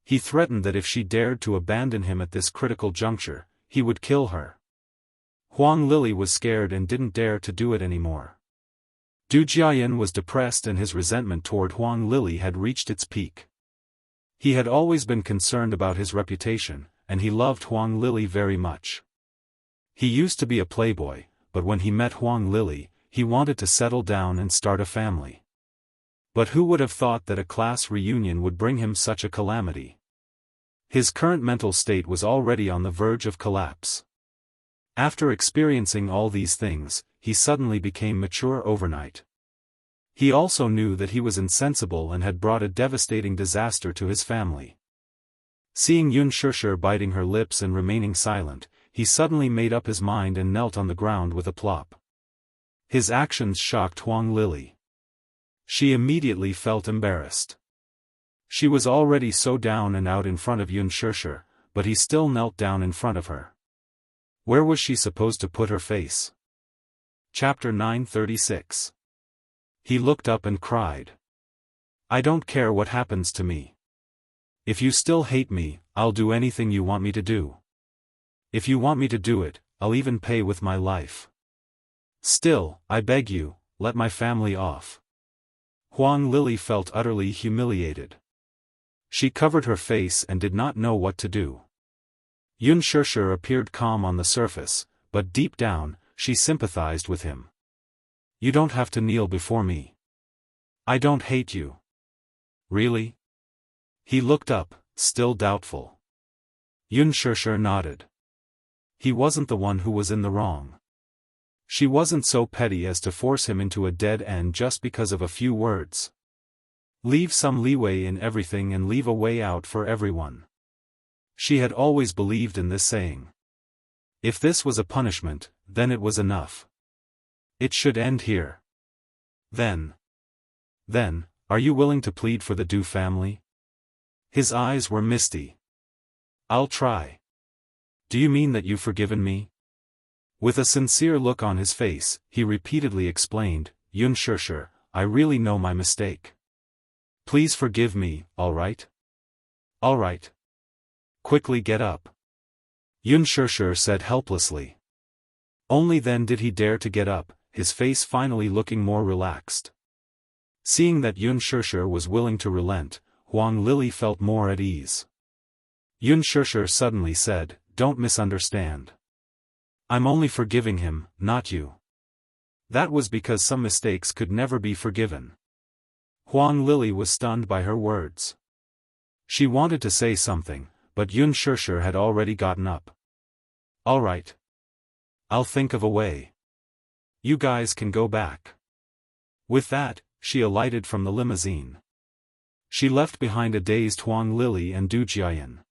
He threatened that if she dared to abandon him at this critical juncture, he would kill her. Huang Lili was scared and didn't dare to do it anymore. Du Jiayan was depressed and his resentment toward Huang Lili had reached its peak. He had always been concerned about his reputation, and he loved Huang Lili very much. He used to be a playboy, but when he met Huang Lili, he wanted to settle down and start a family. But who would have thought that a class reunion would bring him such a calamity? His current mental state was already on the verge of collapse. After experiencing all these things, he suddenly became mature overnight. He also knew that he was insensible and had brought a devastating disaster to his family. Seeing Yun Shishir biting her lips and remaining silent, he suddenly made up his mind and knelt on the ground with a plop. His actions shocked Huang Lili. She immediately felt embarrassed. She was already so down and out in front of Yun Shishir, but he still knelt down in front of her. Where was she supposed to put her face? Chapter 936. He looked up and cried. "I don't care what happens to me. If you still hate me, I'll do anything you want me to do. If you want me to do it, I'll even pay with my life. Still, I beg you, let my family off." Huang Lili felt utterly humiliated. She covered her face and did not know what to do. Yun Shishir appeared calm on the surface, but deep down, she sympathized with him. "You don't have to kneel before me. I don't hate you." "Really?" He looked up, still doubtful. Yun Shishir nodded. He wasn't the one who was in the wrong. She wasn't so petty as to force him into a dead end just because of a few words. Leave some leeway in everything and leave a way out for everyone. She had always believed in this saying. If this was a punishment, then it was enough. It should end here. Then, are you willing to plead for the Du family? His eyes were misty. "I'll try." "Do you mean that you've forgiven me?" With a sincere look on his face, he repeatedly explained, "Yun Shishir, I really know my mistake. Please forgive me, all right? All right. Quickly get up. Xianxia said helplessly. Only then did he dare to get up, his face finally looking more relaxed. Seeing that Xianxia was willing to relent, Huang Lili felt more at ease. Xianxia suddenly said, "Don't misunderstand. I'm only forgiving him, not you." That was because some mistakes could never be forgiven. Huang Lili was stunned by her words. She wanted to say something, but Xianxia had already gotten up. All right. I'll think of a way. You guys can go back. With that, she alighted from the limousine. She left behind a dazed Huang Lili and Du Jiayan.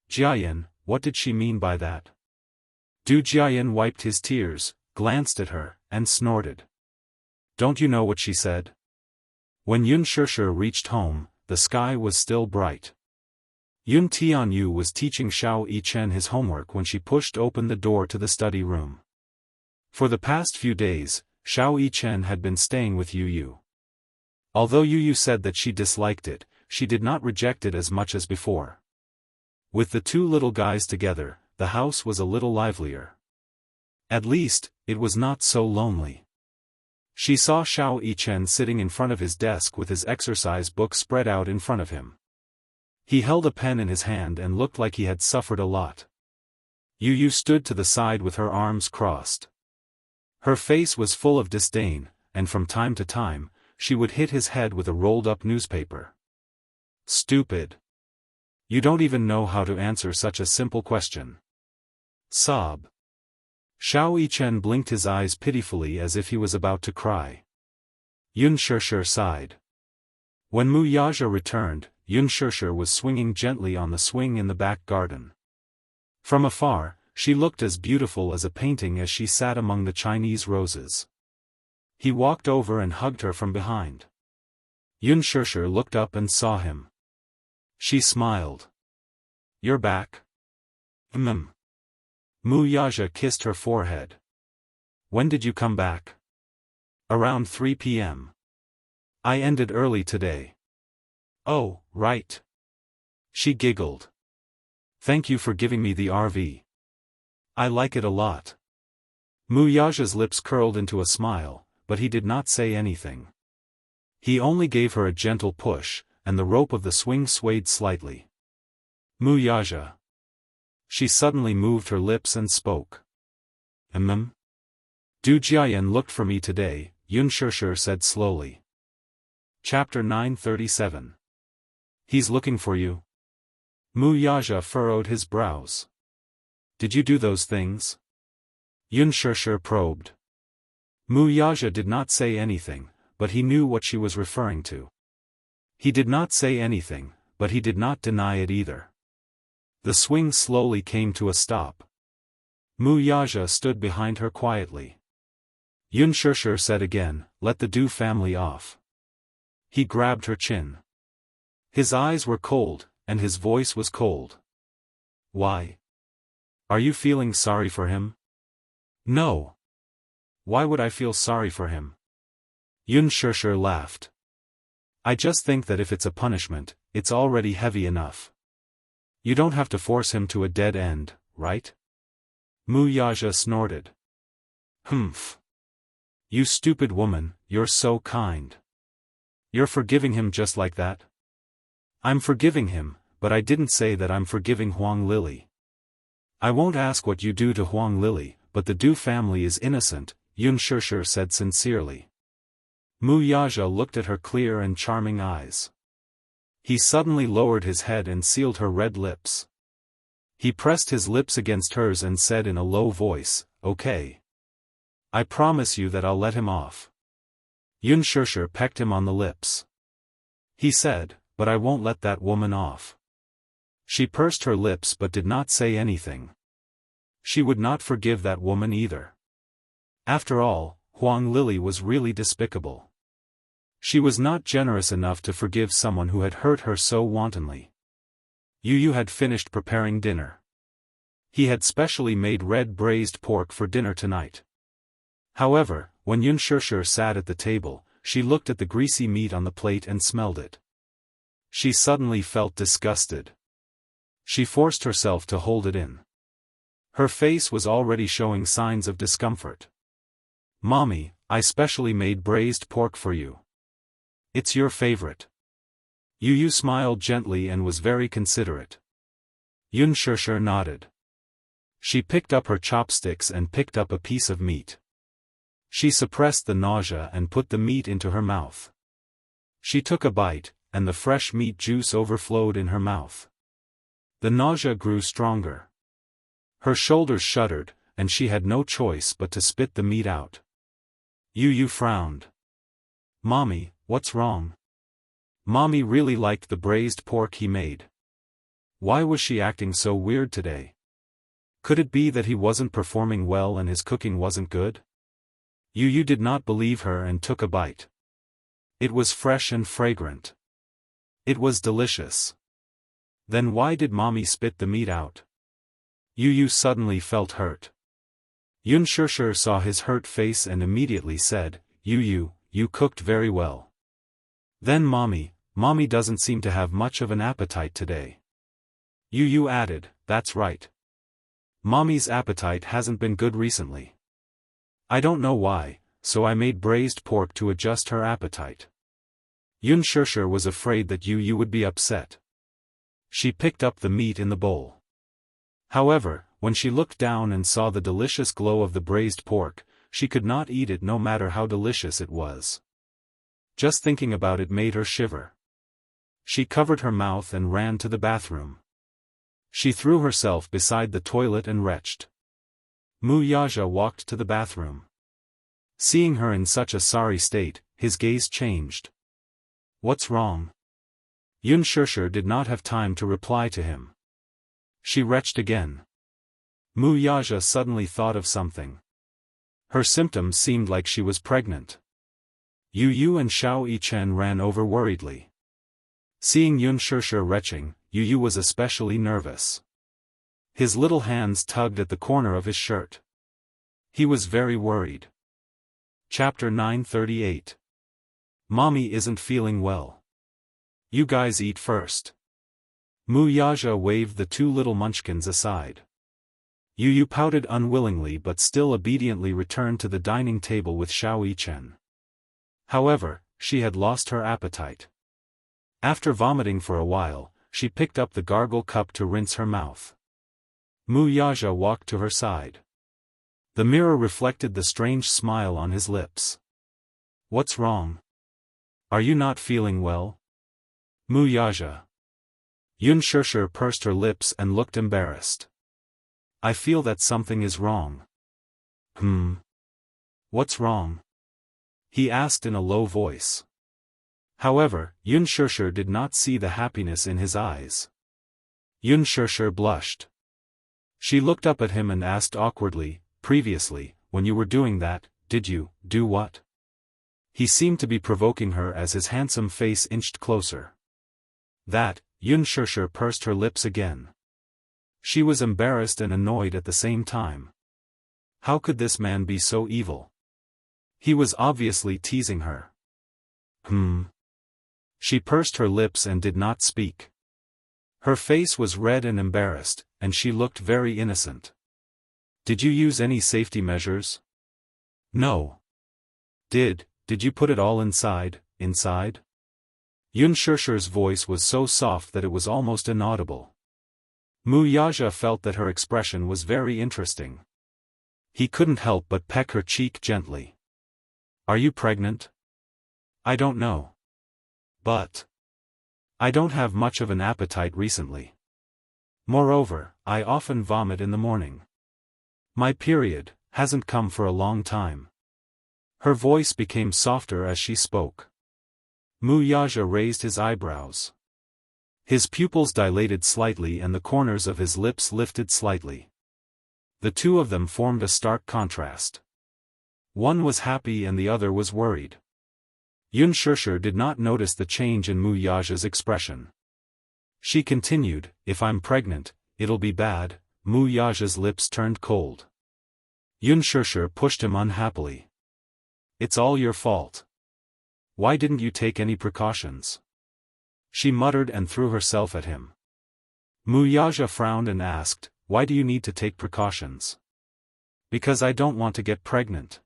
Jiayan, what did she mean by that? Du Jiayan wiped his tears, glanced at her, and snorted. Don't you know what she said? When Xianxia reached home, the sky was still bright. Yun Tianyu was teaching Xiao Yichen his homework when she pushed open the door to the study room. For the past few days, Xiao Yichen had been staying with Yu. Although Yu said that she disliked it, she did not reject it as much as before. With the two little guys together, the house was a little livelier. At least, it was not so lonely. She saw Xiao Yichen sitting in front of his desk with his exercise book spread out in front of him. He held a pen in his hand and looked like he had suffered a lot. Yu stood to the side with her arms crossed. Her face was full of disdain, and from time to time, she would hit his head with a rolled-up newspaper. Stupid. You don't even know how to answer such a simple question. Sob. Xiao Yichen blinked his eyes pitifully as if he was about to cry. Xianxia sighed. When Mu Yaja returned, Xianxia was swinging gently on the swing in the back garden. From afar, she looked as beautiful as a painting as she sat among the Chinese roses. He walked over and hugged her from behind. Xianxia looked up and saw him. She smiled. You're back? Mu Yaja kissed her forehead. When did you come back? Around 3 p.m. I ended early today. Oh, right. She giggled. Thank you for giving me the RV. I like it a lot. Mu Yaja's lips curled into a smile, but he did not say anything. He only gave her a gentle push, and the rope of the swing swayed slightly. Mu Yaja. She suddenly moved her lips and spoke. Du Jiayan looked for me today, Xianxia said slowly. Chapter 937. He's looking for you. Mu Yaja furrowed his brows. Did you do those things? Xianxia probed. Mu Yaja did not say anything, but he knew what she was referring to. He did not say anything, but he did not deny it either. The swing slowly came to a stop. Mu Yaja stood behind her quietly. Xianxia said again, let the Du family off. He grabbed her chin. His eyes were cold, and his voice was cold. Why? Are you feeling sorry for him? No. Why would I feel sorry for him? Xianxia laughed. I just think that if it's a punishment, it's already heavy enough. You don't have to force him to a dead end, right? Mu Yaja snorted. Humph. You stupid woman, you're so kind. You're forgiving him just like that? I'm forgiving him, but I didn't say that I'm forgiving Huang Lili. I won't ask what you do to Huang Lili, but the Du family is innocent, Xianxia said sincerely. Mu Yaja looked at her clear and charming eyes. He suddenly lowered his head and sealed her red lips. He pressed his lips against hers and said in a low voice, okay. I promise you that I'll let him off. Xianxia pecked him on the lips. He said, but I won't let that woman off. She pursed her lips but did not say anything. She would not forgive that woman either. After all, Huang Lili was really despicable. She was not generous enough to forgive someone who had hurt her so wantonly. Yu had finished preparing dinner. He had specially made red braised pork for dinner tonight. However, when Xianxia sat at the table, she looked at the greasy meat on the plate and smelled it. She suddenly felt disgusted. She forced herself to hold it in. Her face was already showing signs of discomfort. "Mommy, I specially made braised pork for you. It's your favorite." Yu smiled gently and was very considerate. Unspoken nodded. She picked up her chopsticks and picked up a piece of meat. She suppressed the nausea and put the meat into her mouth. She took a bite, and the fresh meat juice overflowed in her mouth. The nausea grew stronger. Her shoulders shuddered, and she had no choice but to spit the meat out. Yu frowned. "Mommy, what's wrong?" Mommy really liked the braised pork he made. Why was she acting so weird today? Could it be that he wasn't performing well and his cooking wasn't good? Yu did not believe her and took a bite. It was fresh and fragrant. It was delicious. Then why did Mommy spit the meat out? Yu suddenly felt hurt. Unspoken saw his hurt face and immediately said, "You cooked very well." Then Mommy doesn't seem to have much of an appetite today. Yu added, "That's right. Mommy's appetite hasn't been good recently. I don't know why, so I made braised pork to adjust her appetite." Unspoken was afraid that Yu would be upset. She picked up the meat in the bowl. However, when she looked down and saw the delicious glow of the braised pork, she could not eat it no matter how delicious it was. Just thinking about it made her shiver. She covered her mouth and ran to the bathroom. She threw herself beside the toilet and retched. Wuxia walked to the bathroom. Seeing her in such a sorry state, his gaze changed. "What's wrong?" Unspoken did not have time to reply to him. She retched again. Wuxia suddenly thought of something. Her symptoms seemed like she was pregnant. Yu and Xianxia ran over worriedly. Seeing Unspoken retching, Yu was especially nervous. His little hands tugged at the corner of his shirt. He was very worried. Chapter 938. Mommy isn't feeling well. You guys eat first. Wuxia waved the two little munchkins aside. Yu pouted unwillingly but still obediently returned to the dining table with Xianxia. However, she had lost her appetite. After vomiting for a while, she picked up the gargle cup to rinse her mouth. Wuxia walked to her side. The mirror reflected the strange smile on his lips. "What's wrong? Are you not feeling well?" Wuxia. Unspoken pursed her lips and looked embarrassed. "I feel that something is wrong." What's wrong?" he asked in a low voice. However, Unspoken did not see the happiness in his eyes. Unspoken blushed. She looked up at him and asked awkwardly, "Previously, when you were doing that, did you do what?" He seemed to be provoking her as his handsome face inched closer. "That," Unspoken pursed her lips again. She was embarrassed and annoyed at the same time. How could this man be so evil? He was obviously teasing her. She pursed her lips and did not speak. Her face was red and embarrassed, and she looked very innocent. "Did you use any safety measures?" "No." Did you put it all inside? Unspoken's voice was so soft that it was almost inaudible. Wuxia felt that her expression was very interesting. He couldn't help but peck her cheek gently. "Are you pregnant?" "I don't know. But I don't have much of an appetite recently. Moreover, I often vomit in the morning. My period hasn't come for a long time." Her voice became softer as she spoke. Wuxia raised his eyebrows. His pupils dilated slightly and the corners of his lips lifted slightly. The two of them formed a stark contrast. One was happy and the other was worried. Unspoken did not notice the change in Wuxia's expression. She continued, "If I'm pregnant, it'll be bad." Wuxia's lips turned cold. Unspoken pushed him unhappily. "It's all your fault. Why didn't you take any precautions?" She muttered and threw herself at him. Mu Yaja frowned and asked, "Why do you need to take precautions?" "Because I don't want to get pregnant,"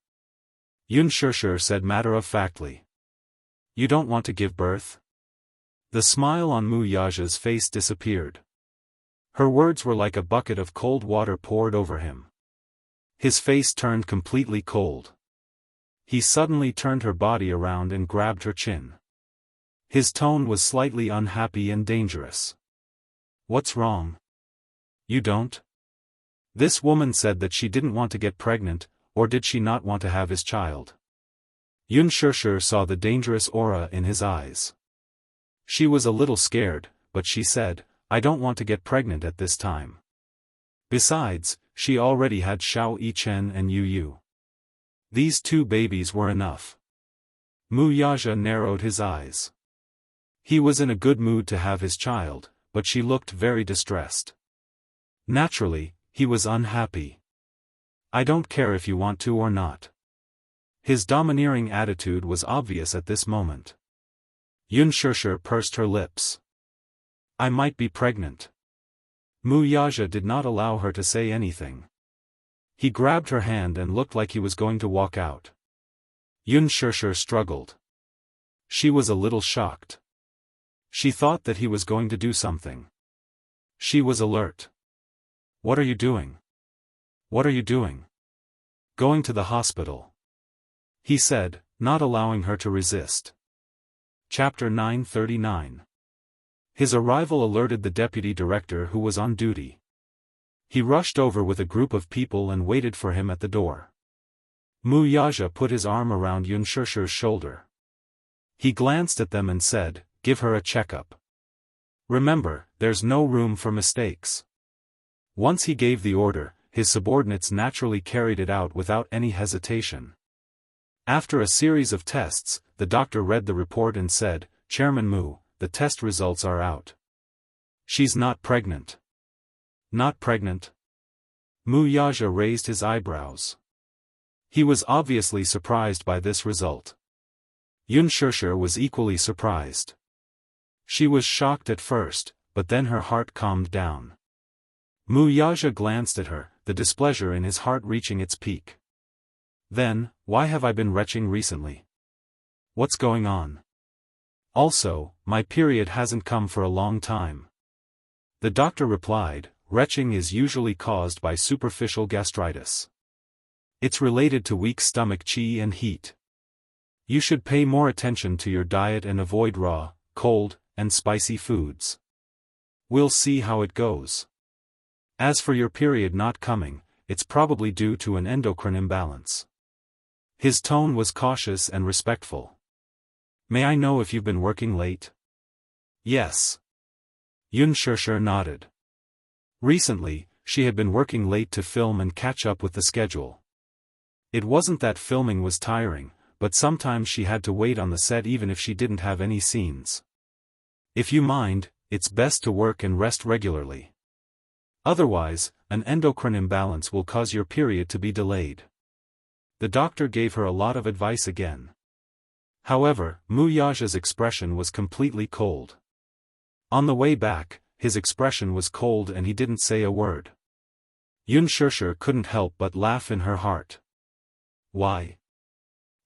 Yun Shishir said matter-of-factly. "You don't want to give birth?" The smile on Mu Yaja's face disappeared. Her words were like a bucket of cold water poured over him. His face turned completely cold. He suddenly turned her body around and grabbed her chin. His tone was slightly unhappy and dangerous. "What's wrong? You don't?" This woman said that she didn't want to get pregnant, or did she not want to have his child? Yun Shishir saw the dangerous aura in his eyes. She was a little scared, but she said, "I don't want to get pregnant at this time." Besides, she already had Xiao Yichen and Yu Yu. These two babies were enough. Mu Yaja narrowed his eyes. He was in a good mood to have his child, but she looked very distressed. Naturally, he was unhappy. "I don't care if you want to or not." His domineering attitude was obvious at this moment. Yun Shishir pursed her lips. "I might be pregnant." Mu Yaja did not allow her to say anything. He grabbed her hand and looked like he was going to walk out. Yun Shishir struggled. She was a little shocked. She thought that he was going to do something. She was alert. "What are you doing? What are you doing?" "Going to the hospital," he said, not allowing her to resist. Chapter 939. His arrival alerted the deputy director who was on duty. He rushed over with a group of people and waited for him at the door. Mu Yaja put his arm around Yun Shishir's shoulder. He glanced at them and said, "Give her a checkup. Remember, there's no room for mistakes." Once he gave the order, his subordinates naturally carried it out without any hesitation. After a series of tests, the doctor read the report and said, "Chairman Mu, the test results are out. She's not pregnant." "Not pregnant?" Mu Yaja raised his eyebrows. He was obviously surprised by this result. Yun Shishir was equally surprised. She was shocked at first, but then her heart calmed down. Mu Yaja glanced at her, the displeasure in his heart reaching its peak. "Then, why have I been retching recently? What's going on? Also, my period hasn't come for a long time." The doctor replied, "Retching is usually caused by superficial gastritis. It's related to weak stomach qi and heat. You should pay more attention to your diet and avoid raw, cold, and spicy foods. We'll see how it goes. As for your period not coming, it's probably due to an endocrine imbalance." His tone was cautious and respectful. "May I know if you've been working late?" "Yes." Yun Shishir nodded. Recently, she had been working late to film and catch up with the schedule. It wasn't that filming was tiring, but sometimes she had to wait on the set even if she didn't have any scenes. "If you mind, it's best to work and rest regularly. Otherwise, an endocrine imbalance will cause your period to be delayed." The doctor gave her a lot of advice again. However, Mu Yaja's expression was completely cold. On the way back, his expression was cold and he didn't say a word. Yun Shishir couldn't help but laugh in her heart. "Why?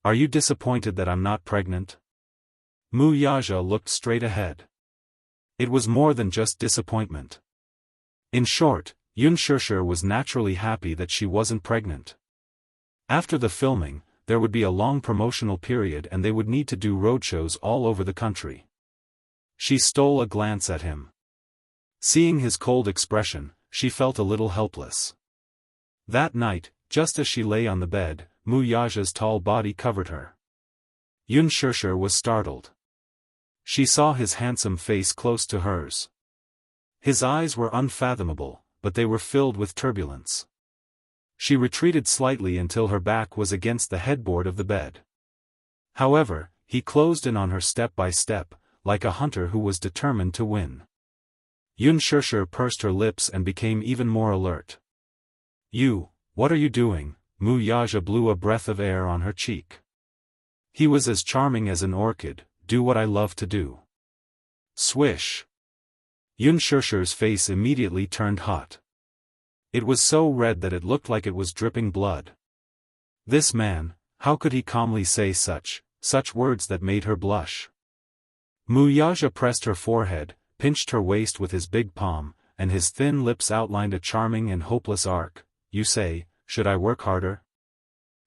Are you disappointed that I'm not pregnant?" Mu Yaja looked straight ahead. It was more than just disappointment. In short, Yun Shishir was naturally happy that she wasn't pregnant. After the filming, there would be a long promotional period and they would need to do roadshows all over the country. She stole a glance at him. Seeing his cold expression, she felt a little helpless. That night, just as she lay on the bed, Mu Yaja's tall body covered her. Yun Shishir was startled. She saw his handsome face close to hers. His eyes were unfathomable, but they were filled with turbulence. She retreated slightly until her back was against the headboard of the bed. However, he closed in on her step by step, like a hunter who was determined to win. Yun Shishir pursed her lips and became even more alert. "You, what are you doing?" Mu Yaja blew a breath of air on her cheek. He was as charming as an orchid. "Do what I love to do." Swish! Yunshirshi's face immediately turned hot. It was so red that it looked like it was dripping blood. This man, how could he calmly say such words that made her blush? Muyaja pressed her forehead, pinched her waist with his big palm, and his thin lips outlined a charming and hopeless arc. You say, should I work harder?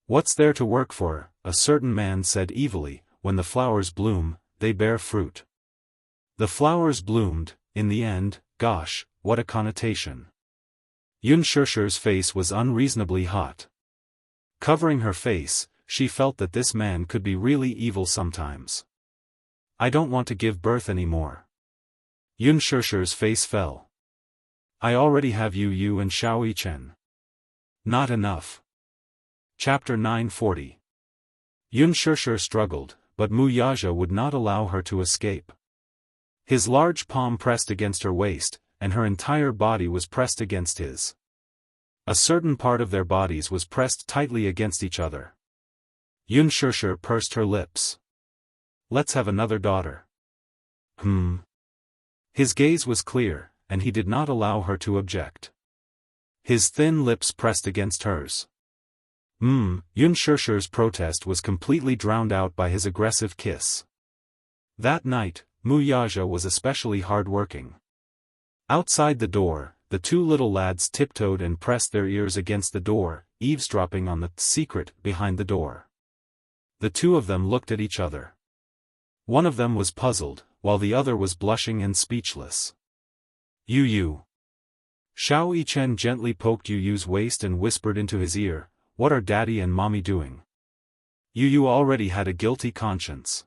What's there to work for? A certain man said evilly, when the flowers bloom, they bear fruit. The flowers bloomed, in the end. Gosh, what a connotation. Yunshirshi's face was unreasonably hot. Covering her face, she felt that this man could be really evil sometimes. I don't want to give birth anymore. Yunshirshi's face fell. I already have Yu and Xiao Yichen. Not enough. Chapter 940. Yunshirshir struggled, but Muyaja would not allow her to escape. His large palm pressed against her waist, and her entire body was pressed against his. A certain part of their bodies was pressed tightly against each other. Yunshirshir pursed her lips. Let's have another daughter. His gaze was clear, and he did not allow her to object. His thin lips pressed against hers. Yunshirshir's protest was completely drowned out by his aggressive kiss. That night, Muyaja was especially hard-working. Outside the door, the two little lads tiptoed and pressed their ears against the door, eavesdropping on the secret behind the door. The two of them looked at each other. One of them was puzzled, while the other was blushing and speechless. Yu. Xiao Yichen gently poked Yu's waist and whispered into his ear, "What are Daddy and Mommy doing?" Yu already had a guilty conscience.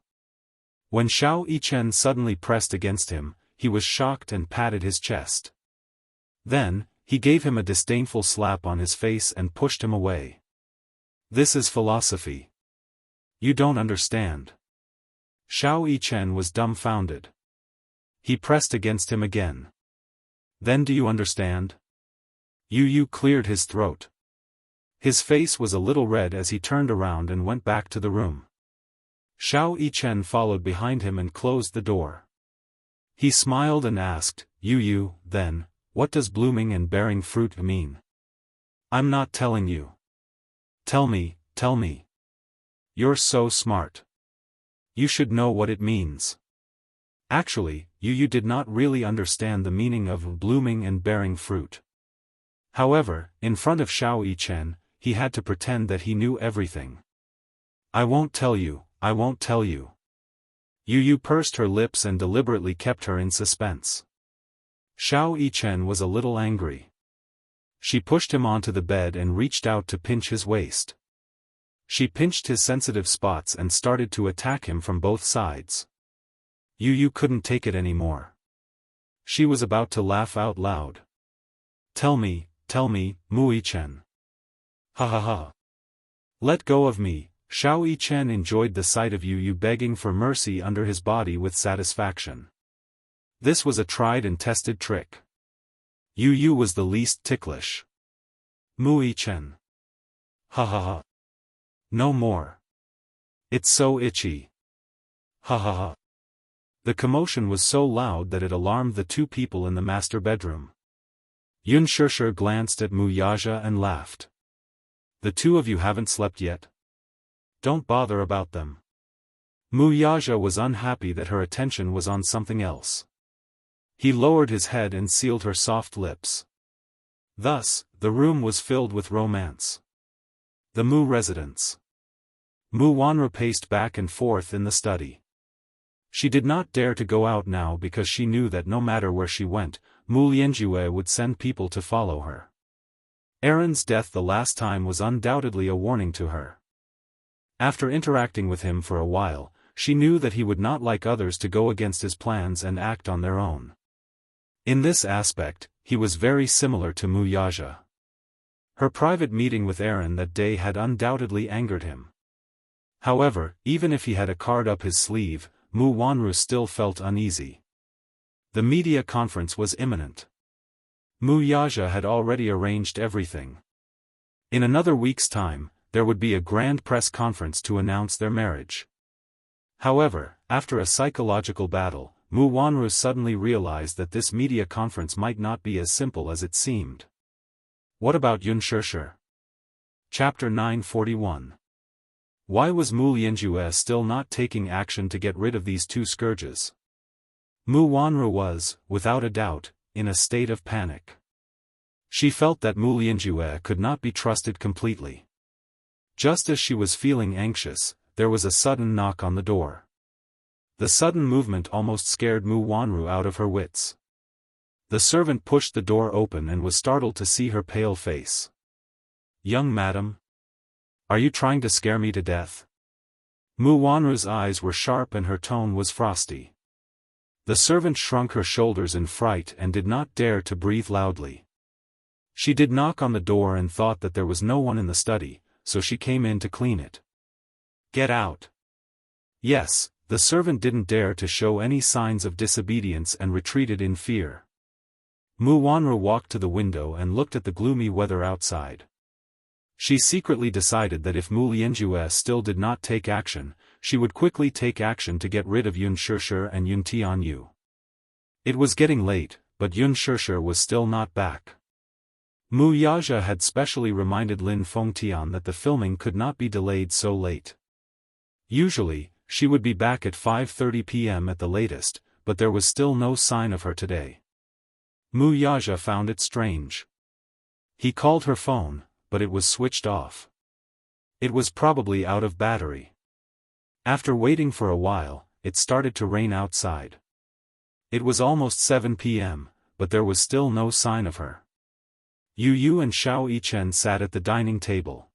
When Xiao Yichen suddenly pressed against him, he was shocked and patted his chest. Then, he gave him a disdainful slap on his face and pushed him away. This is philosophy. You don't understand. Xiao Yichen was dumbfounded. He pressed against him again. Then do you understand? Yu cleared his throat. His face was a little red as he turned around and went back to the room. Xiao Yichen followed behind him and closed the door. He smiled and asked, Yu, then, what does blooming and bearing fruit mean? I'm not telling you. Tell me. You're so smart. You should know what it means. Actually, Yu did not really understand the meaning of blooming and bearing fruit. However, in front of Xiao Yichen, he had to pretend that he knew everything. I won't tell you. Yu pursed her lips and deliberately kept her in suspense. Xiao Yichen was a little angry. She pushed him onto the bed and reached out to pinch his waist. She pinched his sensitive spots and started to attack him from both sides. Yu couldn't take it anymore. She was about to laugh out loud. Tell me, Mu-Yichen. Ha. Let go of me. Xiao Yichen enjoyed the sight of Yu begging for mercy under his body with satisfaction. This was a tried and tested trick. Yu was the least ticklish. Mu-Yichen. Ha. No more. It's so itchy. Ha. The commotion was so loud that it alarmed the two people in the master bedroom. Yunshirshir glanced at Muyaja and laughed. The two of you haven't slept yet? Don't bother about them. Muyaja was unhappy that her attention was on something else. He lowered his head and sealed her soft lips. Thus, the room was filled with romance. The Mu residence. Mu Wanru paced back and forth in the study. She did not dare to go out now because she knew that no matter where she went, Mu Lianjue would send people to follow her. Aaron's death the last time was undoubtedly a warning to her. After interacting with him for a while, she knew that he would not like others to go against his plans and act on their own. In this aspect, he was very similar to Muyaja. Her private meeting with Aaron that day had undoubtedly angered him. However, even if he had a card up his sleeve, Mu Wanru still felt uneasy. The media conference was imminent. Muyaja had already arranged everything. In another week's time, there would be a grand press conference to announce their marriage. However, after a psychological battle, Mu Wanru suddenly realized that this media conference might not be as simple as it seemed. What about Yunshishir? Chapter 941. Why was Mu Lianjue still not taking action to get rid of these two scourges? Mu Wanru was, without a doubt, in a state of panic. She felt that Mu Lianjue could not be trusted completely. Just as she was feeling anxious, there was a sudden knock on the door. The sudden movement almost scared Mu Wanru out of her wits. The servant pushed the door open and was startled to see her pale face. "Young madam? Are you trying to scare me to death?" Mu Wanru's eyes were sharp and her tone was frosty. The servant shrunk her shoulders in fright and did not dare to breathe loudly. She did knock on the door and thought that there was no one in the study, so she came in to clean it. "Get out." Yes, the servant didn't dare to show any signs of disobedience and retreated in fear. Mu Wanru walked to the window and looked at the gloomy weather outside. She secretly decided that if Mu Lianjue still did not take action, she would quickly take action to get rid of Yunshishir and Yun Tianyu. It was getting late, but Yunshishir was still not back. Mu Yaja had specially reminded Lin Fengtian that the filming could not be delayed so late. Usually, she would be back at 5:30 p.m. at the latest, but there was still no sign of her today. Mu Yaja found it strange. He called her phone, but it was switched off. It was probably out of battery. After waiting for a while, it started to rain outside. It was almost 7 p.m., but there was still no sign of her. Yu Yu and Xiao Yichen sat at the dining table.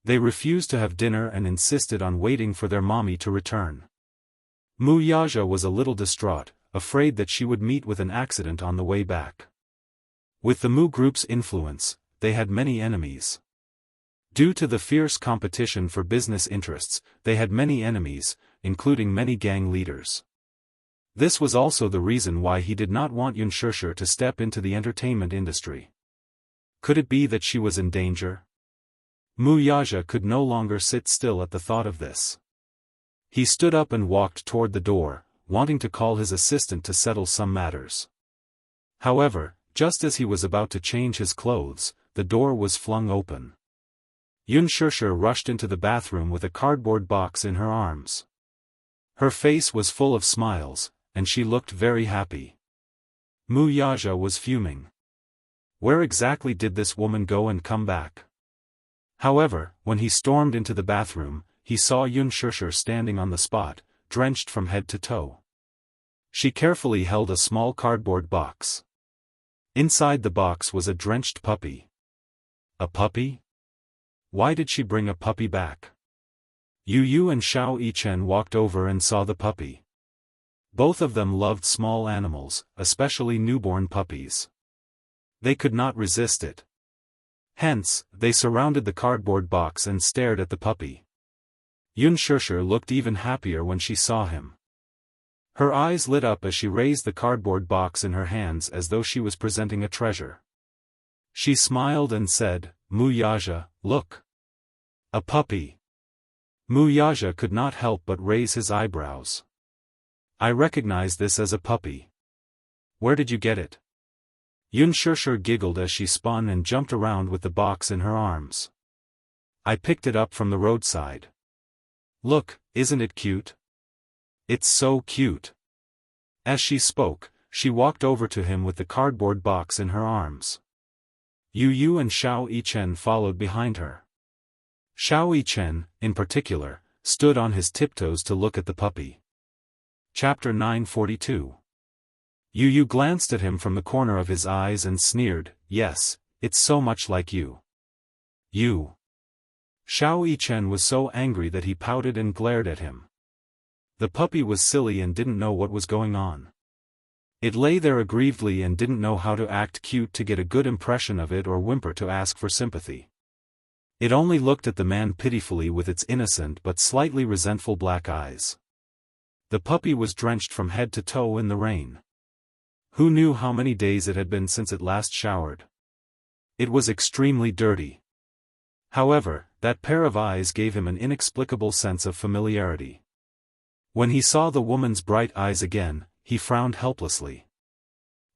They refused to have dinner and insisted on waiting for their mommy to return. Mu Yaja was a little distraught, afraid that she would meet with an accident on the way back. With the Mu group's influence, they had many enemies. Due to the fierce competition for business interests, they had many enemies, including many gang leaders. This was also the reason why he did not want Yunshishir to step into the entertainment industry. Could it be that she was in danger? Mu Yaja could no longer sit still at the thought of this. He stood up and walked toward the door, wanting to call his assistant to settle some matters. However, just as he was about to change his clothes, the door was flung open. Yunshishir rushed into the bathroom with a cardboard box in her arms. Her face was full of smiles, and she looked very happy. Mu Yaja was fuming. Where exactly did this woman go and come back? However, when he stormed into the bathroom, he saw Yunshishir standing on the spot, drenched from head to toe. She carefully held a small cardboard box. Inside the box was a drenched puppy. A puppy? Why did she bring a puppy back? Yu Yu and Xiao Yichen walked over and saw the puppy. Both of them loved small animals, especially newborn puppies. They could not resist it. Hence, they surrounded the cardboard box and stared at the puppy. Yunshishir looked even happier when she saw him. Her eyes lit up as she raised the cardboard box in her hands as though she was presenting a treasure. She smiled and said, "Mu Yaja, look. A puppy." Mu Yaja could not help but raise his eyebrows. "I recognize this as a puppy. Where did you get it?" Yunshishir giggled as she spun and jumped around with the box in her arms. "I picked it up from the roadside. Look, isn't it cute? It's so cute." As she spoke, she walked over to him with the cardboard box in her arms. Yu Yu and Xiao Yichen followed behind her. Xiao Yichen, in particular, stood on his tiptoes to look at the puppy. Chapter 942. Yu Yu glanced at him from the corner of his eyes and sneered, "Yes, it's so much like you." "You." Xiao Yichen was so angry that he pouted and glared at him. The puppy was silly and didn't know what was going on. It lay there aggrievedly and didn't know how to act cute to get a good impression of it or whimper to ask for sympathy. It only looked at the man pitifully with its innocent but slightly resentful black eyes. The puppy was drenched from head to toe in the rain. Who knew how many days it had been since it last showered? It was extremely dirty. However, that pair of eyes gave him an inexplicable sense of familiarity. When he saw the woman's bright eyes again, he frowned helplessly.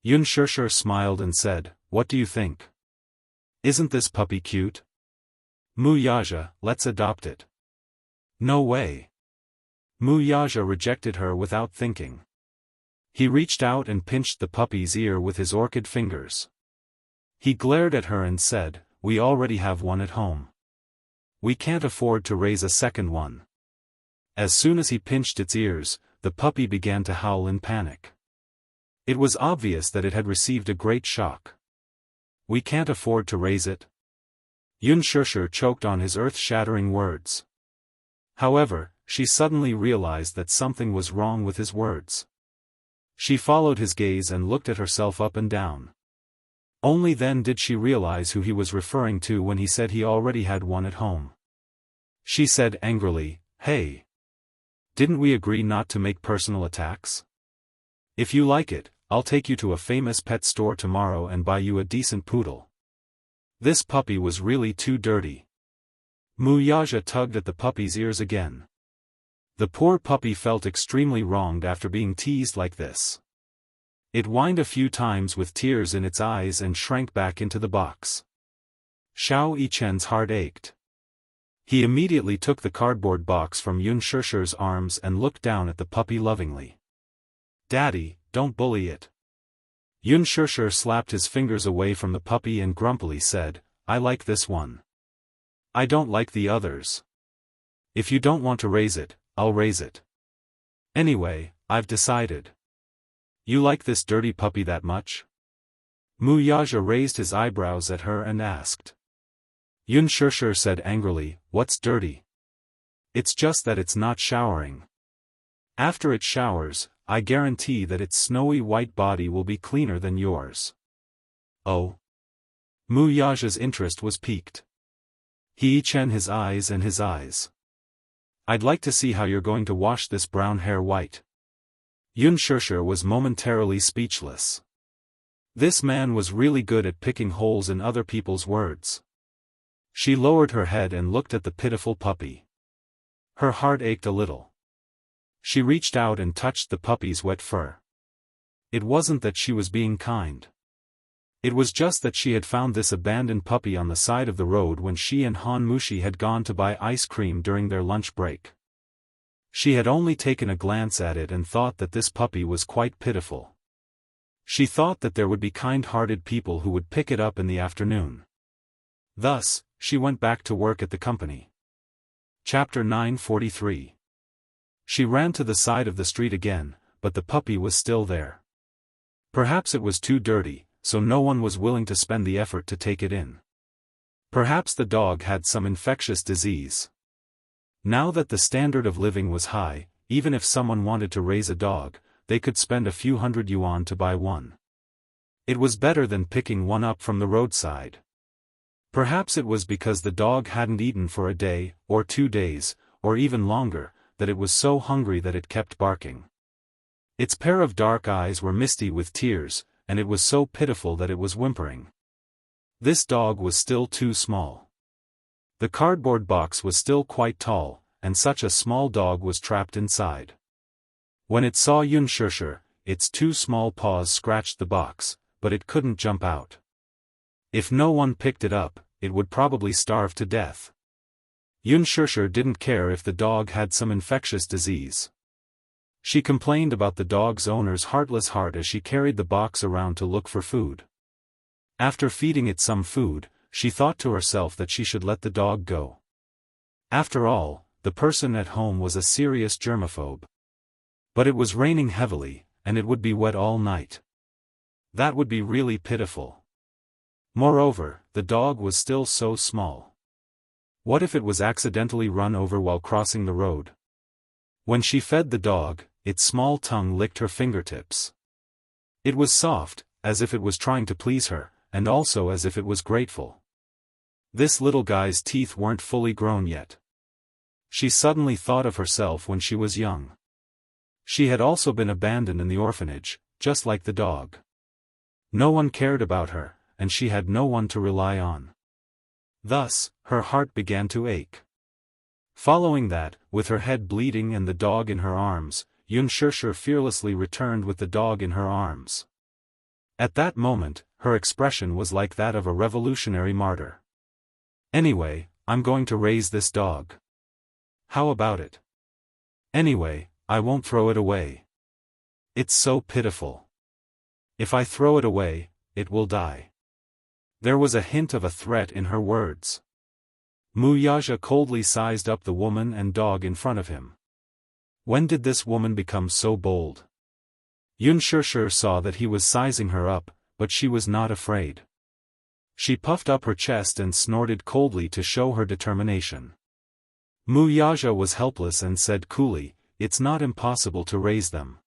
Yunshushu smiled and said, "What do you think? Isn't this puppy cute? Muyaja, let's adopt it." "No way." Muyaja rejected her without thinking. He reached out and pinched the puppy's ear with his orchid fingers. He glared at her and said, "We already have one at home. We can't afford to raise a second one." As soon as he pinched its ears, the puppy began to howl in panic. It was obvious that it had received a great shock. "We can't afford to raise it." Yunshushu choked on his earth-shattering words. However, she suddenly realized that something was wrong with his words. She followed his gaze and looked at herself up and down. Only then did she realize who he was referring to when he said he already had one at home. She said angrily, "Hey! Didn't we agree not to make personal attacks? If you like it, I'll take you to a famous pet store tomorrow and buy you a decent poodle." This puppy was really too dirty. Muyaja tugged at the puppy's ears again. The poor puppy felt extremely wronged after being teased like this. It whined a few times with tears in its eyes and shrank back into the box. Xiao Yichen's heart ached. He immediately took the cardboard box from Yunshushu's arms and looked down at the puppy lovingly. "Daddy, don't bully it." Yunshushu slapped his fingers away from the puppy and grumpily said, "I like this one. I don't like the others. If you don't want to raise it, I'll raise it. Anyway, I've decided." "You like this dirty puppy that much?" Muyaja raised his eyebrows at her and asked. Yunshushu said angrily, "What's dirty? It's just that it's not showering. After it showers, I guarantee that its snowy white body will be cleaner than yours." "Oh?" Muyaja's interest was piqued. He eached his eyes and his eyes. "I'd like to see how you're going to wash this brown hair white." Yunshushu was momentarily speechless. This man was really good at picking holes in other people's words. She lowered her head and looked at the pitiful puppy. Her heart ached a little. She reached out and touched the puppy's wet fur. It wasn't that she was being kind. It was just that she had found this abandoned puppy on the side of the road when she and Han Mushi had gone to buy ice cream during their lunch break. She had only taken a glance at it and thought that this puppy was quite pitiful. She thought that there would be kind-hearted people who would pick it up in the afternoon. Thus, she went back to work at the company. Chapter 943. She ran to the side of the street again, but the puppy was still there. Perhaps it was too dirty, so no one was willing to spend the effort to take it in. Perhaps the dog had some infectious disease. Now that the standard of living was high, even if someone wanted to raise a dog, they could spend a few hundred yuan to buy one. It was better than picking one up from the roadside. Perhaps it was because the dog hadn't eaten for a day, or 2 days, or even longer, that it was so hungry that it kept barking. Its pair of dark eyes were misty with tears, and it was so pitiful that it was whimpering. This dog was still too small. The cardboard box was still quite tall, and such a small dog was trapped inside. When it saw Yunshushu, its 2 small paws scratched the box, but it couldn't jump out. If no one picked it up, it would probably starve to death. Yunshushu didn't care if the dog had some infectious disease. She complained about the dog's owner's heartless heart as she carried the box around to look for food. After feeding it some food, she thought to herself that she should let the dog go. After all, the person at home was a serious germaphobe. But it was raining heavily, and it would be wet all night. That would be really pitiful. Moreover, the dog was still so small. What if it was accidentally run over while crossing the road? When she fed the dog, its small tongue licked her fingertips. It was soft, as if it was trying to please her, and also as if it was grateful. This little guy's teeth weren't fully grown yet. She suddenly thought of herself when she was young. She had also been abandoned in the orphanage, just like the dog. No one cared about her, and she had no one to rely on. Thus, her heart began to ache. Following that, with her head bleeding and the dog in her arms, Xianxia fearlessly returned with the dog in her arms. At that moment, her expression was like that of a revolutionary martyr. "Anyway, I'm going to raise this dog. How about it? Anyway, I won't throw it away. It's so pitiful. If I throw it away, it will die." There was a hint of a threat in her words. Wuxia coldly sized up the woman and dog in front of him. When did this woman become so bold? Xianxia saw that he was sizing her up, but she was not afraid. She puffed up her chest and snorted coldly to show her determination. Wuxia was helpless and said coolly, "It's not impossible to raise them."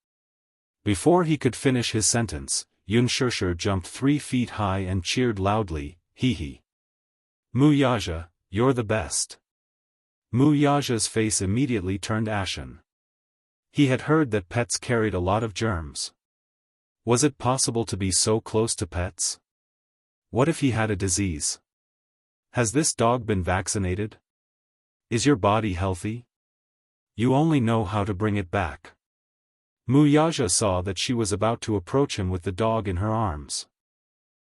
Before he could finish his sentence, Xianxia jumped 3 feet high and cheered loudly, "Hee hee. Wuxia, you're the best." Wuxia's face immediately turned ashen. He had heard that pets carried a lot of germs. Was it possible to be so close to pets? What if he had a disease? Has this dog been vaccinated? Is your body healthy? You only know how to bring it back. Wuxia saw that she was about to approach him with the dog in her arms.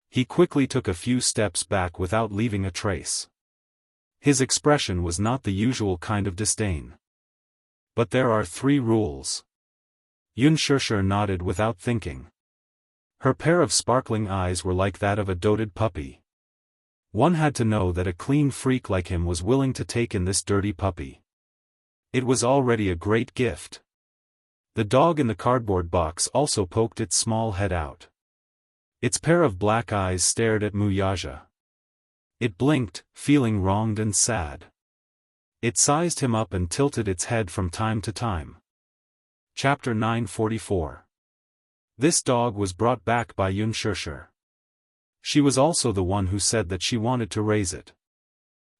He quickly took a few steps back without leaving a trace. His expression was not the usual kind of disdain. "But there are 3 rules." Xianxia nodded without thinking. Her pair of sparkling eyes were like that of a doted puppy. One had to know that a clean freak like him was willing to take in this dirty puppy. It was already a great gift. The dog in the cardboard box also poked its small head out. Its pair of black eyes stared at Wuxia. It blinked, feeling wronged and sad. It sized him up and tilted its head from time to time. Chapter 944. This dog was brought back by Xianxia. She was also the one who said that she wanted to raise it.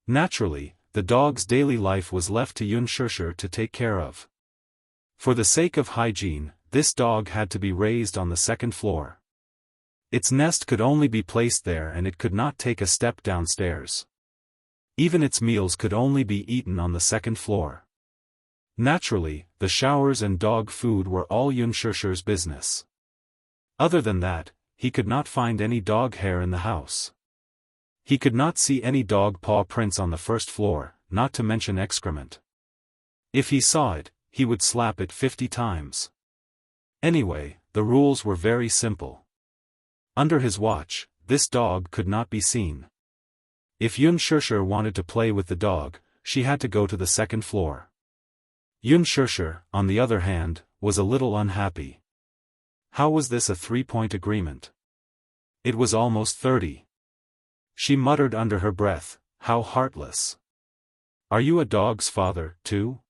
Naturally, the dog's daily life was left to Xianxia to take care of. For the sake of hygiene, this dog had to be raised on the 2nd floor. Its nest could only be placed there and it could not take a step downstairs. Even its meals could only be eaten on the 2nd floor. Naturally, the showers and dog food were all Xianxia's business. Other than that, he could not find any dog hair in the house. He could not see any dog paw prints on the 1st floor, not to mention excrement. If he saw it, he would slap it 50 times. Anyway, the rules were very simple. Under his watch, this dog could not be seen. If Xianxia wanted to play with the dog, she had to go to the 2nd floor. Xianxia, on the other hand, was a little unhappy. How was this a 3-point agreement? It was almost 30. She muttered under her breath, "How heartless. Are you a dog's father, too?"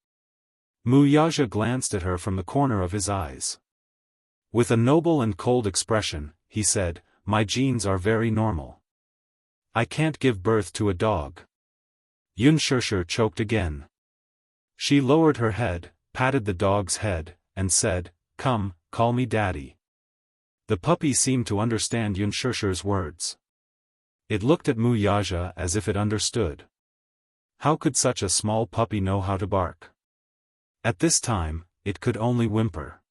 Wuxia glanced at her from the corner of his eyes. With a noble and cold expression, he said, "My genes are very normal. I can't give birth to a dog." Xianxia choked again. She lowered her head, patted the dog's head, and said, "Come, call me daddy." The puppy seemed to understand Xianxia's words. It looked at Wuxia as if it understood. How could such a small puppy know how to bark? At this time, it could only whimper.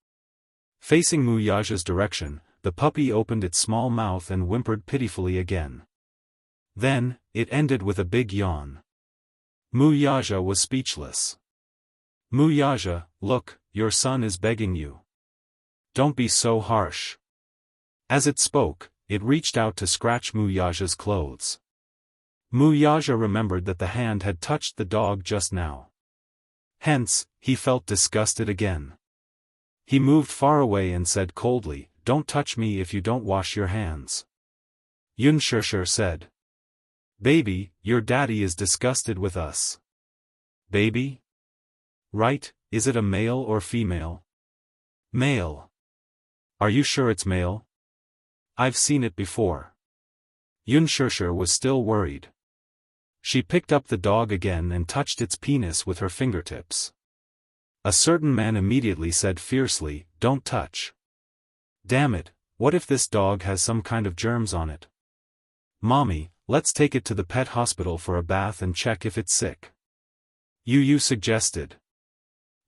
Facing Wuxia's direction, the puppy opened its small mouth and whimpered pitifully again. Then, it ended with a big yawn. Wuxia was speechless. "Wuxia, look, your son is begging you. Don't be so harsh." As it spoke, it reached out to scratch Wuxia's clothes. Wuxia remembered that the hand had touched the dog just now. Hence, he felt disgusted again. He moved far away and said coldly, "Don't touch me if you don't wash your hands." Xianxia said. "Baby, your daddy is disgusted with us." "Baby? Right, is it a male or female?" "Male." "Are you sure it's male? I've seen it before." Xianxia was still worried. She picked up the dog again and touched its penis with her fingertips. A certain man immediately said fiercely, "Don't touch. Damn it, what if this dog has some kind of germs on it? Mommy, let's take it to the pet hospital for a bath and check if it's sick." You suggested.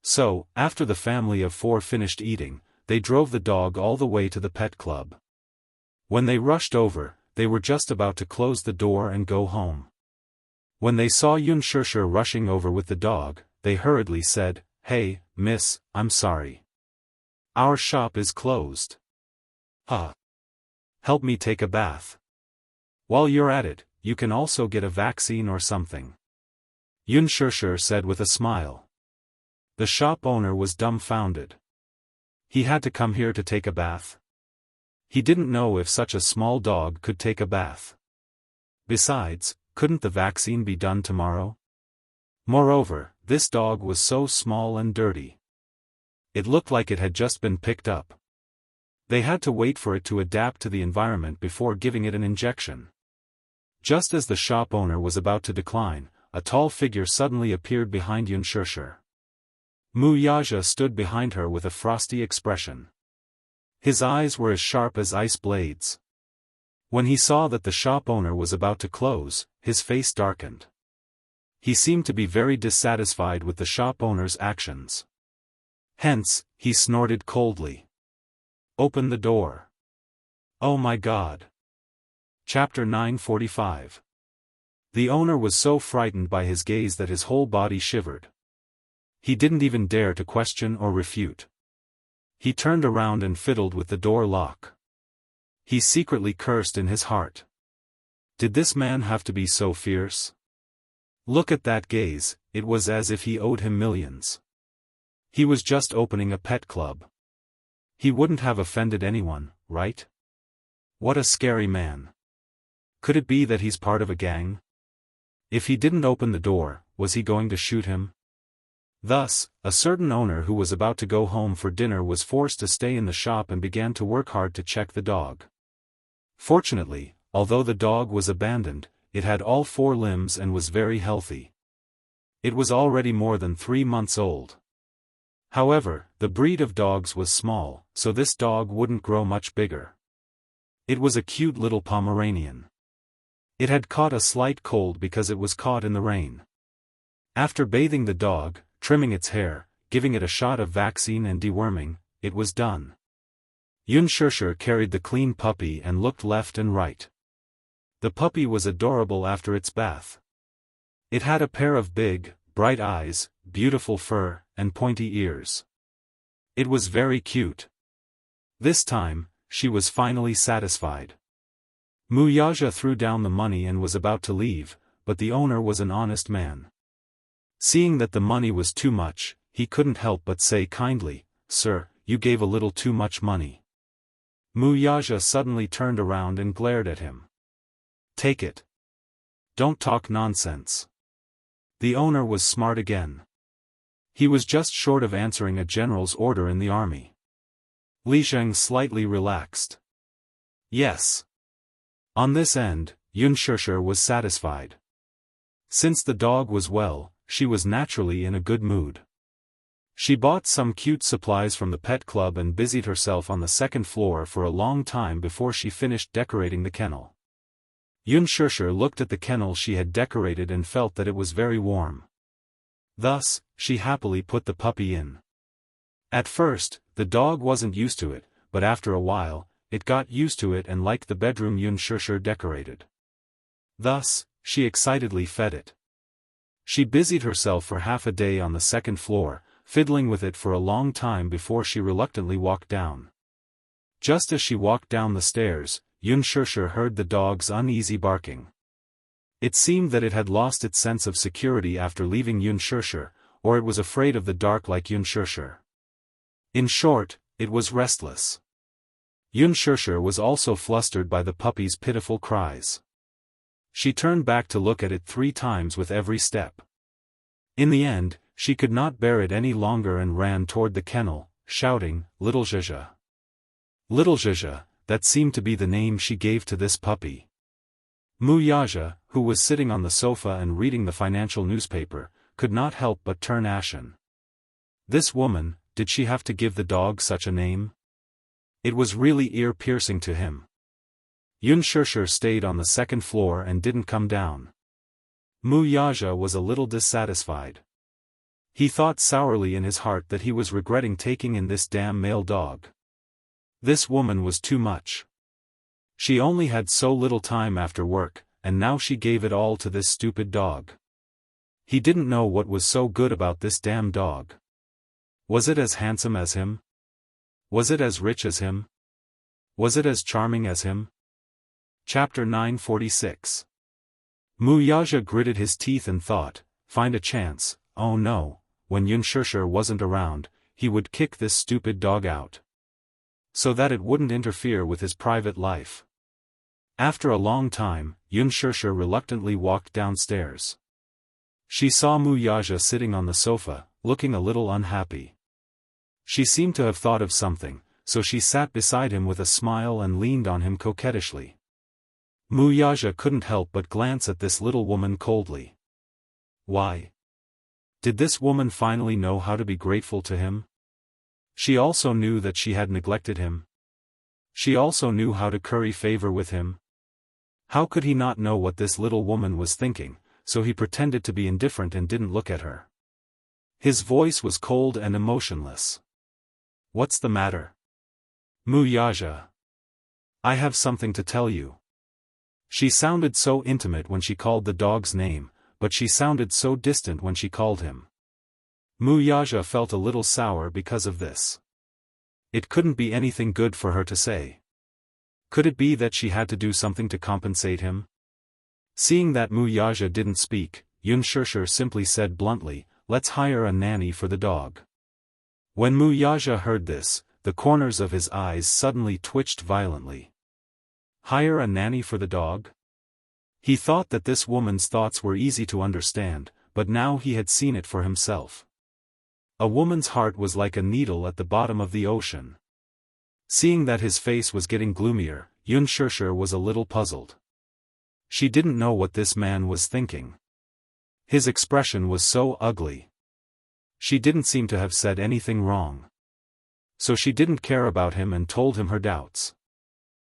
So, after the family of 4 finished eating, they drove the dog all the way to the pet club. When they rushed over, they were just about to close the door and go home. When they saw Unspoken rushing over with the dog, they hurriedly said, "Hey, miss, I'm sorry. Our shop is closed. Help me take a bath. While you're at it, you can also get a vaccine or something," Unspoken said with a smile. The shop owner was dumbfounded. He had to come here to take a bath? He didn't know if such a small dog could take a bath. Besides, couldn't the vaccine be done tomorrow? Moreover, this dog was so small and dirty. It looked like it had just been picked up. They had to wait for it to adapt to the environment before giving it an injection. Just as the shop owner was about to decline, a tall figure suddenly appeared behind Unspoken. Wuxia stood behind her with a frosty expression. His eyes were as sharp as ice blades. When he saw that the shop owner was about to close, his face darkened. He seemed to be very dissatisfied with the shop owner's actions. Hence, he snorted coldly. "Open the door." "Oh my God." Chapter 945. The owner was so frightened by his gaze that his whole body shivered. He didn't even dare to question or refute. He turned around and fiddled with the door lock. He secretly cursed in his heart. Did this man have to be so fierce? Look at that gaze, it was as if he owed him millions. He was just opening a pet club. He wouldn't have offended anyone, right? What a scary man. Could it be that he's part of a gang? If he didn't open the door, was he going to shoot him? Thus, a certain owner who was about to go home for dinner was forced to stay in the shop and began to work hard to check the dog. Fortunately, although the dog was abandoned, it had all 4 limbs and was very healthy. It was already more than 3 months old. However, the breed of dogs was small, so this dog wouldn't grow much bigger. It was a cute little Pomeranian. It had caught a slight cold because it was caught in the rain. After bathing the dog, trimming its hair, giving it a shot of vaccine and deworming, it was done. Unspoken carried the clean puppy and looked left and right. The puppy was adorable after its bath. It had a pair of big, bright eyes, beautiful fur, and pointy ears. It was very cute. This time, she was finally satisfied. Wuxia threw down the money and was about to leave, but the owner was an honest man. Seeing that the money was too much, he couldn't help but say kindly, "Sir, you gave a little too much money." Wuxia suddenly turned around and glared at him. "Take it. Don't talk nonsense." The owner was smart again. He was just short of answering a general's order in the army. Li Zheng slightly relaxed. Yes. On this end, Unspoken was satisfied. Since the dog was well, she was naturally in a good mood. She bought some cute supplies from the pet club and busied herself on the 2nd floor for a long time before she finished decorating the kennel. Unspoken looked at the kennel she had decorated and felt that it was very warm. Thus, she happily put the puppy in. At first, the dog wasn't used to it, but after a while, it got used to it and liked the bedroom Unspoken decorated. Thus, she excitedly fed it. She busied herself for half a day on the 2nd floor, fiddling with it for a long time before she reluctantly walked down. Just as she walked down the stairs, Unspoken heard the dog's uneasy barking. It seemed that it had lost its sense of security after leaving Unspoken, or it was afraid of the dark like Unspoken. In short, it was restless. Unspoken was also flustered by the puppy's pitiful cries. She turned back to look at it 3 times with every step. In the end, she could not bear it any longer and ran toward the kennel, shouting, "Little Zhezha." Little Zhezha, that seemed to be the name she gave to this puppy. Wuxia, who was sitting on the sofa and reading the financial newspaper, could not help but turn ashen. This woman, did she have to give the dog such a name? It was really ear-piercing to him. Unspoken stayed on the 2nd floor and didn't come down. Wuxia was a little dissatisfied. He thought sourly in his heart that he was regretting taking in this damn male dog. This woman was too much. She only had so little time after work, and now she gave it all to this stupid dog. He didn't know what was so good about this damn dog. Was it as handsome as him? Was it as rich as him? Was it as charming as him? Chapter 946. Wuxia gritted his teeth and thought, find a chance, oh no, when Unspoken wasn't around, he would kick this stupid dog out. So that it wouldn't interfere with his private life. After a long time, Unspoken reluctantly walked downstairs. She saw Wuxia sitting on the sofa, looking a little unhappy. She seemed to have thought of something, so she sat beside him with a smile and leaned on him coquettishly. Wuxia couldn't help but glance at this little woman coldly. Why? Did this woman finally know how to be grateful to him? She also knew that she had neglected him. She also knew how to curry favor with him. How could he not know what this little woman was thinking, so he pretended to be indifferent and didn't look at her. His voice was cold and emotionless. What's the matter? Wuxia. I have something to tell you. She sounded so intimate when she called the dog's name, but she sounded so distant when she called him. Wuxia felt a little sour because of this. It couldn't be anything good for her to say. Could it be that she had to do something to compensate him? Seeing that Wuxia didn't speak, Unspoken simply said bluntly, let's hire a nanny for the dog. When Wuxia heard this, the corners of his eyes suddenly twitched violently. Hire a nanny for the dog? He thought that this woman's thoughts were easy to understand, but now he had seen it for himself. A woman's heart was like a needle at the bottom of the ocean. Seeing that his face was getting gloomier, Unspoken was a little puzzled. She didn't know what this man was thinking. His expression was so ugly. She didn't seem to have said anything wrong. So she didn't care about him and told him her doubts.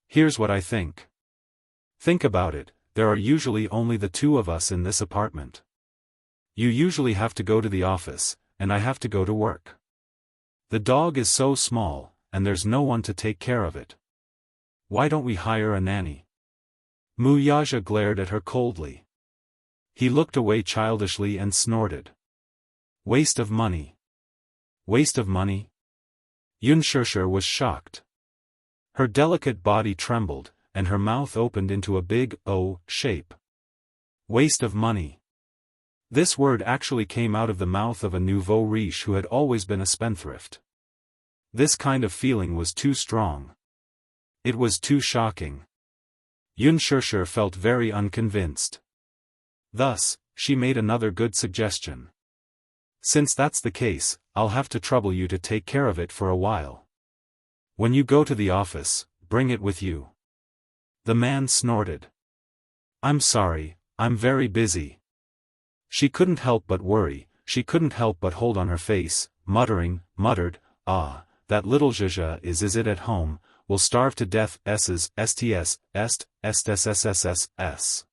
Here's what I think. Think about it, there are usually only the two of us in this apartment. You usually have to go to the office, and I have to go to work. The dog is so small, and there's no one to take care of it. Why don't we hire a nanny? Wuxia glared at her coldly. He looked away childishly and snorted. Waste of money. Waste of money? Unspoken was shocked. Her delicate body trembled, and her mouth opened into a big O shape. Waste of money. This word actually came out of the mouth of a nouveau riche who had always been a spendthrift. This kind of feeling was too strong. It was too shocking. Unspoken felt very unconvinced. Thus, she made another good suggestion. Since that's the case, I'll have to trouble you to take care of it for a while. When you go to the office, bring it with you. The man snorted. I'm sorry, I'm very busy. She couldn't help but worry, she couldn't help but hold on her face, muttered, ah, that little Zhizha is it at home, will starve to death s's, sts, est, sssss.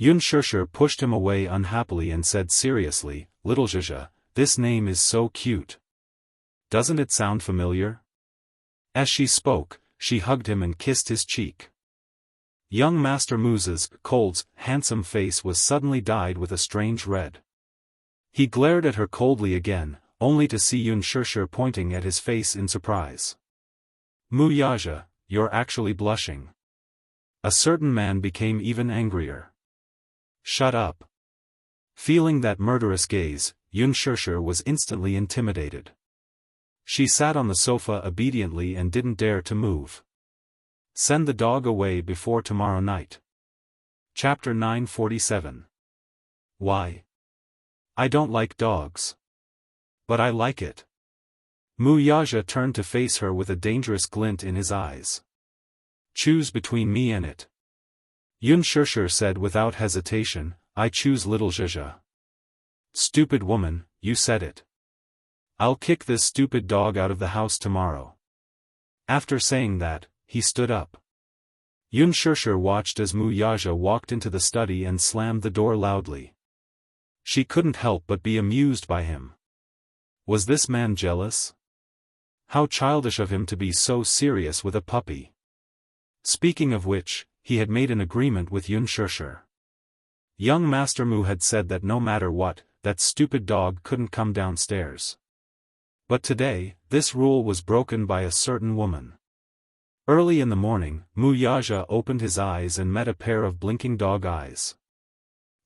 Unspoken pushed him away unhappily and said seriously, little Zhizha, this name is so cute. Doesn't it sound familiar? As she spoke, she hugged him and kissed his cheek. Young Master Mu's cold, handsome face was suddenly dyed with a strange red. He glared at her coldly again, only to see Unspoken pointing at his face in surprise. Wuxia, you're actually blushing. A certain man became even angrier. Shut up. Feeling that murderous gaze, Unspoken was instantly intimidated. She sat on the sofa obediently and didn't dare to move. Send the dog away before tomorrow night. Chapter 947. Why? I don't like dogs. But I like it. Wuxia turned to face her with a dangerous glint in his eyes. Choose between me and it. Unspoken said without hesitation, I choose little Zhizha. Stupid woman, you said it. I'll kick this stupid dog out of the house tomorrow. After saying that, he stood up. Unspoken watched as Wuxia walked into the study and slammed the door loudly. She couldn't help but be amused by him. Was this man jealous? How childish of him to be so serious with a puppy. Speaking of which, he had made an agreement with Yunshushi. Young Master Mu had said that no matter what, that stupid dog couldn't come downstairs. But today, this rule was broken by a certain woman. Early in the morning, Mu Yaja opened his eyes and met a pair of blinking dog eyes.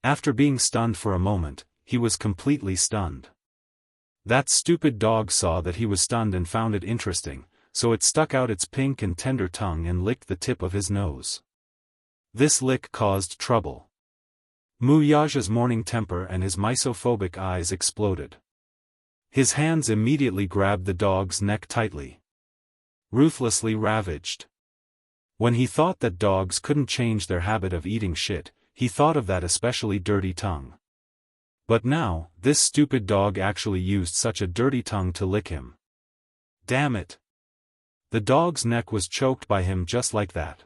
After being stunned for a moment, he was completely stunned. That stupid dog saw that he was stunned and found it interesting, so it stuck out its pink and tender tongue and licked the tip of his nose. This lick caused trouble. Mu Yaja's morning temper and his misophobic eyes exploded. His hands immediately grabbed the dog's neck tightly. Ruthlessly ravaged. When he thought that dogs couldn't change their habit of eating shit, he thought of that especially dirty tongue. But now, this stupid dog actually used such a dirty tongue to lick him. Damn it! The dog's neck was choked by him just like that.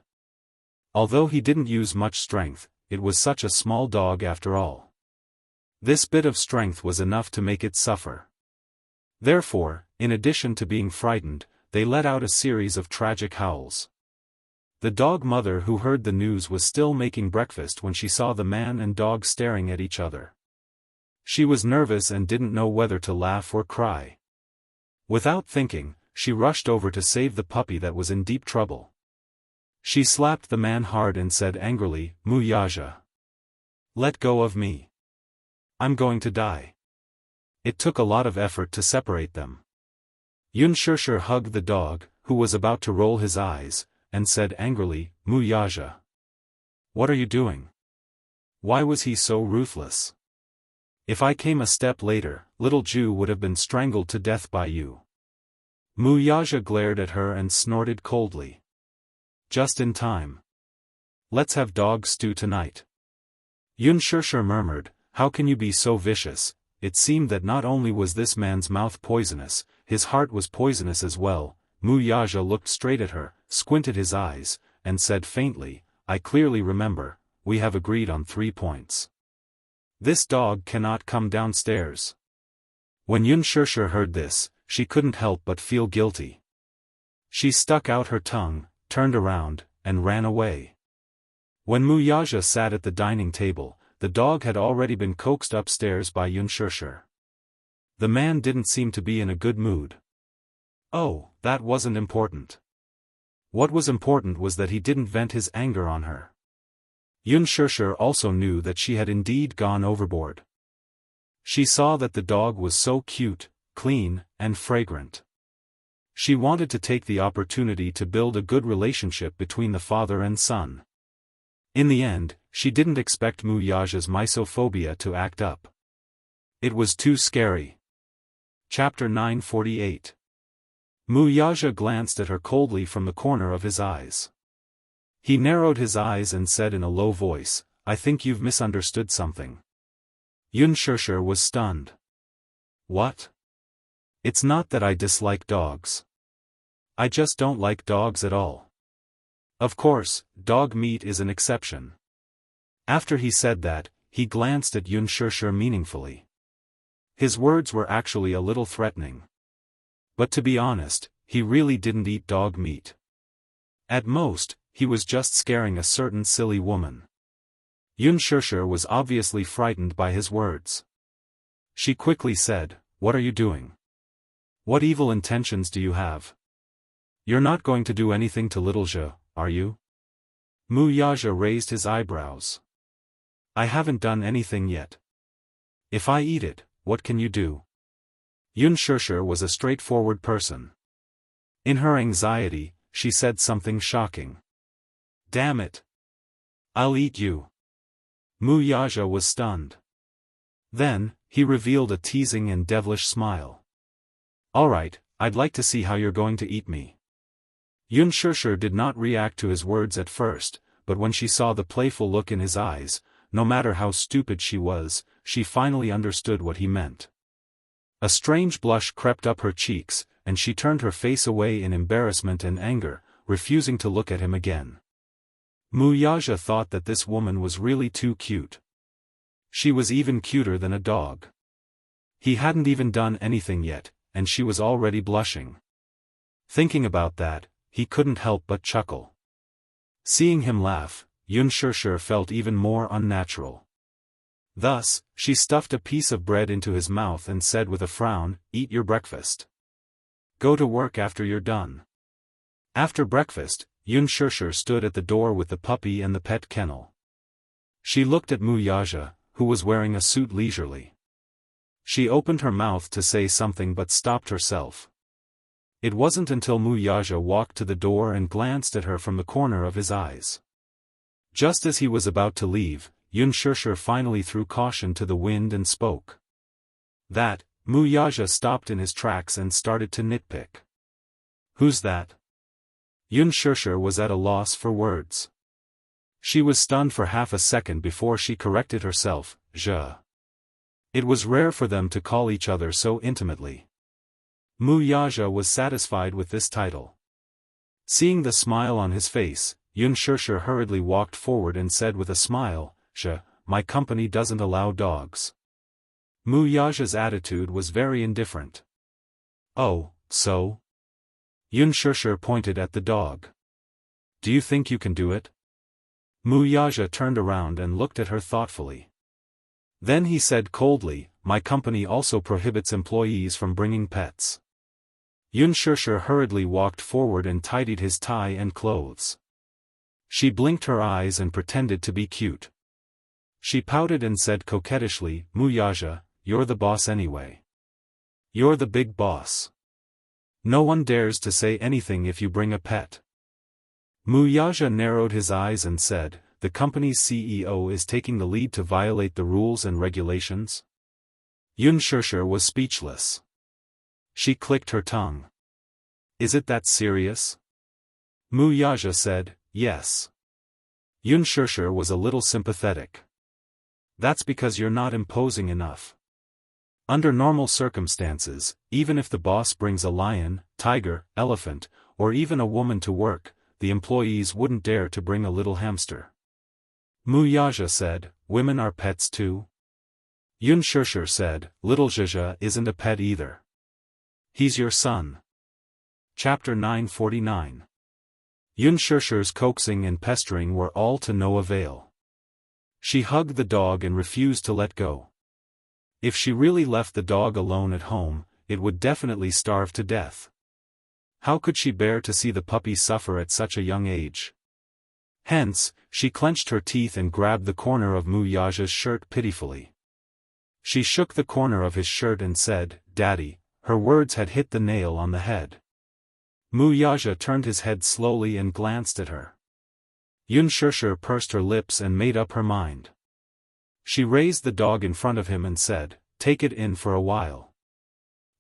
Although he didn't use much strength, it was such a small dog after all. This bit of strength was enough to make it suffer. Therefore, in addition to being frightened, they let out a series of tragic howls. The dog mother who heard the news was still making breakfast when she saw the man and dog staring at each other. She was nervous and didn't know whether to laugh or cry. Without thinking, she rushed over to save the puppy that was in deep trouble. She slapped the man hard and said angrily, "Mu Yaja. Let go of me. I'm going to die." It took a lot of effort to separate them. Yunshushi hugged the dog, who was about to roll his eyes, and said angrily, "Mu Yaja. What are you doing? Why was he so ruthless? If I came a step later, little Ju would have been strangled to death by you." Mu Yaja glared at her and snorted coldly. "Just in time. Let's have dog stew tonight." Yunshushi murmured, "How can you be so vicious?" It seemed that not only was this man's mouth poisonous, his heart was poisonous as well. Mu Yaja looked straight at her, squinted his eyes, and said faintly, "I clearly remember, we have agreed on 3 points. This dog cannot come downstairs." When Yunshushi heard this, she couldn't help but feel guilty. She stuck out her tongue, turned around, and ran away. When Mu Yaja sat at the dining table, the dog had already been coaxed upstairs by Yunshushi. The man didn't seem to be in a good mood. Oh, that wasn't important. What was important was that he didn't vent his anger on her. Yunshushi also knew that she had indeed gone overboard. She saw that the dog was so cute, clean, and fragrant. She wanted to take the opportunity to build a good relationship between the father and son. In the end, she didn't expect Mu Yaja's misophobia to act up. It was too scary. Chapter 948. Mu Yaja glanced at her coldly from the corner of his eyes. He narrowed his eyes and said in a low voice, "I think you've misunderstood something." Yunshushi was stunned. "What? It's not that I dislike dogs. I just don't like dogs at all. Of course, dog meat is an exception." After he said that, he glanced at Yunshushi meaningfully. His words were actually a little threatening. But to be honest, he really didn't eat dog meat. At most, he was just scaring a certain silly woman. Yunshushi was obviously frightened by his words. She quickly said, "What are you doing? What evil intentions do you have? You're not going to do anything to little Zhe, are you?" Mu Yaja raised his eyebrows. "I haven't done anything yet. If I eat it, what can you do?" Yunshushi was a straightforward person. In her anxiety, she said something shocking. "Damn it! I'll eat you." Mu Yaja was stunned. Then, he revealed a teasing and devilish smile. "Alright, I'd like to see how you're going to eat me." Yunshushi did not react to his words at first, but when she saw the playful look in his eyes, no matter how stupid she was, she finally understood what he meant. A strange blush crept up her cheeks, and she turned her face away in embarrassment and anger, refusing to look at him again. Mu Yaja thought that this woman was really too cute. She was even cuter than a dog. He hadn't even done anything yet, and she was already blushing. Thinking about that, he couldn't help but chuckle. Seeing him laugh, Unspoken felt even more unnatural. Thus, she stuffed a piece of bread into his mouth and said with a frown, "Eat your breakfast. Go to work after you're done." After breakfast, Unspoken stood at the door with the puppy and the pet kennel. She looked at Wuxia, who was wearing a suit leisurely. She opened her mouth to say something but stopped herself. It wasn't until Wuxia walked to the door and glanced at her from the corner of his eyes. Just as he was about to leave, Unspoken finally threw caution to the wind and spoke. That, Wuxia stopped in his tracks and started to nitpick. "Who's that?" Unspoken was at a loss for words. She was stunned for half a second before she corrected herself, "Je." It was rare for them to call each other so intimately. Wuxia was satisfied with this title. Seeing the smile on his face, Unspoken hurriedly walked forward and said with a smile, "Je, my company doesn't allow dogs." Wuxia's attitude was very indifferent. "Oh, so?" Unspoken pointed at the dog. "Do you think you can do it?" Wuxia turned around and looked at her thoughtfully. Then he said coldly, "My company also prohibits employees from bringing pets." Unspoken hurriedly walked forward and tidied his tie and clothes. She blinked her eyes and pretended to be cute. She pouted and said coquettishly, "Wuxia, you're the boss anyway. You're the big boss. No one dares to say anything if you bring a pet." Wuxia narrowed his eyes and said, "The company's CEO is taking the lead to violate the rules and regulations?" Unspoken was speechless. She clicked her tongue. "Is it that serious?" Wuxia said, "Yes." Unspoken was a little sympathetic. "That's because you're not imposing enough. Under normal circumstances, even if the boss brings a lion, tiger, elephant, or even a woman to work, the employees wouldn't dare to bring a little hamster." Wuxia said, "Women are pets too?" Unspoken said, "Little Zhizha isn't a pet either. He's your son." Chapter 949. Unspoken's coaxing and pestering were all to no avail. She hugged the dog and refused to let go. If she really left the dog alone at home, it would definitely starve to death. How could she bear to see the puppy suffer at such a young age? Hence, she clenched her teeth and grabbed the corner of Wuxia's shirt pitifully. She shook the corner of his shirt and said, "Daddy." Her words had hit the nail on the head. Wuxia turned his head slowly and glanced at her. Unspoken pursed her lips and made up her mind. She raised the dog in front of him and said, "Take it in for a while."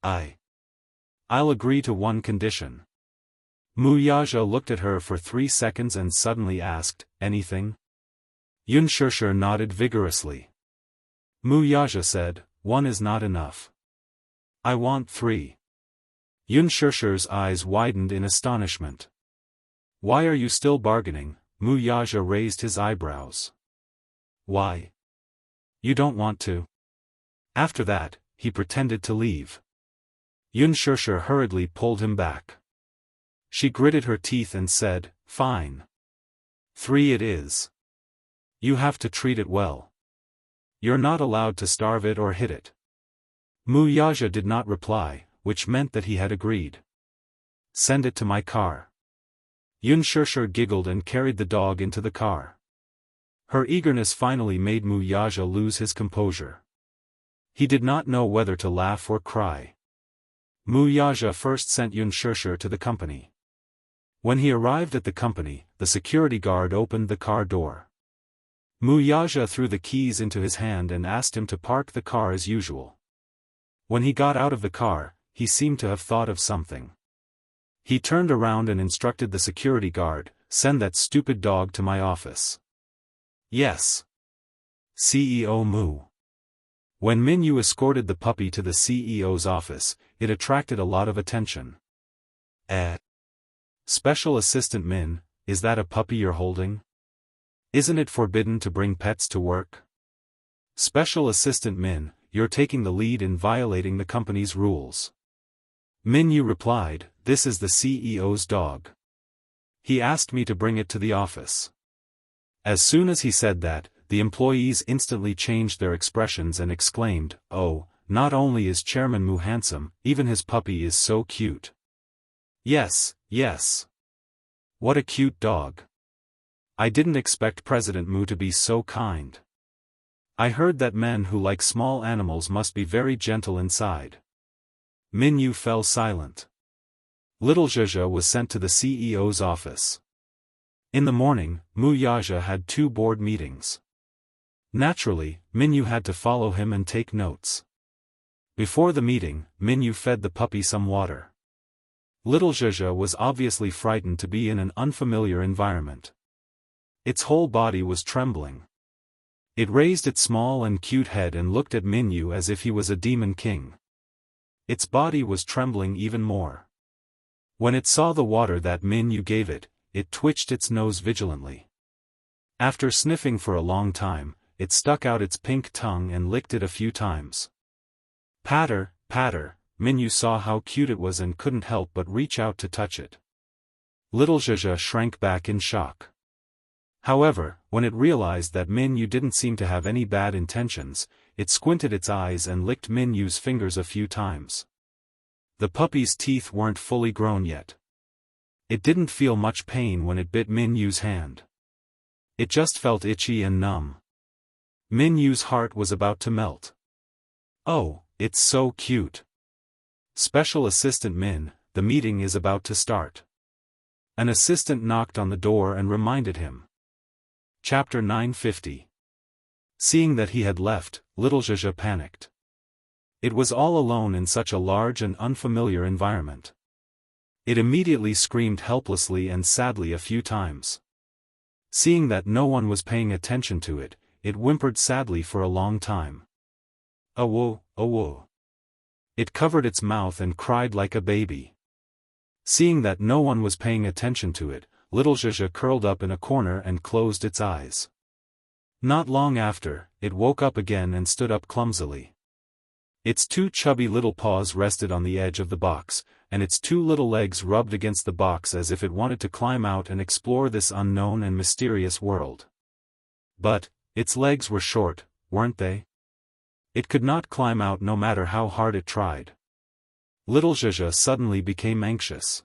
I'll agree to one condition." Wuxia looked at her for 3 seconds and suddenly asked, "Anything?" Unspoken nodded vigorously. Wuxia said, "One is not enough. I want 3. Unspoken's eyes widened in astonishment. "Why are you still bargaining?" Wuxia raised his eyebrows. "Why? You don't want to?" After that, he pretended to leave. Unspoken hurriedly pulled him back. She gritted her teeth and said, "Fine. 3 it is. You have to treat it well. You're not allowed to starve it or hit it." Wuxia did not reply, which meant that he had agreed. "Send it to my car." Unspoken giggled and carried the dog into the car. Her eagerness finally made Wuxia lose his composure. He did not know whether to laugh or cry. Wuxia first sent Unspoken to the company. When he arrived at the company, the security guard opened the car door. Wuxia threw the keys into his hand and asked him to park the car as usual. When he got out of the car, he seemed to have thought of something. He turned around and instructed the security guard, "Send that stupid dog to my office." "Yes. CEO Mu." When Minyu escorted the puppy to the CEO's office, it attracted a lot of attention. Special Assistant Min, is that a puppy you're holding? Isn't it forbidden to bring pets to work?" Special Assistant Min, you're taking the lead in violating the company's rules. Min Yu replied, this is the CEO's dog. He asked me to bring it to the office. As soon as he said that, the employees instantly changed their expressions and exclaimed, oh, not only is Chairman Mu handsome, even his puppy is so cute. Yes, yes. What a cute dog. I didn't expect President Mu to be so kind. I heard that men who like small animals must be very gentle inside. Min Yu fell silent. Little Zhezhe was sent to the CEO's office. In the morning, Mu Yazhe had 2 board meetings. Naturally, Min Yu had to follow him and take notes. Before the meeting, Min Yu fed the puppy some water. Little Zhezhe was obviously frightened to be in an unfamiliar environment. Its whole body was trembling. It raised its small and cute head and looked at Min Yu as if he was a demon king. Its body was trembling even more. When it saw the water that Min Yu gave it, it twitched its nose vigilantly. After sniffing for a long time, it stuck out its pink tongue and licked it a few times. Patter, patter, Min Yu saw how cute it was and couldn't help but reach out to touch it. Little Zhezhe shrank back in shock. However, when it realized that Min Yu didn't seem to have any bad intentions, it squinted its eyes and licked Min Yu's fingers a few times. The puppy's teeth weren't fully grown yet. It didn't feel much pain when it bit Min Yu's hand. It just felt itchy and numb. Min Yu's heart was about to melt. Oh, it's so cute. Special Assistant Min, the meeting is about to start. An assistant knocked on the door and reminded him. Chapter 950. Seeing that he had left, Little Zhezhe panicked. It was all alone in such a large and unfamiliar environment. It immediately screamed helplessly and sadly a few times. Seeing that no one was paying attention to it, it whimpered sadly for a long time. Oh whoa. It covered its mouth and cried like a baby. Seeing that no one was paying attention to it, Little Zhezhe curled up in a corner and closed its eyes. Not long after, it woke up again and stood up clumsily. Its 2 chubby little paws rested on the edge of the box, and its 2 little legs rubbed against the box as if it wanted to climb out and explore this unknown and mysterious world. But, its legs were short, weren't they? It could not climb out no matter how hard it tried. Little Zhezhe suddenly became anxious.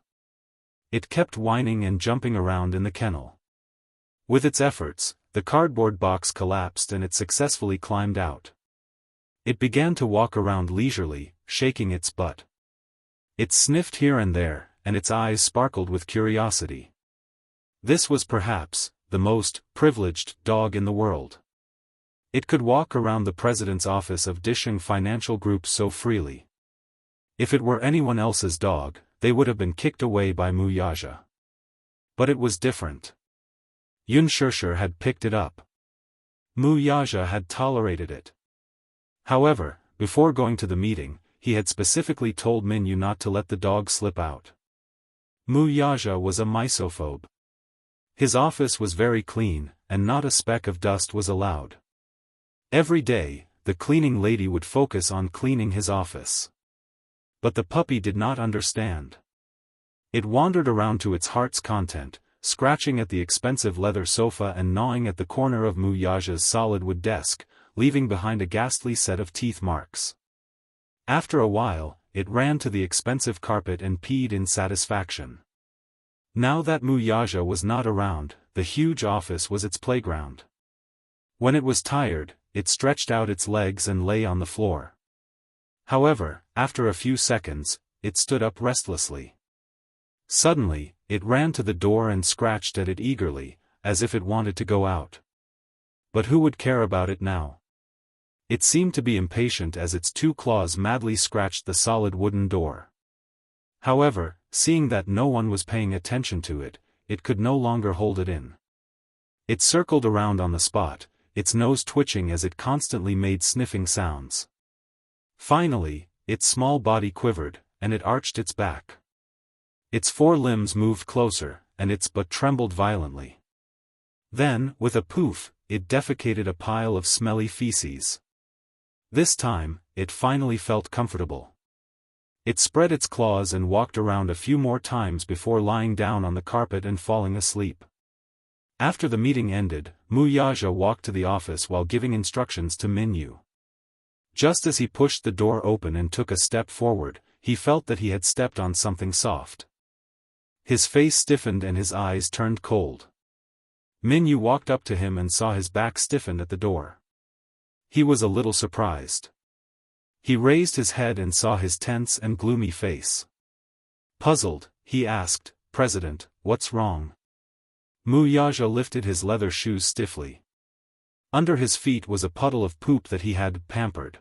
It kept whining and jumping around in the kennel. With its efforts, the cardboard box collapsed and it successfully climbed out. It began to walk around leisurely, shaking its butt. It sniffed here and there, and its eyes sparkled with curiosity. This was perhaps the most privileged dog in the world. It could walk around the president's office of Disheng Financial Group so freely. If it were anyone else's dog, they would have been kicked away by Mu Yazhe. But it was different. Yunshirsher had picked it up. Mu Yazhe had tolerated it. However, before going to the meeting, he had specifically told Min Yu not to let the dog slip out. Mu Yazhe was a misophobe. His office was very clean, and not a speck of dust was allowed. Every day, the cleaning lady would focus on cleaning his office. But the puppy did not understand. It wandered around to its heart's content, scratching at the expensive leather sofa and gnawing at the corner of Mu Yazhe's solid wood desk, leaving behind a ghastly set of teeth marks. After a while, it ran to the expensive carpet and peed in satisfaction. Now that Mu Yazhe was not around, the huge office was its playground. When it was tired, it stretched out its legs and lay on the floor. However, after a few seconds, it stood up restlessly. Suddenly, it ran to the door and scratched at it eagerly, as if it wanted to go out. But who would care about it now? It seemed to be impatient as its 2 claws madly scratched the solid wooden door. However, seeing that no one was paying attention to it, it could no longer hold it in. It circled around on the spot, its nose twitching as it constantly made sniffing sounds. Finally, its small body quivered, and it arched its back. Its 4 limbs moved closer, and its butt trembled violently. Then, with a poof, it defecated a pile of smelly feces. This time, it finally felt comfortable. It spread its claws and walked around a few more times before lying down on the carpet and falling asleep. After the meeting ended, Mu Yaja walked to the office while giving instructions to Minyu. Just as he pushed the door open and took a step forward, he felt that he had stepped on something soft. His face stiffened and his eyes turned cold. Minyu walked up to him and saw his back stiffened at the door. He was a little surprised. He raised his head and saw his tense and gloomy face. Puzzled, he asked, "President, what's wrong?" Mu Yaja lifted his leather shoes stiffly. Under his feet was a puddle of poop that he had pampered.